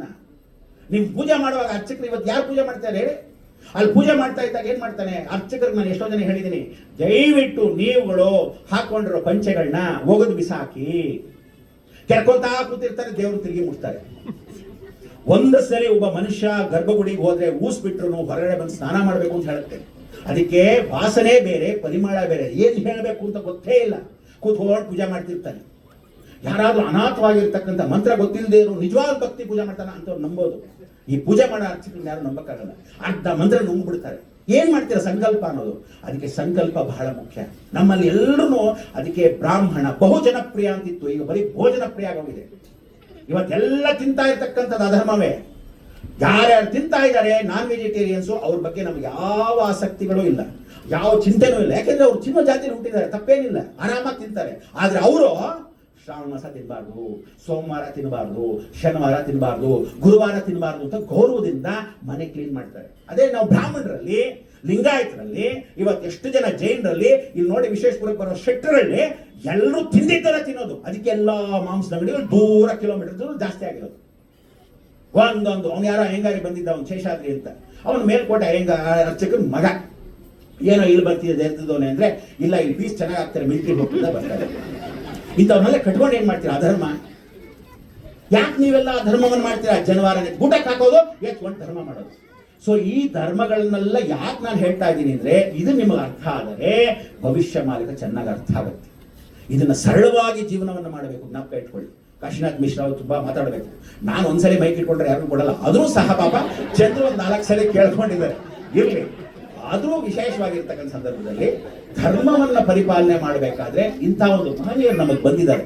B: ನೀವು ಪೂಜೆ ಮಾಡುವಾಗ ಅರ್ಚಕರು ಇವತ್ತು ಯಾರು ಪೂಜೆ ಮಾಡ್ತಾರೆ ಹೇಳಿ? ಅಲ್ಲಿ ಪೂಜೆ ಮಾಡ್ತಾ ಇದ್ದಾಗ ಏನ್ ಮಾಡ್ತಾನೆ ಅರ್ಚಕರಿಗೆ ನಾನು ಎಷ್ಟೋ ಜನ ಹೇಳಿದ್ದೀನಿ, ದಯವಿಟ್ಟು ನೀವುಗಳು ಹಾಕೊಂಡಿರೋ ಪಂಚೆಗಳನ್ನ ಒಗೆದು ಬಿಸಾಕಿ. ಕೆರ್ಕೊಂತಾ ಕೂತಿರ್ತಾರೆ, ದೇವ್ರು ತಿರುಗಿ ಮುಟ್ತಾರೆ. ಒಂದು ಸರಿ ಒಬ್ಬ ಮನುಷ್ಯ ಗರ್ಭಗುಡಿಗೆ ಹೋದ್ರೆ ಊಸ್ಬಿಟ್ರು ಹೊರಗಡೆ ಬಂದು ಸ್ನಾನ ಮಾಡ್ಬೇಕು ಅಂತ ಹೇಳುತ್ತೆ. ಅದಕ್ಕೆ ವಾಸನೆ ಬೇರೆ, ಪರಿಮಳ ಬೇರೆ, ಏನ್ ಹೇಳಬೇಕು ಅಂತ ಗೊತ್ತೇ ಇಲ್ಲ. ಕೂತ್ಕೊಂಡು ಪೂಜೆ ಮಾಡ್ತಿರ್ತಾನೆ. ಯಾರಾದ್ರೂ ಅನಾಥವಾಗಿರ್ತಕ್ಕಂಥ ಮಂತ್ರ ಗೊತ್ತಿಲ್ಲದೆ ಇರೋ ನಿಜವಾದ ಭಕ್ತಿ ಪೂಜೆ ಮಾಡ್ತಾನೆ ಅಂತವ್ರು ನಂಬೋದು. ಈ ಪೂಜೆ ಮಾಡೋ ಅರ್ಚಕರನ್ನ ಯಾರು ನಂಬಕ್ಕಾಗಲ್ಲ. ಅರ್ಧ ಮಂತ್ರ ನುಂಗ್ಬಿಡ್ತಾರೆ. ಏನ್ ಮಾಡ್ತೀರಾ ಸಂಕಲ್ಪ ಅನ್ನೋದು, ಅದಕ್ಕೆ ಸಂಕಲ್ಪ ಬಹಳ ಮುಖ್ಯ. ನಮ್ಮಲ್ಲಿ ಎಲ್ಲರೂ ಅದಕ್ಕೆ ಬ್ರಾಹ್ಮಣ ಬಹುಜನಪ್ರಿಯ ಅಂತಿತ್ತು, ಈಗ ಬರೀ ಭೋಜನಪ್ರಿಯ ಆಗೋಗಿದೆ. ಇವತ್ತೆಲ್ಲ ತಿಂತಾ ಇರ್ತಕ್ಕಂಥದ್ದು ಅಧರ್ಮವೇ. ಯಾರ್ಯಾರು ತಿಂತಾ ಇದ್ದಾರೆ ನಾನ್ ವೆಜಿಟೇರಿಯನ್ಸು, ಅವ್ರ ಬಗ್ಗೆ ನಮ್ಗೆ ಯಾವ ಆಸಕ್ತಿಗಳು ಇಲ್ಲ, ಯಾವ ಚಿಂತೆನೂ ಇಲ್ಲ. ಯಾಕೆಂದ್ರೆ ಅವ್ರು ಚಿನ್ನ ಜಾತಿ ಹುಟ್ಟಿದ್ದಾರೆ, ತಪ್ಪೇನಿಲ್ಲ, ಆರಾಮಾಗಿ ತಿಂತಾರೆ. ಆದ್ರೆ ಅವರು ಶ್ರಾವಣ ಮಾಸ ತಿನ್ನಬಾರ್ದು, ಸೋಮವಾರ ತಿನ್ನಬಾರ್ದು, ಶನಿವಾರ ತಿನ್ನಬಾರ್ದು, ಗುರುವಾರ ತಿನ್ನಬಾರ್ದು ಅಂತ ಗೌರವದಿಂದ ಮನೆ ಕ್ಲೀನ್ ಮಾಡ್ತಾರೆ. ಅದೇ ನಾವು ಬ್ರಾಹ್ಮಣರಲ್ಲಿ, ಲಿಂಗಾಯತರಲ್ಲಿ, ಇವತ್ತು ಎಷ್ಟು ಜನ ಜೈನರಲ್ಲಿ, ಇಲ್ಲಿ ನೋಡಿ ವಿಶೇಷಪುರಕ್ಕೆ ಬರೋ ಶೆಟ್ಟರಲ್ಲಿ ಎಲ್ಲರೂ ತಿಂದಿದ್ದರ ತಿನ್ನೋದು. ಅದಕ್ಕೆ ಎಲ್ಲ ಮಾಂಸದ ಅಂಗಡಿಗಳು ದೂರ ಕಿಲೋಮೀಟರ್ ಜಾಸ್ತಿ ಆಗಿರೋದು. ಒಂದೊಂದು ಅವ್ನು ಯಾರೋ ಹೆಂಗಾರಿ ಬಂದಿದ್ದ, ಅವ್ನು ಶೇಷಾದ್ರಿ ಅಂತ, ಅವನು ಮೇಲ್ಕೋಟೆ ಹೆಂಗ ಅರ್ಚಕನ ಮಗ, ಏನೋ ಇಲ್ಲಿ ಬರ್ತಿದ್ದೆ ಎರ್ತದವನೇ ಅಂದ್ರೆ, ಇಲ್ಲ ಇಲ್ಲಿ ಪೀಸ್ ಚೆನ್ನಾಗಿ ಆಗ್ತಾರೆ, ಮಿಲಿಟರಿ ಹೋಗ್ತಿದ್ದ ಬರ್ತಾರೆ. ಇಂಥವನ್ನೆಲ್ಲ ಕಟ್ಕೊಂಡು ಏನ್ ಮಾಡ್ತೀರಾ ಅಧರ್ಮ? ಯಾಕೆ ನೀವೆಲ್ಲ ಧರ್ಮವನ್ನು ಮಾಡ್ತೀರಾ? ಜನವಾರನೇ ಊಟಕ್ಕೆ ಹಾಕೋದು, ಎತ್ಕೊಂಡು ಧರ್ಮ ಮಾಡೋದು. ಸೊ ಈ ಧರ್ಮಗಳನ್ನೆಲ್ಲ ಯಾಕೆ ನಾನು ಹೇಳ್ತಾ ಇದ್ದೀನಿ ಅಂದ್ರೆ, ಇದು ನಿಮಗೆ ಅರ್ಥ ಆದರೆ ಭವಿಷ್ಯ ಮಾರ್ಗ ಚೆನ್ನಾಗಿ ಅರ್ಥ ಆಗುತ್ತೆ. ಇದನ್ನ ಸರಳವಾಗಿ ಜೀವನವನ್ನು ಮಾಡಬೇಕು. ಜ್ಞಾಪಕ ಇಟ್ಕೊಳ್ಳಿ. ಕಾಶಿನಾಥ್ ಮಿಶ್ರಾ ಅವರು ತುಂಬಾ ಮಾತಾಡಬೇಕು. ನಾನು ಒಂದ್ಸಲಿ ಮೈಕ್ ಇಟ್ಕೊಂಡ್ರೆ ಯಾರಿಗೂ ಕೊಡಲ್ಲ, ಆದ್ರೂ ಸಹ ಪಾಪ ಚಂದ್ರ ಒಂದು 4 ಸಲ ಕೇಳ್ಕೊಂಡಿದ್ದಾರೆ. ಇರ್ಲಿ, ಆದ್ರೂ ವಿಶೇಷವಾಗಿರ್ತಕ್ಕಂಥ ಸಂದರ್ಭದಲ್ಲಿ ಧರ್ಮವನ್ನ ಪರಿಪಾಲನೆ ಮಾಡಬೇಕಾದ್ರೆ ಇಂಥ ಒಂದು ಮಹನೀಯರು ನಮಗೆ ಬಂದಿದ್ದಾರೆ.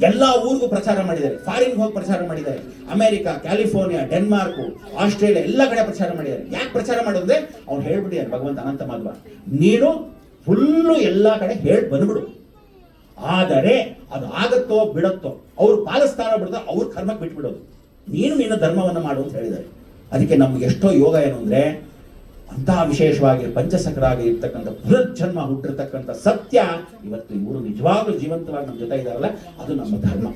B: ಎಲ್ಲಾ ಊರಿಗೂ ಪ್ರಚಾರ ಮಾಡಿದ್ದಾರೆ, ಫಾರಿನ್ ಹೋಗಿ ಪ್ರಚಾರ ಮಾಡಿದ್ದಾರೆ, ಅಮೆರಿಕ, ಕ್ಯಾಲಿಫೋರ್ನಿಯಾ, ಡೆನ್ಮಾರ್ಕ್, ಆಸ್ಟ್ರೇಲಿಯಾ ಎಲ್ಲ ಕಡೆ ಪ್ರಚಾರ ಮಾಡಿದ್ದಾರೆ. ಯಾಕೆ ಪ್ರಚಾರ ಮಾಡೋದ್ರೆ ಅವ್ನು ಹೇಳ್ಬಿಟ್ಟಿದ್ದಾರೆ ಭಗವಂತ ಅನಂತ ಮಾಧವ, ನೀನು ಫುಲ್ಲು ಎಲ್ಲಾ ಕಡೆ ಹೇಳಿ ಬಂದ್ಬಿಡು. ಆದರೆ ಅದು ಆಗತ್ತೋ ಬಿಡತ್ತೋ, ಅವ್ರು ಪಾಲಿಸ್ತಾರೋ ಬಿಡತ್ತೋ ಅವ್ರ ಕರ್ಮಕ್ಕೆ ಬಿಟ್ಬಿಡೋದು, ನೀನು ನಿನ್ನ ಧರ್ಮವನ್ನು ಮಾಡು ಅಂತ ಹೇಳಿದ್ದಾರೆ. ಅದಕ್ಕೆ ನಮ್ಗೆ ಎಷ್ಟೋ ಯೋಗ ಏನು ಅಂದ್ರೆ, ಅಂತಹ ವಿಶೇಷವಾಗಿ ಪಂಚಸಕರಾಗಿ ಇರ್ತಕ್ಕಂಥ ಪುನರ್ಜನ್ಮ ಹುಟ್ಟಿರ್ತಕ್ಕಂಥ ಸತ್ಯ ಇವತ್ತು ಇವರು ನಿಜವಾಗ್ಲೂ ಜೀವಂತವಾಗಿ ನಮ್ಮ ಜೊತೆ ಇದಾರಲ್ಲ, ಅದು ನಮ್ಮ ಧರ್ಮ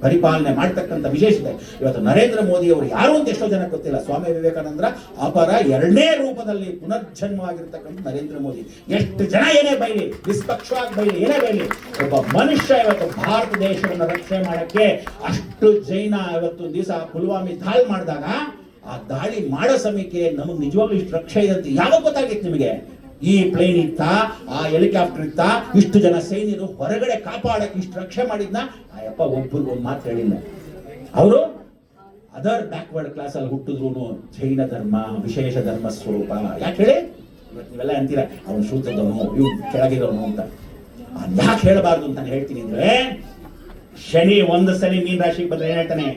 B: ಪರಿಪಾಲನೆ ಮಾಡ್ತಕ್ಕಂಥ ವಿಶೇಷತೆ. ಇವತ್ತು ನರೇಂದ್ರ ಮೋದಿ ಅವರು ಯಾರು ಅಂತ ಎಷ್ಟೋ ಜನ ಗೊತ್ತಿಲ್ಲ. ಸ್ವಾಮಿ ವಿವೇಕಾನಂದರ ಅಪರ 2ನೇ ರೂಪದಲ್ಲಿ ಪುನರ್ಜನ್ಮವಾಗಿರ್ತಕ್ಕಂಥ ನರೇಂದ್ರ ಮೋದಿ. ಎಷ್ಟು ಜನ ಏನೇ ಬೈಲಿ, ನಿಷ್ಪಕ್ಷವಾಗಿ ಬೈಲಿ, ಏನೇ ಬೈಲಿ, ಒಬ್ಬ ಮನುಷ್ಯ ಇವತ್ತು ಭಾರತ ದೇಶವನ್ನು ರಕ್ಷಣೆ ಮಾಡಕ್ಕೆ ಅಷ್ಟು ಜೈನ ಇವತ್ತು ದಿವಸ ಪುಲ್ವಾಮಿ ದಾಳಿ ಮಾಡಿದಾಗ, ಆ ದಾಳಿ ಮಾಡೋ ಸಮಯಕ್ಕೆ ನಮಗೆ ನಿಜವಾಗ್ಲೂ ಇಷ್ಟು ರಕ್ಷೆ ಇದೆ ಅಂತ ಯಾವಾಗ ಗೊತ್ತಾಗಿತ್ತು ನಿಮಗೆ? ಈ ಪ್ಲೇನ್ ಇತ್ತ, ಆ ಹೆಲಿಕಾಪ್ಟರ್ ಇತ್ತ, ಇಷ್ಟು ಜನ ಸೈನ್ಯರು ಹೊರಗಡೆ ಕಾಪಾಡಕ್ಕೆ ಇಷ್ಟು ರಕ್ಷೆ ಮಾಡಿದ್ನ ಆಯಪ್ಪ ಒಬ್ಬರಿಗೆ ಒಂದು ಮಾತು ಹೇಳಿಲ್ಲ. ಅವರು ಅದರ್ ಬ್ಯಾಕ್ವರ್ಡ್ ಕ್ಲಾಸ್ ಅಲ್ಲಿ ಹುಟ್ಟಿದ್ರು ಜೈನ ಧರ್ಮ ವಿಶೇಷ ಧರ್ಮ ಸ್ವರೂಪ. ಯಾಕೆ ಹೇಳಿ, ನೀವೆಲ್ಲ ಅಂತೀರ ಅವನು ಶೂದ್ರದವನು, ಇವ್ ಕೆಳಗಿರೋನು ಅಂತ. ಯಾಕೆ ಹೇಳಬಾರ್ದು ಅಂತ ನಾನು ಹೇಳ್ತೀನಿ ಅಂದ್ರೆ, ಶನಿ ಒಂದು ಸಲ ಮೀನ ರಾಶಿಗೆ ಬಂದ್ರೆ ಏನ್ ಹೇಳ್ತಾನೆ,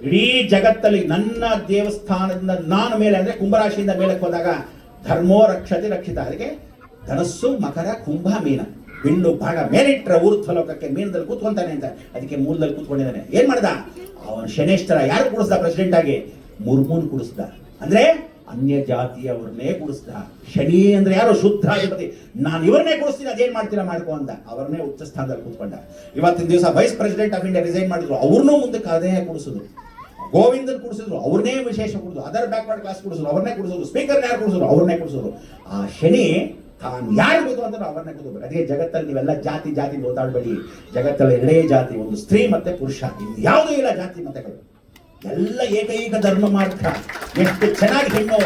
B: ಇಡೀ ಜಗತ್ತಲ್ಲಿ ನನ್ನ ದೇವಸ್ಥಾನದಿಂದ ನಾನು ಮೇಲೆ ಅಂದ್ರೆ ಕುಂಭರಾಶಿಯಿಂದ ಮೇಲಕ್ಕೆ ಹೋದಾಗ ಧರ್ಮೋ ರಕ್ಷತೆ ರಕ್ಷಿತ. ಅದಕ್ಕೆ ಧನಸ್ಸು, ಮಕರ, ಕುಂಭ, ಮೀನ, ಬಿಂಡು ಭಾಗ ಮೇಲಿಟ್ರ ಊರ್ಧ್ವಲೋಕಕ್ಕೆ ಮೀನದಲ್ಲಿ ಕೂತ್ಕೊಂತಾನೆ ಅಂತ. ಅದಕ್ಕೆ ಮೂಲದಲ್ಲಿ ಕೂತ್ಕೊಂಡಿದ್ದಾನೆ. ಏನ್ ಮಾಡ್ದ ಅವನು? ಶನೇಶ್ವರ ಯಾರು ಕೂಡಿಸ್ದ ಪ್ರೆಸಿಡೆಂಟ್ ಆಗಿ? ಮುರ್ಮುನ್ ಕೂಡಿಸ್ದ. ಅಂದ್ರೆ ಅನ್ಯ ಜಾತಿಯವರನ್ನೇ ಕೂಡಿಸ್ದ. ಶನಿ ಅಂದ್ರೆ ಯಾರು? ಶುದ್ಧ ಅಧಿಪತಿ. ನಾನು ಇವರನ್ನೇ ಕೂಡಿಸ್ತೀನಿ, ಅದೇನ್ ಮಾಡ್ತೀರಾ ಮಾಡ್ಕೊ ಅಂತ ಅವರನ್ನೇ ಉಚ್ಚ ಸ್ಥಾನದಲ್ಲಿ ಕೂತ್ಕೊಂಡ. ಇವತ್ತಿನ ದಿವಸ vice president of India resign ಮಾಡಿದ್ರು, ಅವ್ರನ್ನೂ ಮುಂದಕ್ಕೆ ಅದೇ ಕೂಡಿಸಿದ್ರು. ಗೋವಿಂದನ್ ಕೂಡಿಸಿದ್ರು, ಅವ್ರನ್ನೇ ವಿಶೇಷ ಕುಡಿದ್ರು. ಅದರ್ ಬ್ಯಾಕ್ವರ್ಡ್ ಕ್ಲಾಸ್ ಕೂಡಿಸಿದ್ರು, ಅವ್ರನ್ನೇ ಕೂಡಿಸಿದ್ರು. ಸ್ಪೀಕರ್ ಯಾರು ಕೂಡಿಸಿದ್ರು? ಅವ್ರನ್ನೇ ಕೂಡಿಸಿದ್ರು. ಆ ಶನಿ ತಾನು ಯಾರು ಬೇಕು ಅಂತ ಅವ್ರನ್ನೇ ಕೂಡಿಸ್ಬೇಕು. ಅದೇ ಜಗತ್ತಲ್ಲಿ ನೀವೆಲ್ಲ ಜಾತಿ ಜಾತಿ ಓದಾಡಬೇಡಿ. ಜಗತ್ತಲ್ಲಿ 2 ಜಾತಿ, ಒಂದು ಸ್ತ್ರೀ ಮತ್ತೆ ಪುರುಷ, ಯಾವುದೂ ಇಲ್ಲ ಜಾತಿ ಮತಗಳು. ಎಲ್ಲ ಏಕೈಕ ಧರ್ಮ ಮಾತ್ರ. ಎಷ್ಟು ಚೆನ್ನಾಗಿ ಹೆಣ್ಣು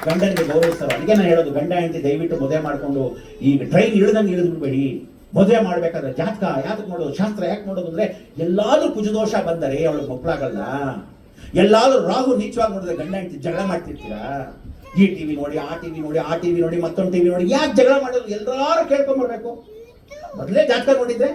B: ಗಂಡನಿಗೆ ಗೌರವಿಸ್ತಾರೋ. ಅದಕ್ಕೆ ನಾನು ಹೇಳೋದು, ಗಂಡ ಹೆಂಡತಿ ದಯವಿಟ್ಟು ಮದುವೆ ಮಾಡ್ಕೊಂಡು ಈಗ ಟ್ರೈನ್ ಇಳಿದಂಗೆ ಇಳಿದು ಬಿಡಬೇಡಿ. ಮದುವೆ ಮಾಡ್ಬೇಕಾದ್ರೆ ಜಾತಕ ಯಾತಕ್ಕೆ ನೋಡೋದು, ಶಾಸ್ತ್ರ ಯಾಕೆ ನೋಡೋದು ಅಂದ್ರೆ, ಎಲ್ಲಾದ್ರೂ ಕುಜದೋಷ ಬಂದರೆ ಅವಳು ಮಕ್ಕಳಾಗಲ್ಲ. ಎಲ್ಲಾದ್ರೂ ರಾಹು ನೀಚವಾಗಿ ನೋಡಿದ್ರೆ ಗಂಡ ಹೆಂಡತಿ ಜಗಳ ಮಾಡ್ತಿರ್ತೀರಾ. ಈ ಟಿವಿ ನೋಡಿ, ಆ ಟಿವಿ ನೋಡಿ, ಆ ಟಿವಿ ನೋಡಿ, ಮತ್ತೊಂದು ಟಿವಿ ನೋಡಿ, ಯಾಕೆ ಜಗಳ ಮಾಡೋದು? ಎಲ್ಲಾರು ಕೇಳ್ಕೊಂಡ್ಬರ್ಬೇಕು. ಮೊದಲೇ ಜಾತಕ ನೋಡಿದ್ರೆ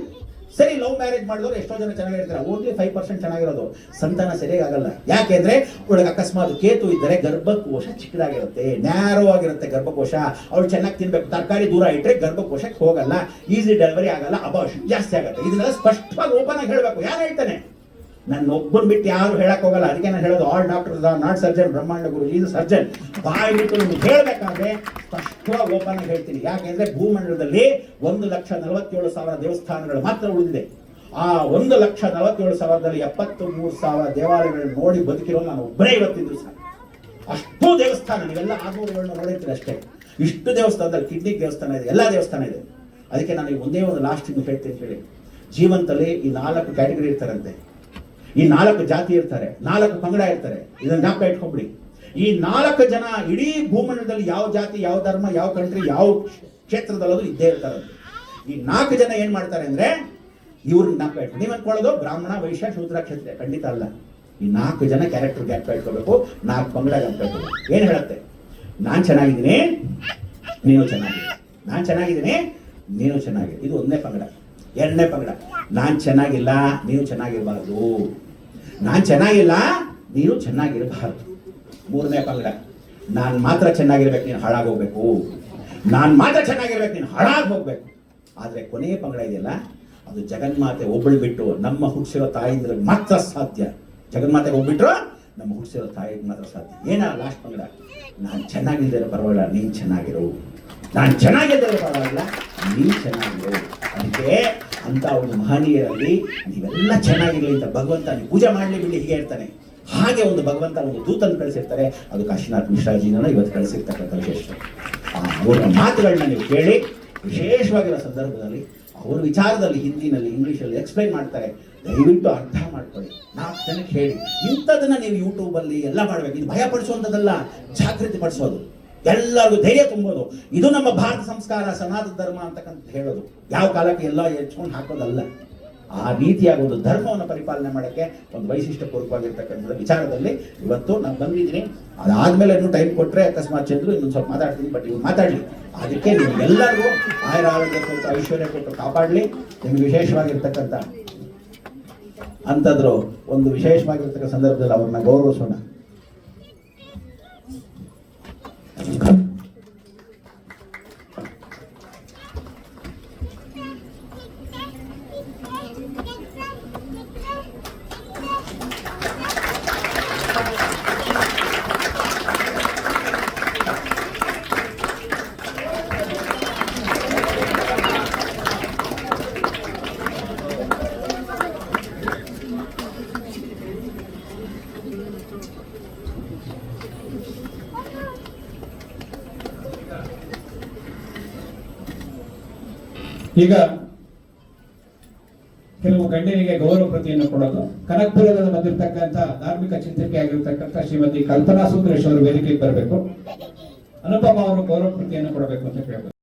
B: ಸರಿ. ಲವ್ ಮ್ಯಾರೇಜ್ ಮಾಡಿದವರು ಎಷ್ಟೋ ಜನ ಚೆನ್ನಾಗಿರ್ತಾರೆ, ಓನ್ಲಿ 5% ಚೆನ್ನಾಗಿರೋದು. ಸಂತಾನ ಸರಿಯಾಗಲ್ಲ. ಯಾಕೆಂದ್ರೆ ಒಳಗೆ ಅಕಸ್ಮಾತ್ ಕೇತು ಇದ್ದರೆ ಗರ್ಭಕೋಶ ಚಿಕ್ಕದಾಗಿರುತ್ತೆ, ನ್ಯಾರೋ ಆಗಿರುತ್ತೆ ಗರ್ಭಕೋಶ. ಅವಳು ಚೆನ್ನಾಗಿ ತಿನ್ಬೇಕು. ತರಕಾರಿ ದೂರ ಇಟ್ಟರೆ ಗರ್ಭಕೋಶಕ್ಕೆ ಹೋಗಲ್ಲ, ಈಸಿ ಡೆಲಿವರಿ ಆಗಲ್ಲ, ಅಬಾರ್ಷನ್ ಜಾಸ್ತಿ ಆಗುತ್ತೆ. ಇದನ್ನೆಲ್ಲ ಸ್ಪಷ್ಟವಾಗಿ ಓಪನ್ ಆಗಿ ಹೇಳ್ಬೇಕು. ಯಾರು ಹೇಳ್ತಾನೆ? ನನ್ನ ಒಬ್ಬನ್ ಬಿಟ್ಟು ಯಾರು ಹೇಳಕ್ ಹೋಗಲ್ಲ. ಅದಕ್ಕೆ ನಾನು ಹೇಳೋದು, all doctors R not surgeon, ಬ್ರಹ್ಮಾಂಡ ಗುರು ಈಸ್ ಸರ್ಜನ್. ಬಾಯಿ ಬಿಟ್ಟು ನಿಮ್ಗೆ ಹೇಳ್ಬೇಕಾದ್ರೆ ಸ್ಪಷ್ಟವಾಗಿ ಓಪನ್ ಆಗಿ ಹೇಳ್ತೀನಿ. ಯಾಕೆಂದ್ರೆ ಭೂಮಂಡಲದಲ್ಲಿ 1,47,000 ದೇವಸ್ಥಾನಗಳು ಮಾತ್ರ ಉಳಿದಿದೆ. ಆ 1,47,000 73,000 ದೇವಾಲಯಗಳನ್ನು ನೋಡಿ ಬದುಕಿರೋ ನಾನು ಒಬ್ಬರೇ ಇವತ್ತಿದ್ರು ಸರ್. ಅಷ್ಟು ದೇವಸ್ಥಾನ, ನೀವೆಲ್ಲ 600 ನೋಡಿರ್ತೀರಿ ಅಷ್ಟೇ. ಇಷ್ಟು ದೇವಸ್ಥಾನದಲ್ಲಿ ಕಿಡ್ನಿ ದೇವಸ್ಥಾನ ಇದೆ, ಎಲ್ಲ ದೇವಸ್ಥಾನ ಇದೆ. ಅದಕ್ಕೆ ನಾನು ಈಗ ಒಂದೇ ಒಂದು ಲಾಸ್ಟ್ ಹೇಳ್ತೀನಿ ಕೇಳಿ. ಜೀವನದಲ್ಲಿ ಈ 4 ಕ್ಯಾಟಗರಿ ಇರ್ತಾರಂತೆ, ಈ 4 ಜಾತಿ ಇರ್ತಾರೆ, 4 ಪಂಗಡ ಇರ್ತಾರೆ. ಇದನ್ನ ಜ್ಞಾಪಕ ಇಟ್ಕೊಂಡ್ಬಿಡಿ. ಈ 4 ಜನ ಇಡೀ ಭೂಮಂಡಲದಲ್ಲಿ ಯಾವ ಜಾತಿ, ಯಾವ ಧರ್ಮ, ಯಾವ ಕಂಟ್ರಿ, ಯಾವ ಕ್ಷೇತ್ರದಲ್ಲೂ ಇದ್ದೇ ಇರ್ತಾರಂತೆ. ಈ 4 ಜನ ಏನ್ ಮಾಡ್ತಾರೆ ಅಂದ್ರೆ ಇವ್ರನ್ನ ಜ್ಞಾಪಕ ಇಟ್ಕೊಂಡು, ನೀವು ಅನ್ಕೊಳ್ಳೋದು ಬ್ರಾಹ್ಮಣ, ವೈಶ್ಯ, ಶೂದ್ರ, ಕ್ಷತ್ರಿಯ, ಖಂಡಿತ ಅಲ್ಲ. ಈ 4 ಜನ ಕ್ಯಾರೆಕ್ಟರ್ ಜ್ಞಾಪಕ ಇಟ್ಕೋಬೇಕು, 4 ಪಂಗಡ ಜ್ಞಾಪಕ ಇಟ್ಕೋಬೇಕು. ಏನ್ ಹೇಳುತ್ತೆ? ನಾನ್ ಚೆನ್ನಾಗಿದ್ದೀನಿ, ನೀನು ಚೆನ್ನಾಗಿದೆ. ನಾನ್ ಚೆನ್ನಾಗಿದ್ದೀನಿ, ನೀನು ಚೆನ್ನಾಗಿದೆ. ಇದು 1ನೇ ಪಂಗಡ. 2ನೇ ಪಂಗಡ, ನಾನ್ ಚೆನ್ನಾಗಿಲ್ಲ, ನೀವು ಚೆನ್ನಾಗಿರಬಾರ್ದು. ನಾನ್ ಚೆನ್ನಾಗಿಲ್ಲ, ನೀನು ಚೆನ್ನಾಗಿರಬಾರ್ದು. 3ನೇ ಪಂಗಡ, ನಾನ್ ಮಾತ್ರ ಚೆನ್ನಾಗಿರ್ಬೇಕು, ನೀನು ಹಾಳಾಗೋಗ್ಬೇಕು. ನಾನ್ ಮಾತ್ರ ಚೆನ್ನಾಗಿರ್ಬೇಕು, ನೀನು ಹಾಳಾಗಿ ಹೋಗ್ಬೇಕು. ಆದ್ರೆ ಕೊನೆಯ ಪಂಗಡ ಇದೆಯಲ್ಲ, ಅದು ಜಗನ್ಮಾತೆ ಒಬ್ಬಳು ಬಿಟ್ಟು ನಮ್ಮ ಹುಟ್ಟಿಸಿರೋ ತಾಯಿಂದ್ರಿಗೆ ಮಾತ್ರ ಸಾಧ್ಯ. ಜಗನ್ಮಾತೆ ಹೋಗ್ಬಿಟ್ರು ನಮ್ಮ ಹುಟ್ಟಿಸಿರೋ ತಾಯಿಗೆ ಮಾತ್ರ ಸಾಧ್ಯ. ಏನ ಲಾಸ್ಟ್ ಪಂಗಡ? ನಾನು ಚೆನ್ನಾಗಿಲ್ದಿರೋ ಪರವಾಗಿಲ್ಲ, ನೀನು ಚೆನ್ನಾಗಿರು. ನಾನು ಚೆನ್ನಾಗಿಲ್ದಿರೋ ಪರವಾಗಿಲ್ಲ, ನೀನು ಚೆನ್ನಾಗಿರು. ಅದಕ್ಕೆ ಅಂತ ಒಂದು ಮಹನೀಯರಲ್ಲಿ ನೀವೆಲ್ಲ ಚೆನ್ನಾಗಿರಲಿ ಅಂತ ಭಗವಂತ ನೀವು ಪೂಜೆ ಮಾಡಲಿ ಬಿಡಿ ಹೀಗೆ ಇರ್ತಾನೆ. ಹಾಗೆ ಒಂದು ಭಗವಂತ ಒಂದು ದೂತನ್ನು ಕಳಿಸಿರ್ತಾರೆ, ಅದು ಕಾಶಿನಾಥ್ ಮಿಶ್ರಾಜಿನ ಇವತ್ತು ಕಳಿಸಿರ್ತಕ್ಕಂಥ ವಿಶೇಷ. ಅವರ ಮಾತುಗಳನ್ನ ನೀವು ಕೇಳಿ, ವಿಶೇಷವಾಗಿರೋ ಸಂದರ್ಭದಲ್ಲಿ ಅವ್ರ ವಿಚಾರದಲ್ಲಿ ಹಿಂದಿನಲ್ಲಿ ಇಂಗ್ಲೀಷಲ್ಲಿ ಎಕ್ಸ್ಪ್ಲೈನ್ ಮಾಡ್ತಾರೆ. ದಯವಿಟ್ಟು ಅರ್ಥ ಮಾಡ್ಕೊಳ್ಳಿ, 4 ಜನಕ್ಕೆ ಹೇಳಿ. ಇಂಥದನ್ನ ನೀವು ಯೂಟ್ಯೂಬಲ್ಲಿ ಎಲ್ಲ ಮಾಡ್ಬೇಕು. ಇದು ಭಯ ಪಡಿಸುವಂಥದ್ದಲ್ಲ, ಜಾಗೃತಿ ಪಡಿಸೋದು, ಎಲ್ಲರಿಗೂ ಧೈರ್ಯ ತುಂಬೋದು. ಇದು ನಮ್ಮ ಭಾರತ ಸಂಸ್ಕಾರ, ಸನಾತನ ಧರ್ಮ ಅಂತಕ್ಕಂಥ ಹೇಳೋದು. ಯಾವ ಕಾಲಕ್ಕೆ ಎಲ್ಲ ಹೆಚ್ಕೊಂಡು ಹಾಕೋದಲ್ಲ. ಆ ರೀತಿಯಾಗಿ ಒಂದು ಧರ್ಮವನ್ನು ಪರಿಪಾಲನೆ ಮಾಡೋಕ್ಕೆ ಒಂದು ವೈಶಿಷ್ಟ್ಯಪೂರ್ವವಾಗಿರ್ತಕ್ಕಂಥ ವಿಚಾರದಲ್ಲಿ ಇವತ್ತು ನಾನು ಬಂದಿದ್ದೀನಿ. ಅದಾದ್ಮೇಲೆ ಇನ್ನೂ ಟೈಮ್ ಕೊಟ್ಟರೆ ಅಕಸ್ಮಾತ್ ಚಂದ್ರು ಇನ್ನೊಂದು ಸ್ವಲ್ಪ ಮಾತಾಡ್ತೀನಿ, ಬಟ್ ಇವ್ರು ಮಾತಾಡಲಿ. ಅದಕ್ಕೆ ನಿಮ್ಗೆಲ್ಲರಿಗೂ ಆಯುರ ಆರೋಗ್ಯ ಕೊಟ್ಟು ಐಶ್ವರ್ಯ ಕೊಟ್ಟು ಕಾಪಾಡಲಿ. ನಿಮ್ಗೆ ವಿಶೇಷವಾಗಿರ್ತಕ್ಕಂಥ ಅಂತಂದ್ರು ಒಂದು ವಿಶೇಷವಾಗಿರ್ತಕ್ಕಂಥ ಸಂದರ್ಭದಲ್ಲಿ ಅವ್ರನ್ನ ಗೌರವಿಸೋಣ.
A: ಈಗ ಕೆಲವು ಗಣ್ಯರಿಗೆ ಗೌರವ ಪ್ರತಿಯನ್ನು ಕೊಡೋದು. ಕನಕಪುರದಿಂದ ಬಂದಿರತಕ್ಕಂಥ ಧಾರ್ಮಿಕ ಚಿಂತಕಿ ಆಗಿರ್ತಕ್ಕಂಥ ಶ್ರೀಮತಿ ಕಲ್ಪನಾ ಸುಂದರೇಶ್ ಅವರು ವೇದಿಕೆಗೆ ಬರಬೇಕು. ಅನುಪಮ ಅವರು ಗೌರವ ಪ್ರತಿಯನ್ನು ಕೊಡಬೇಕು ಅಂತ ಕೇಳಬೇಕು.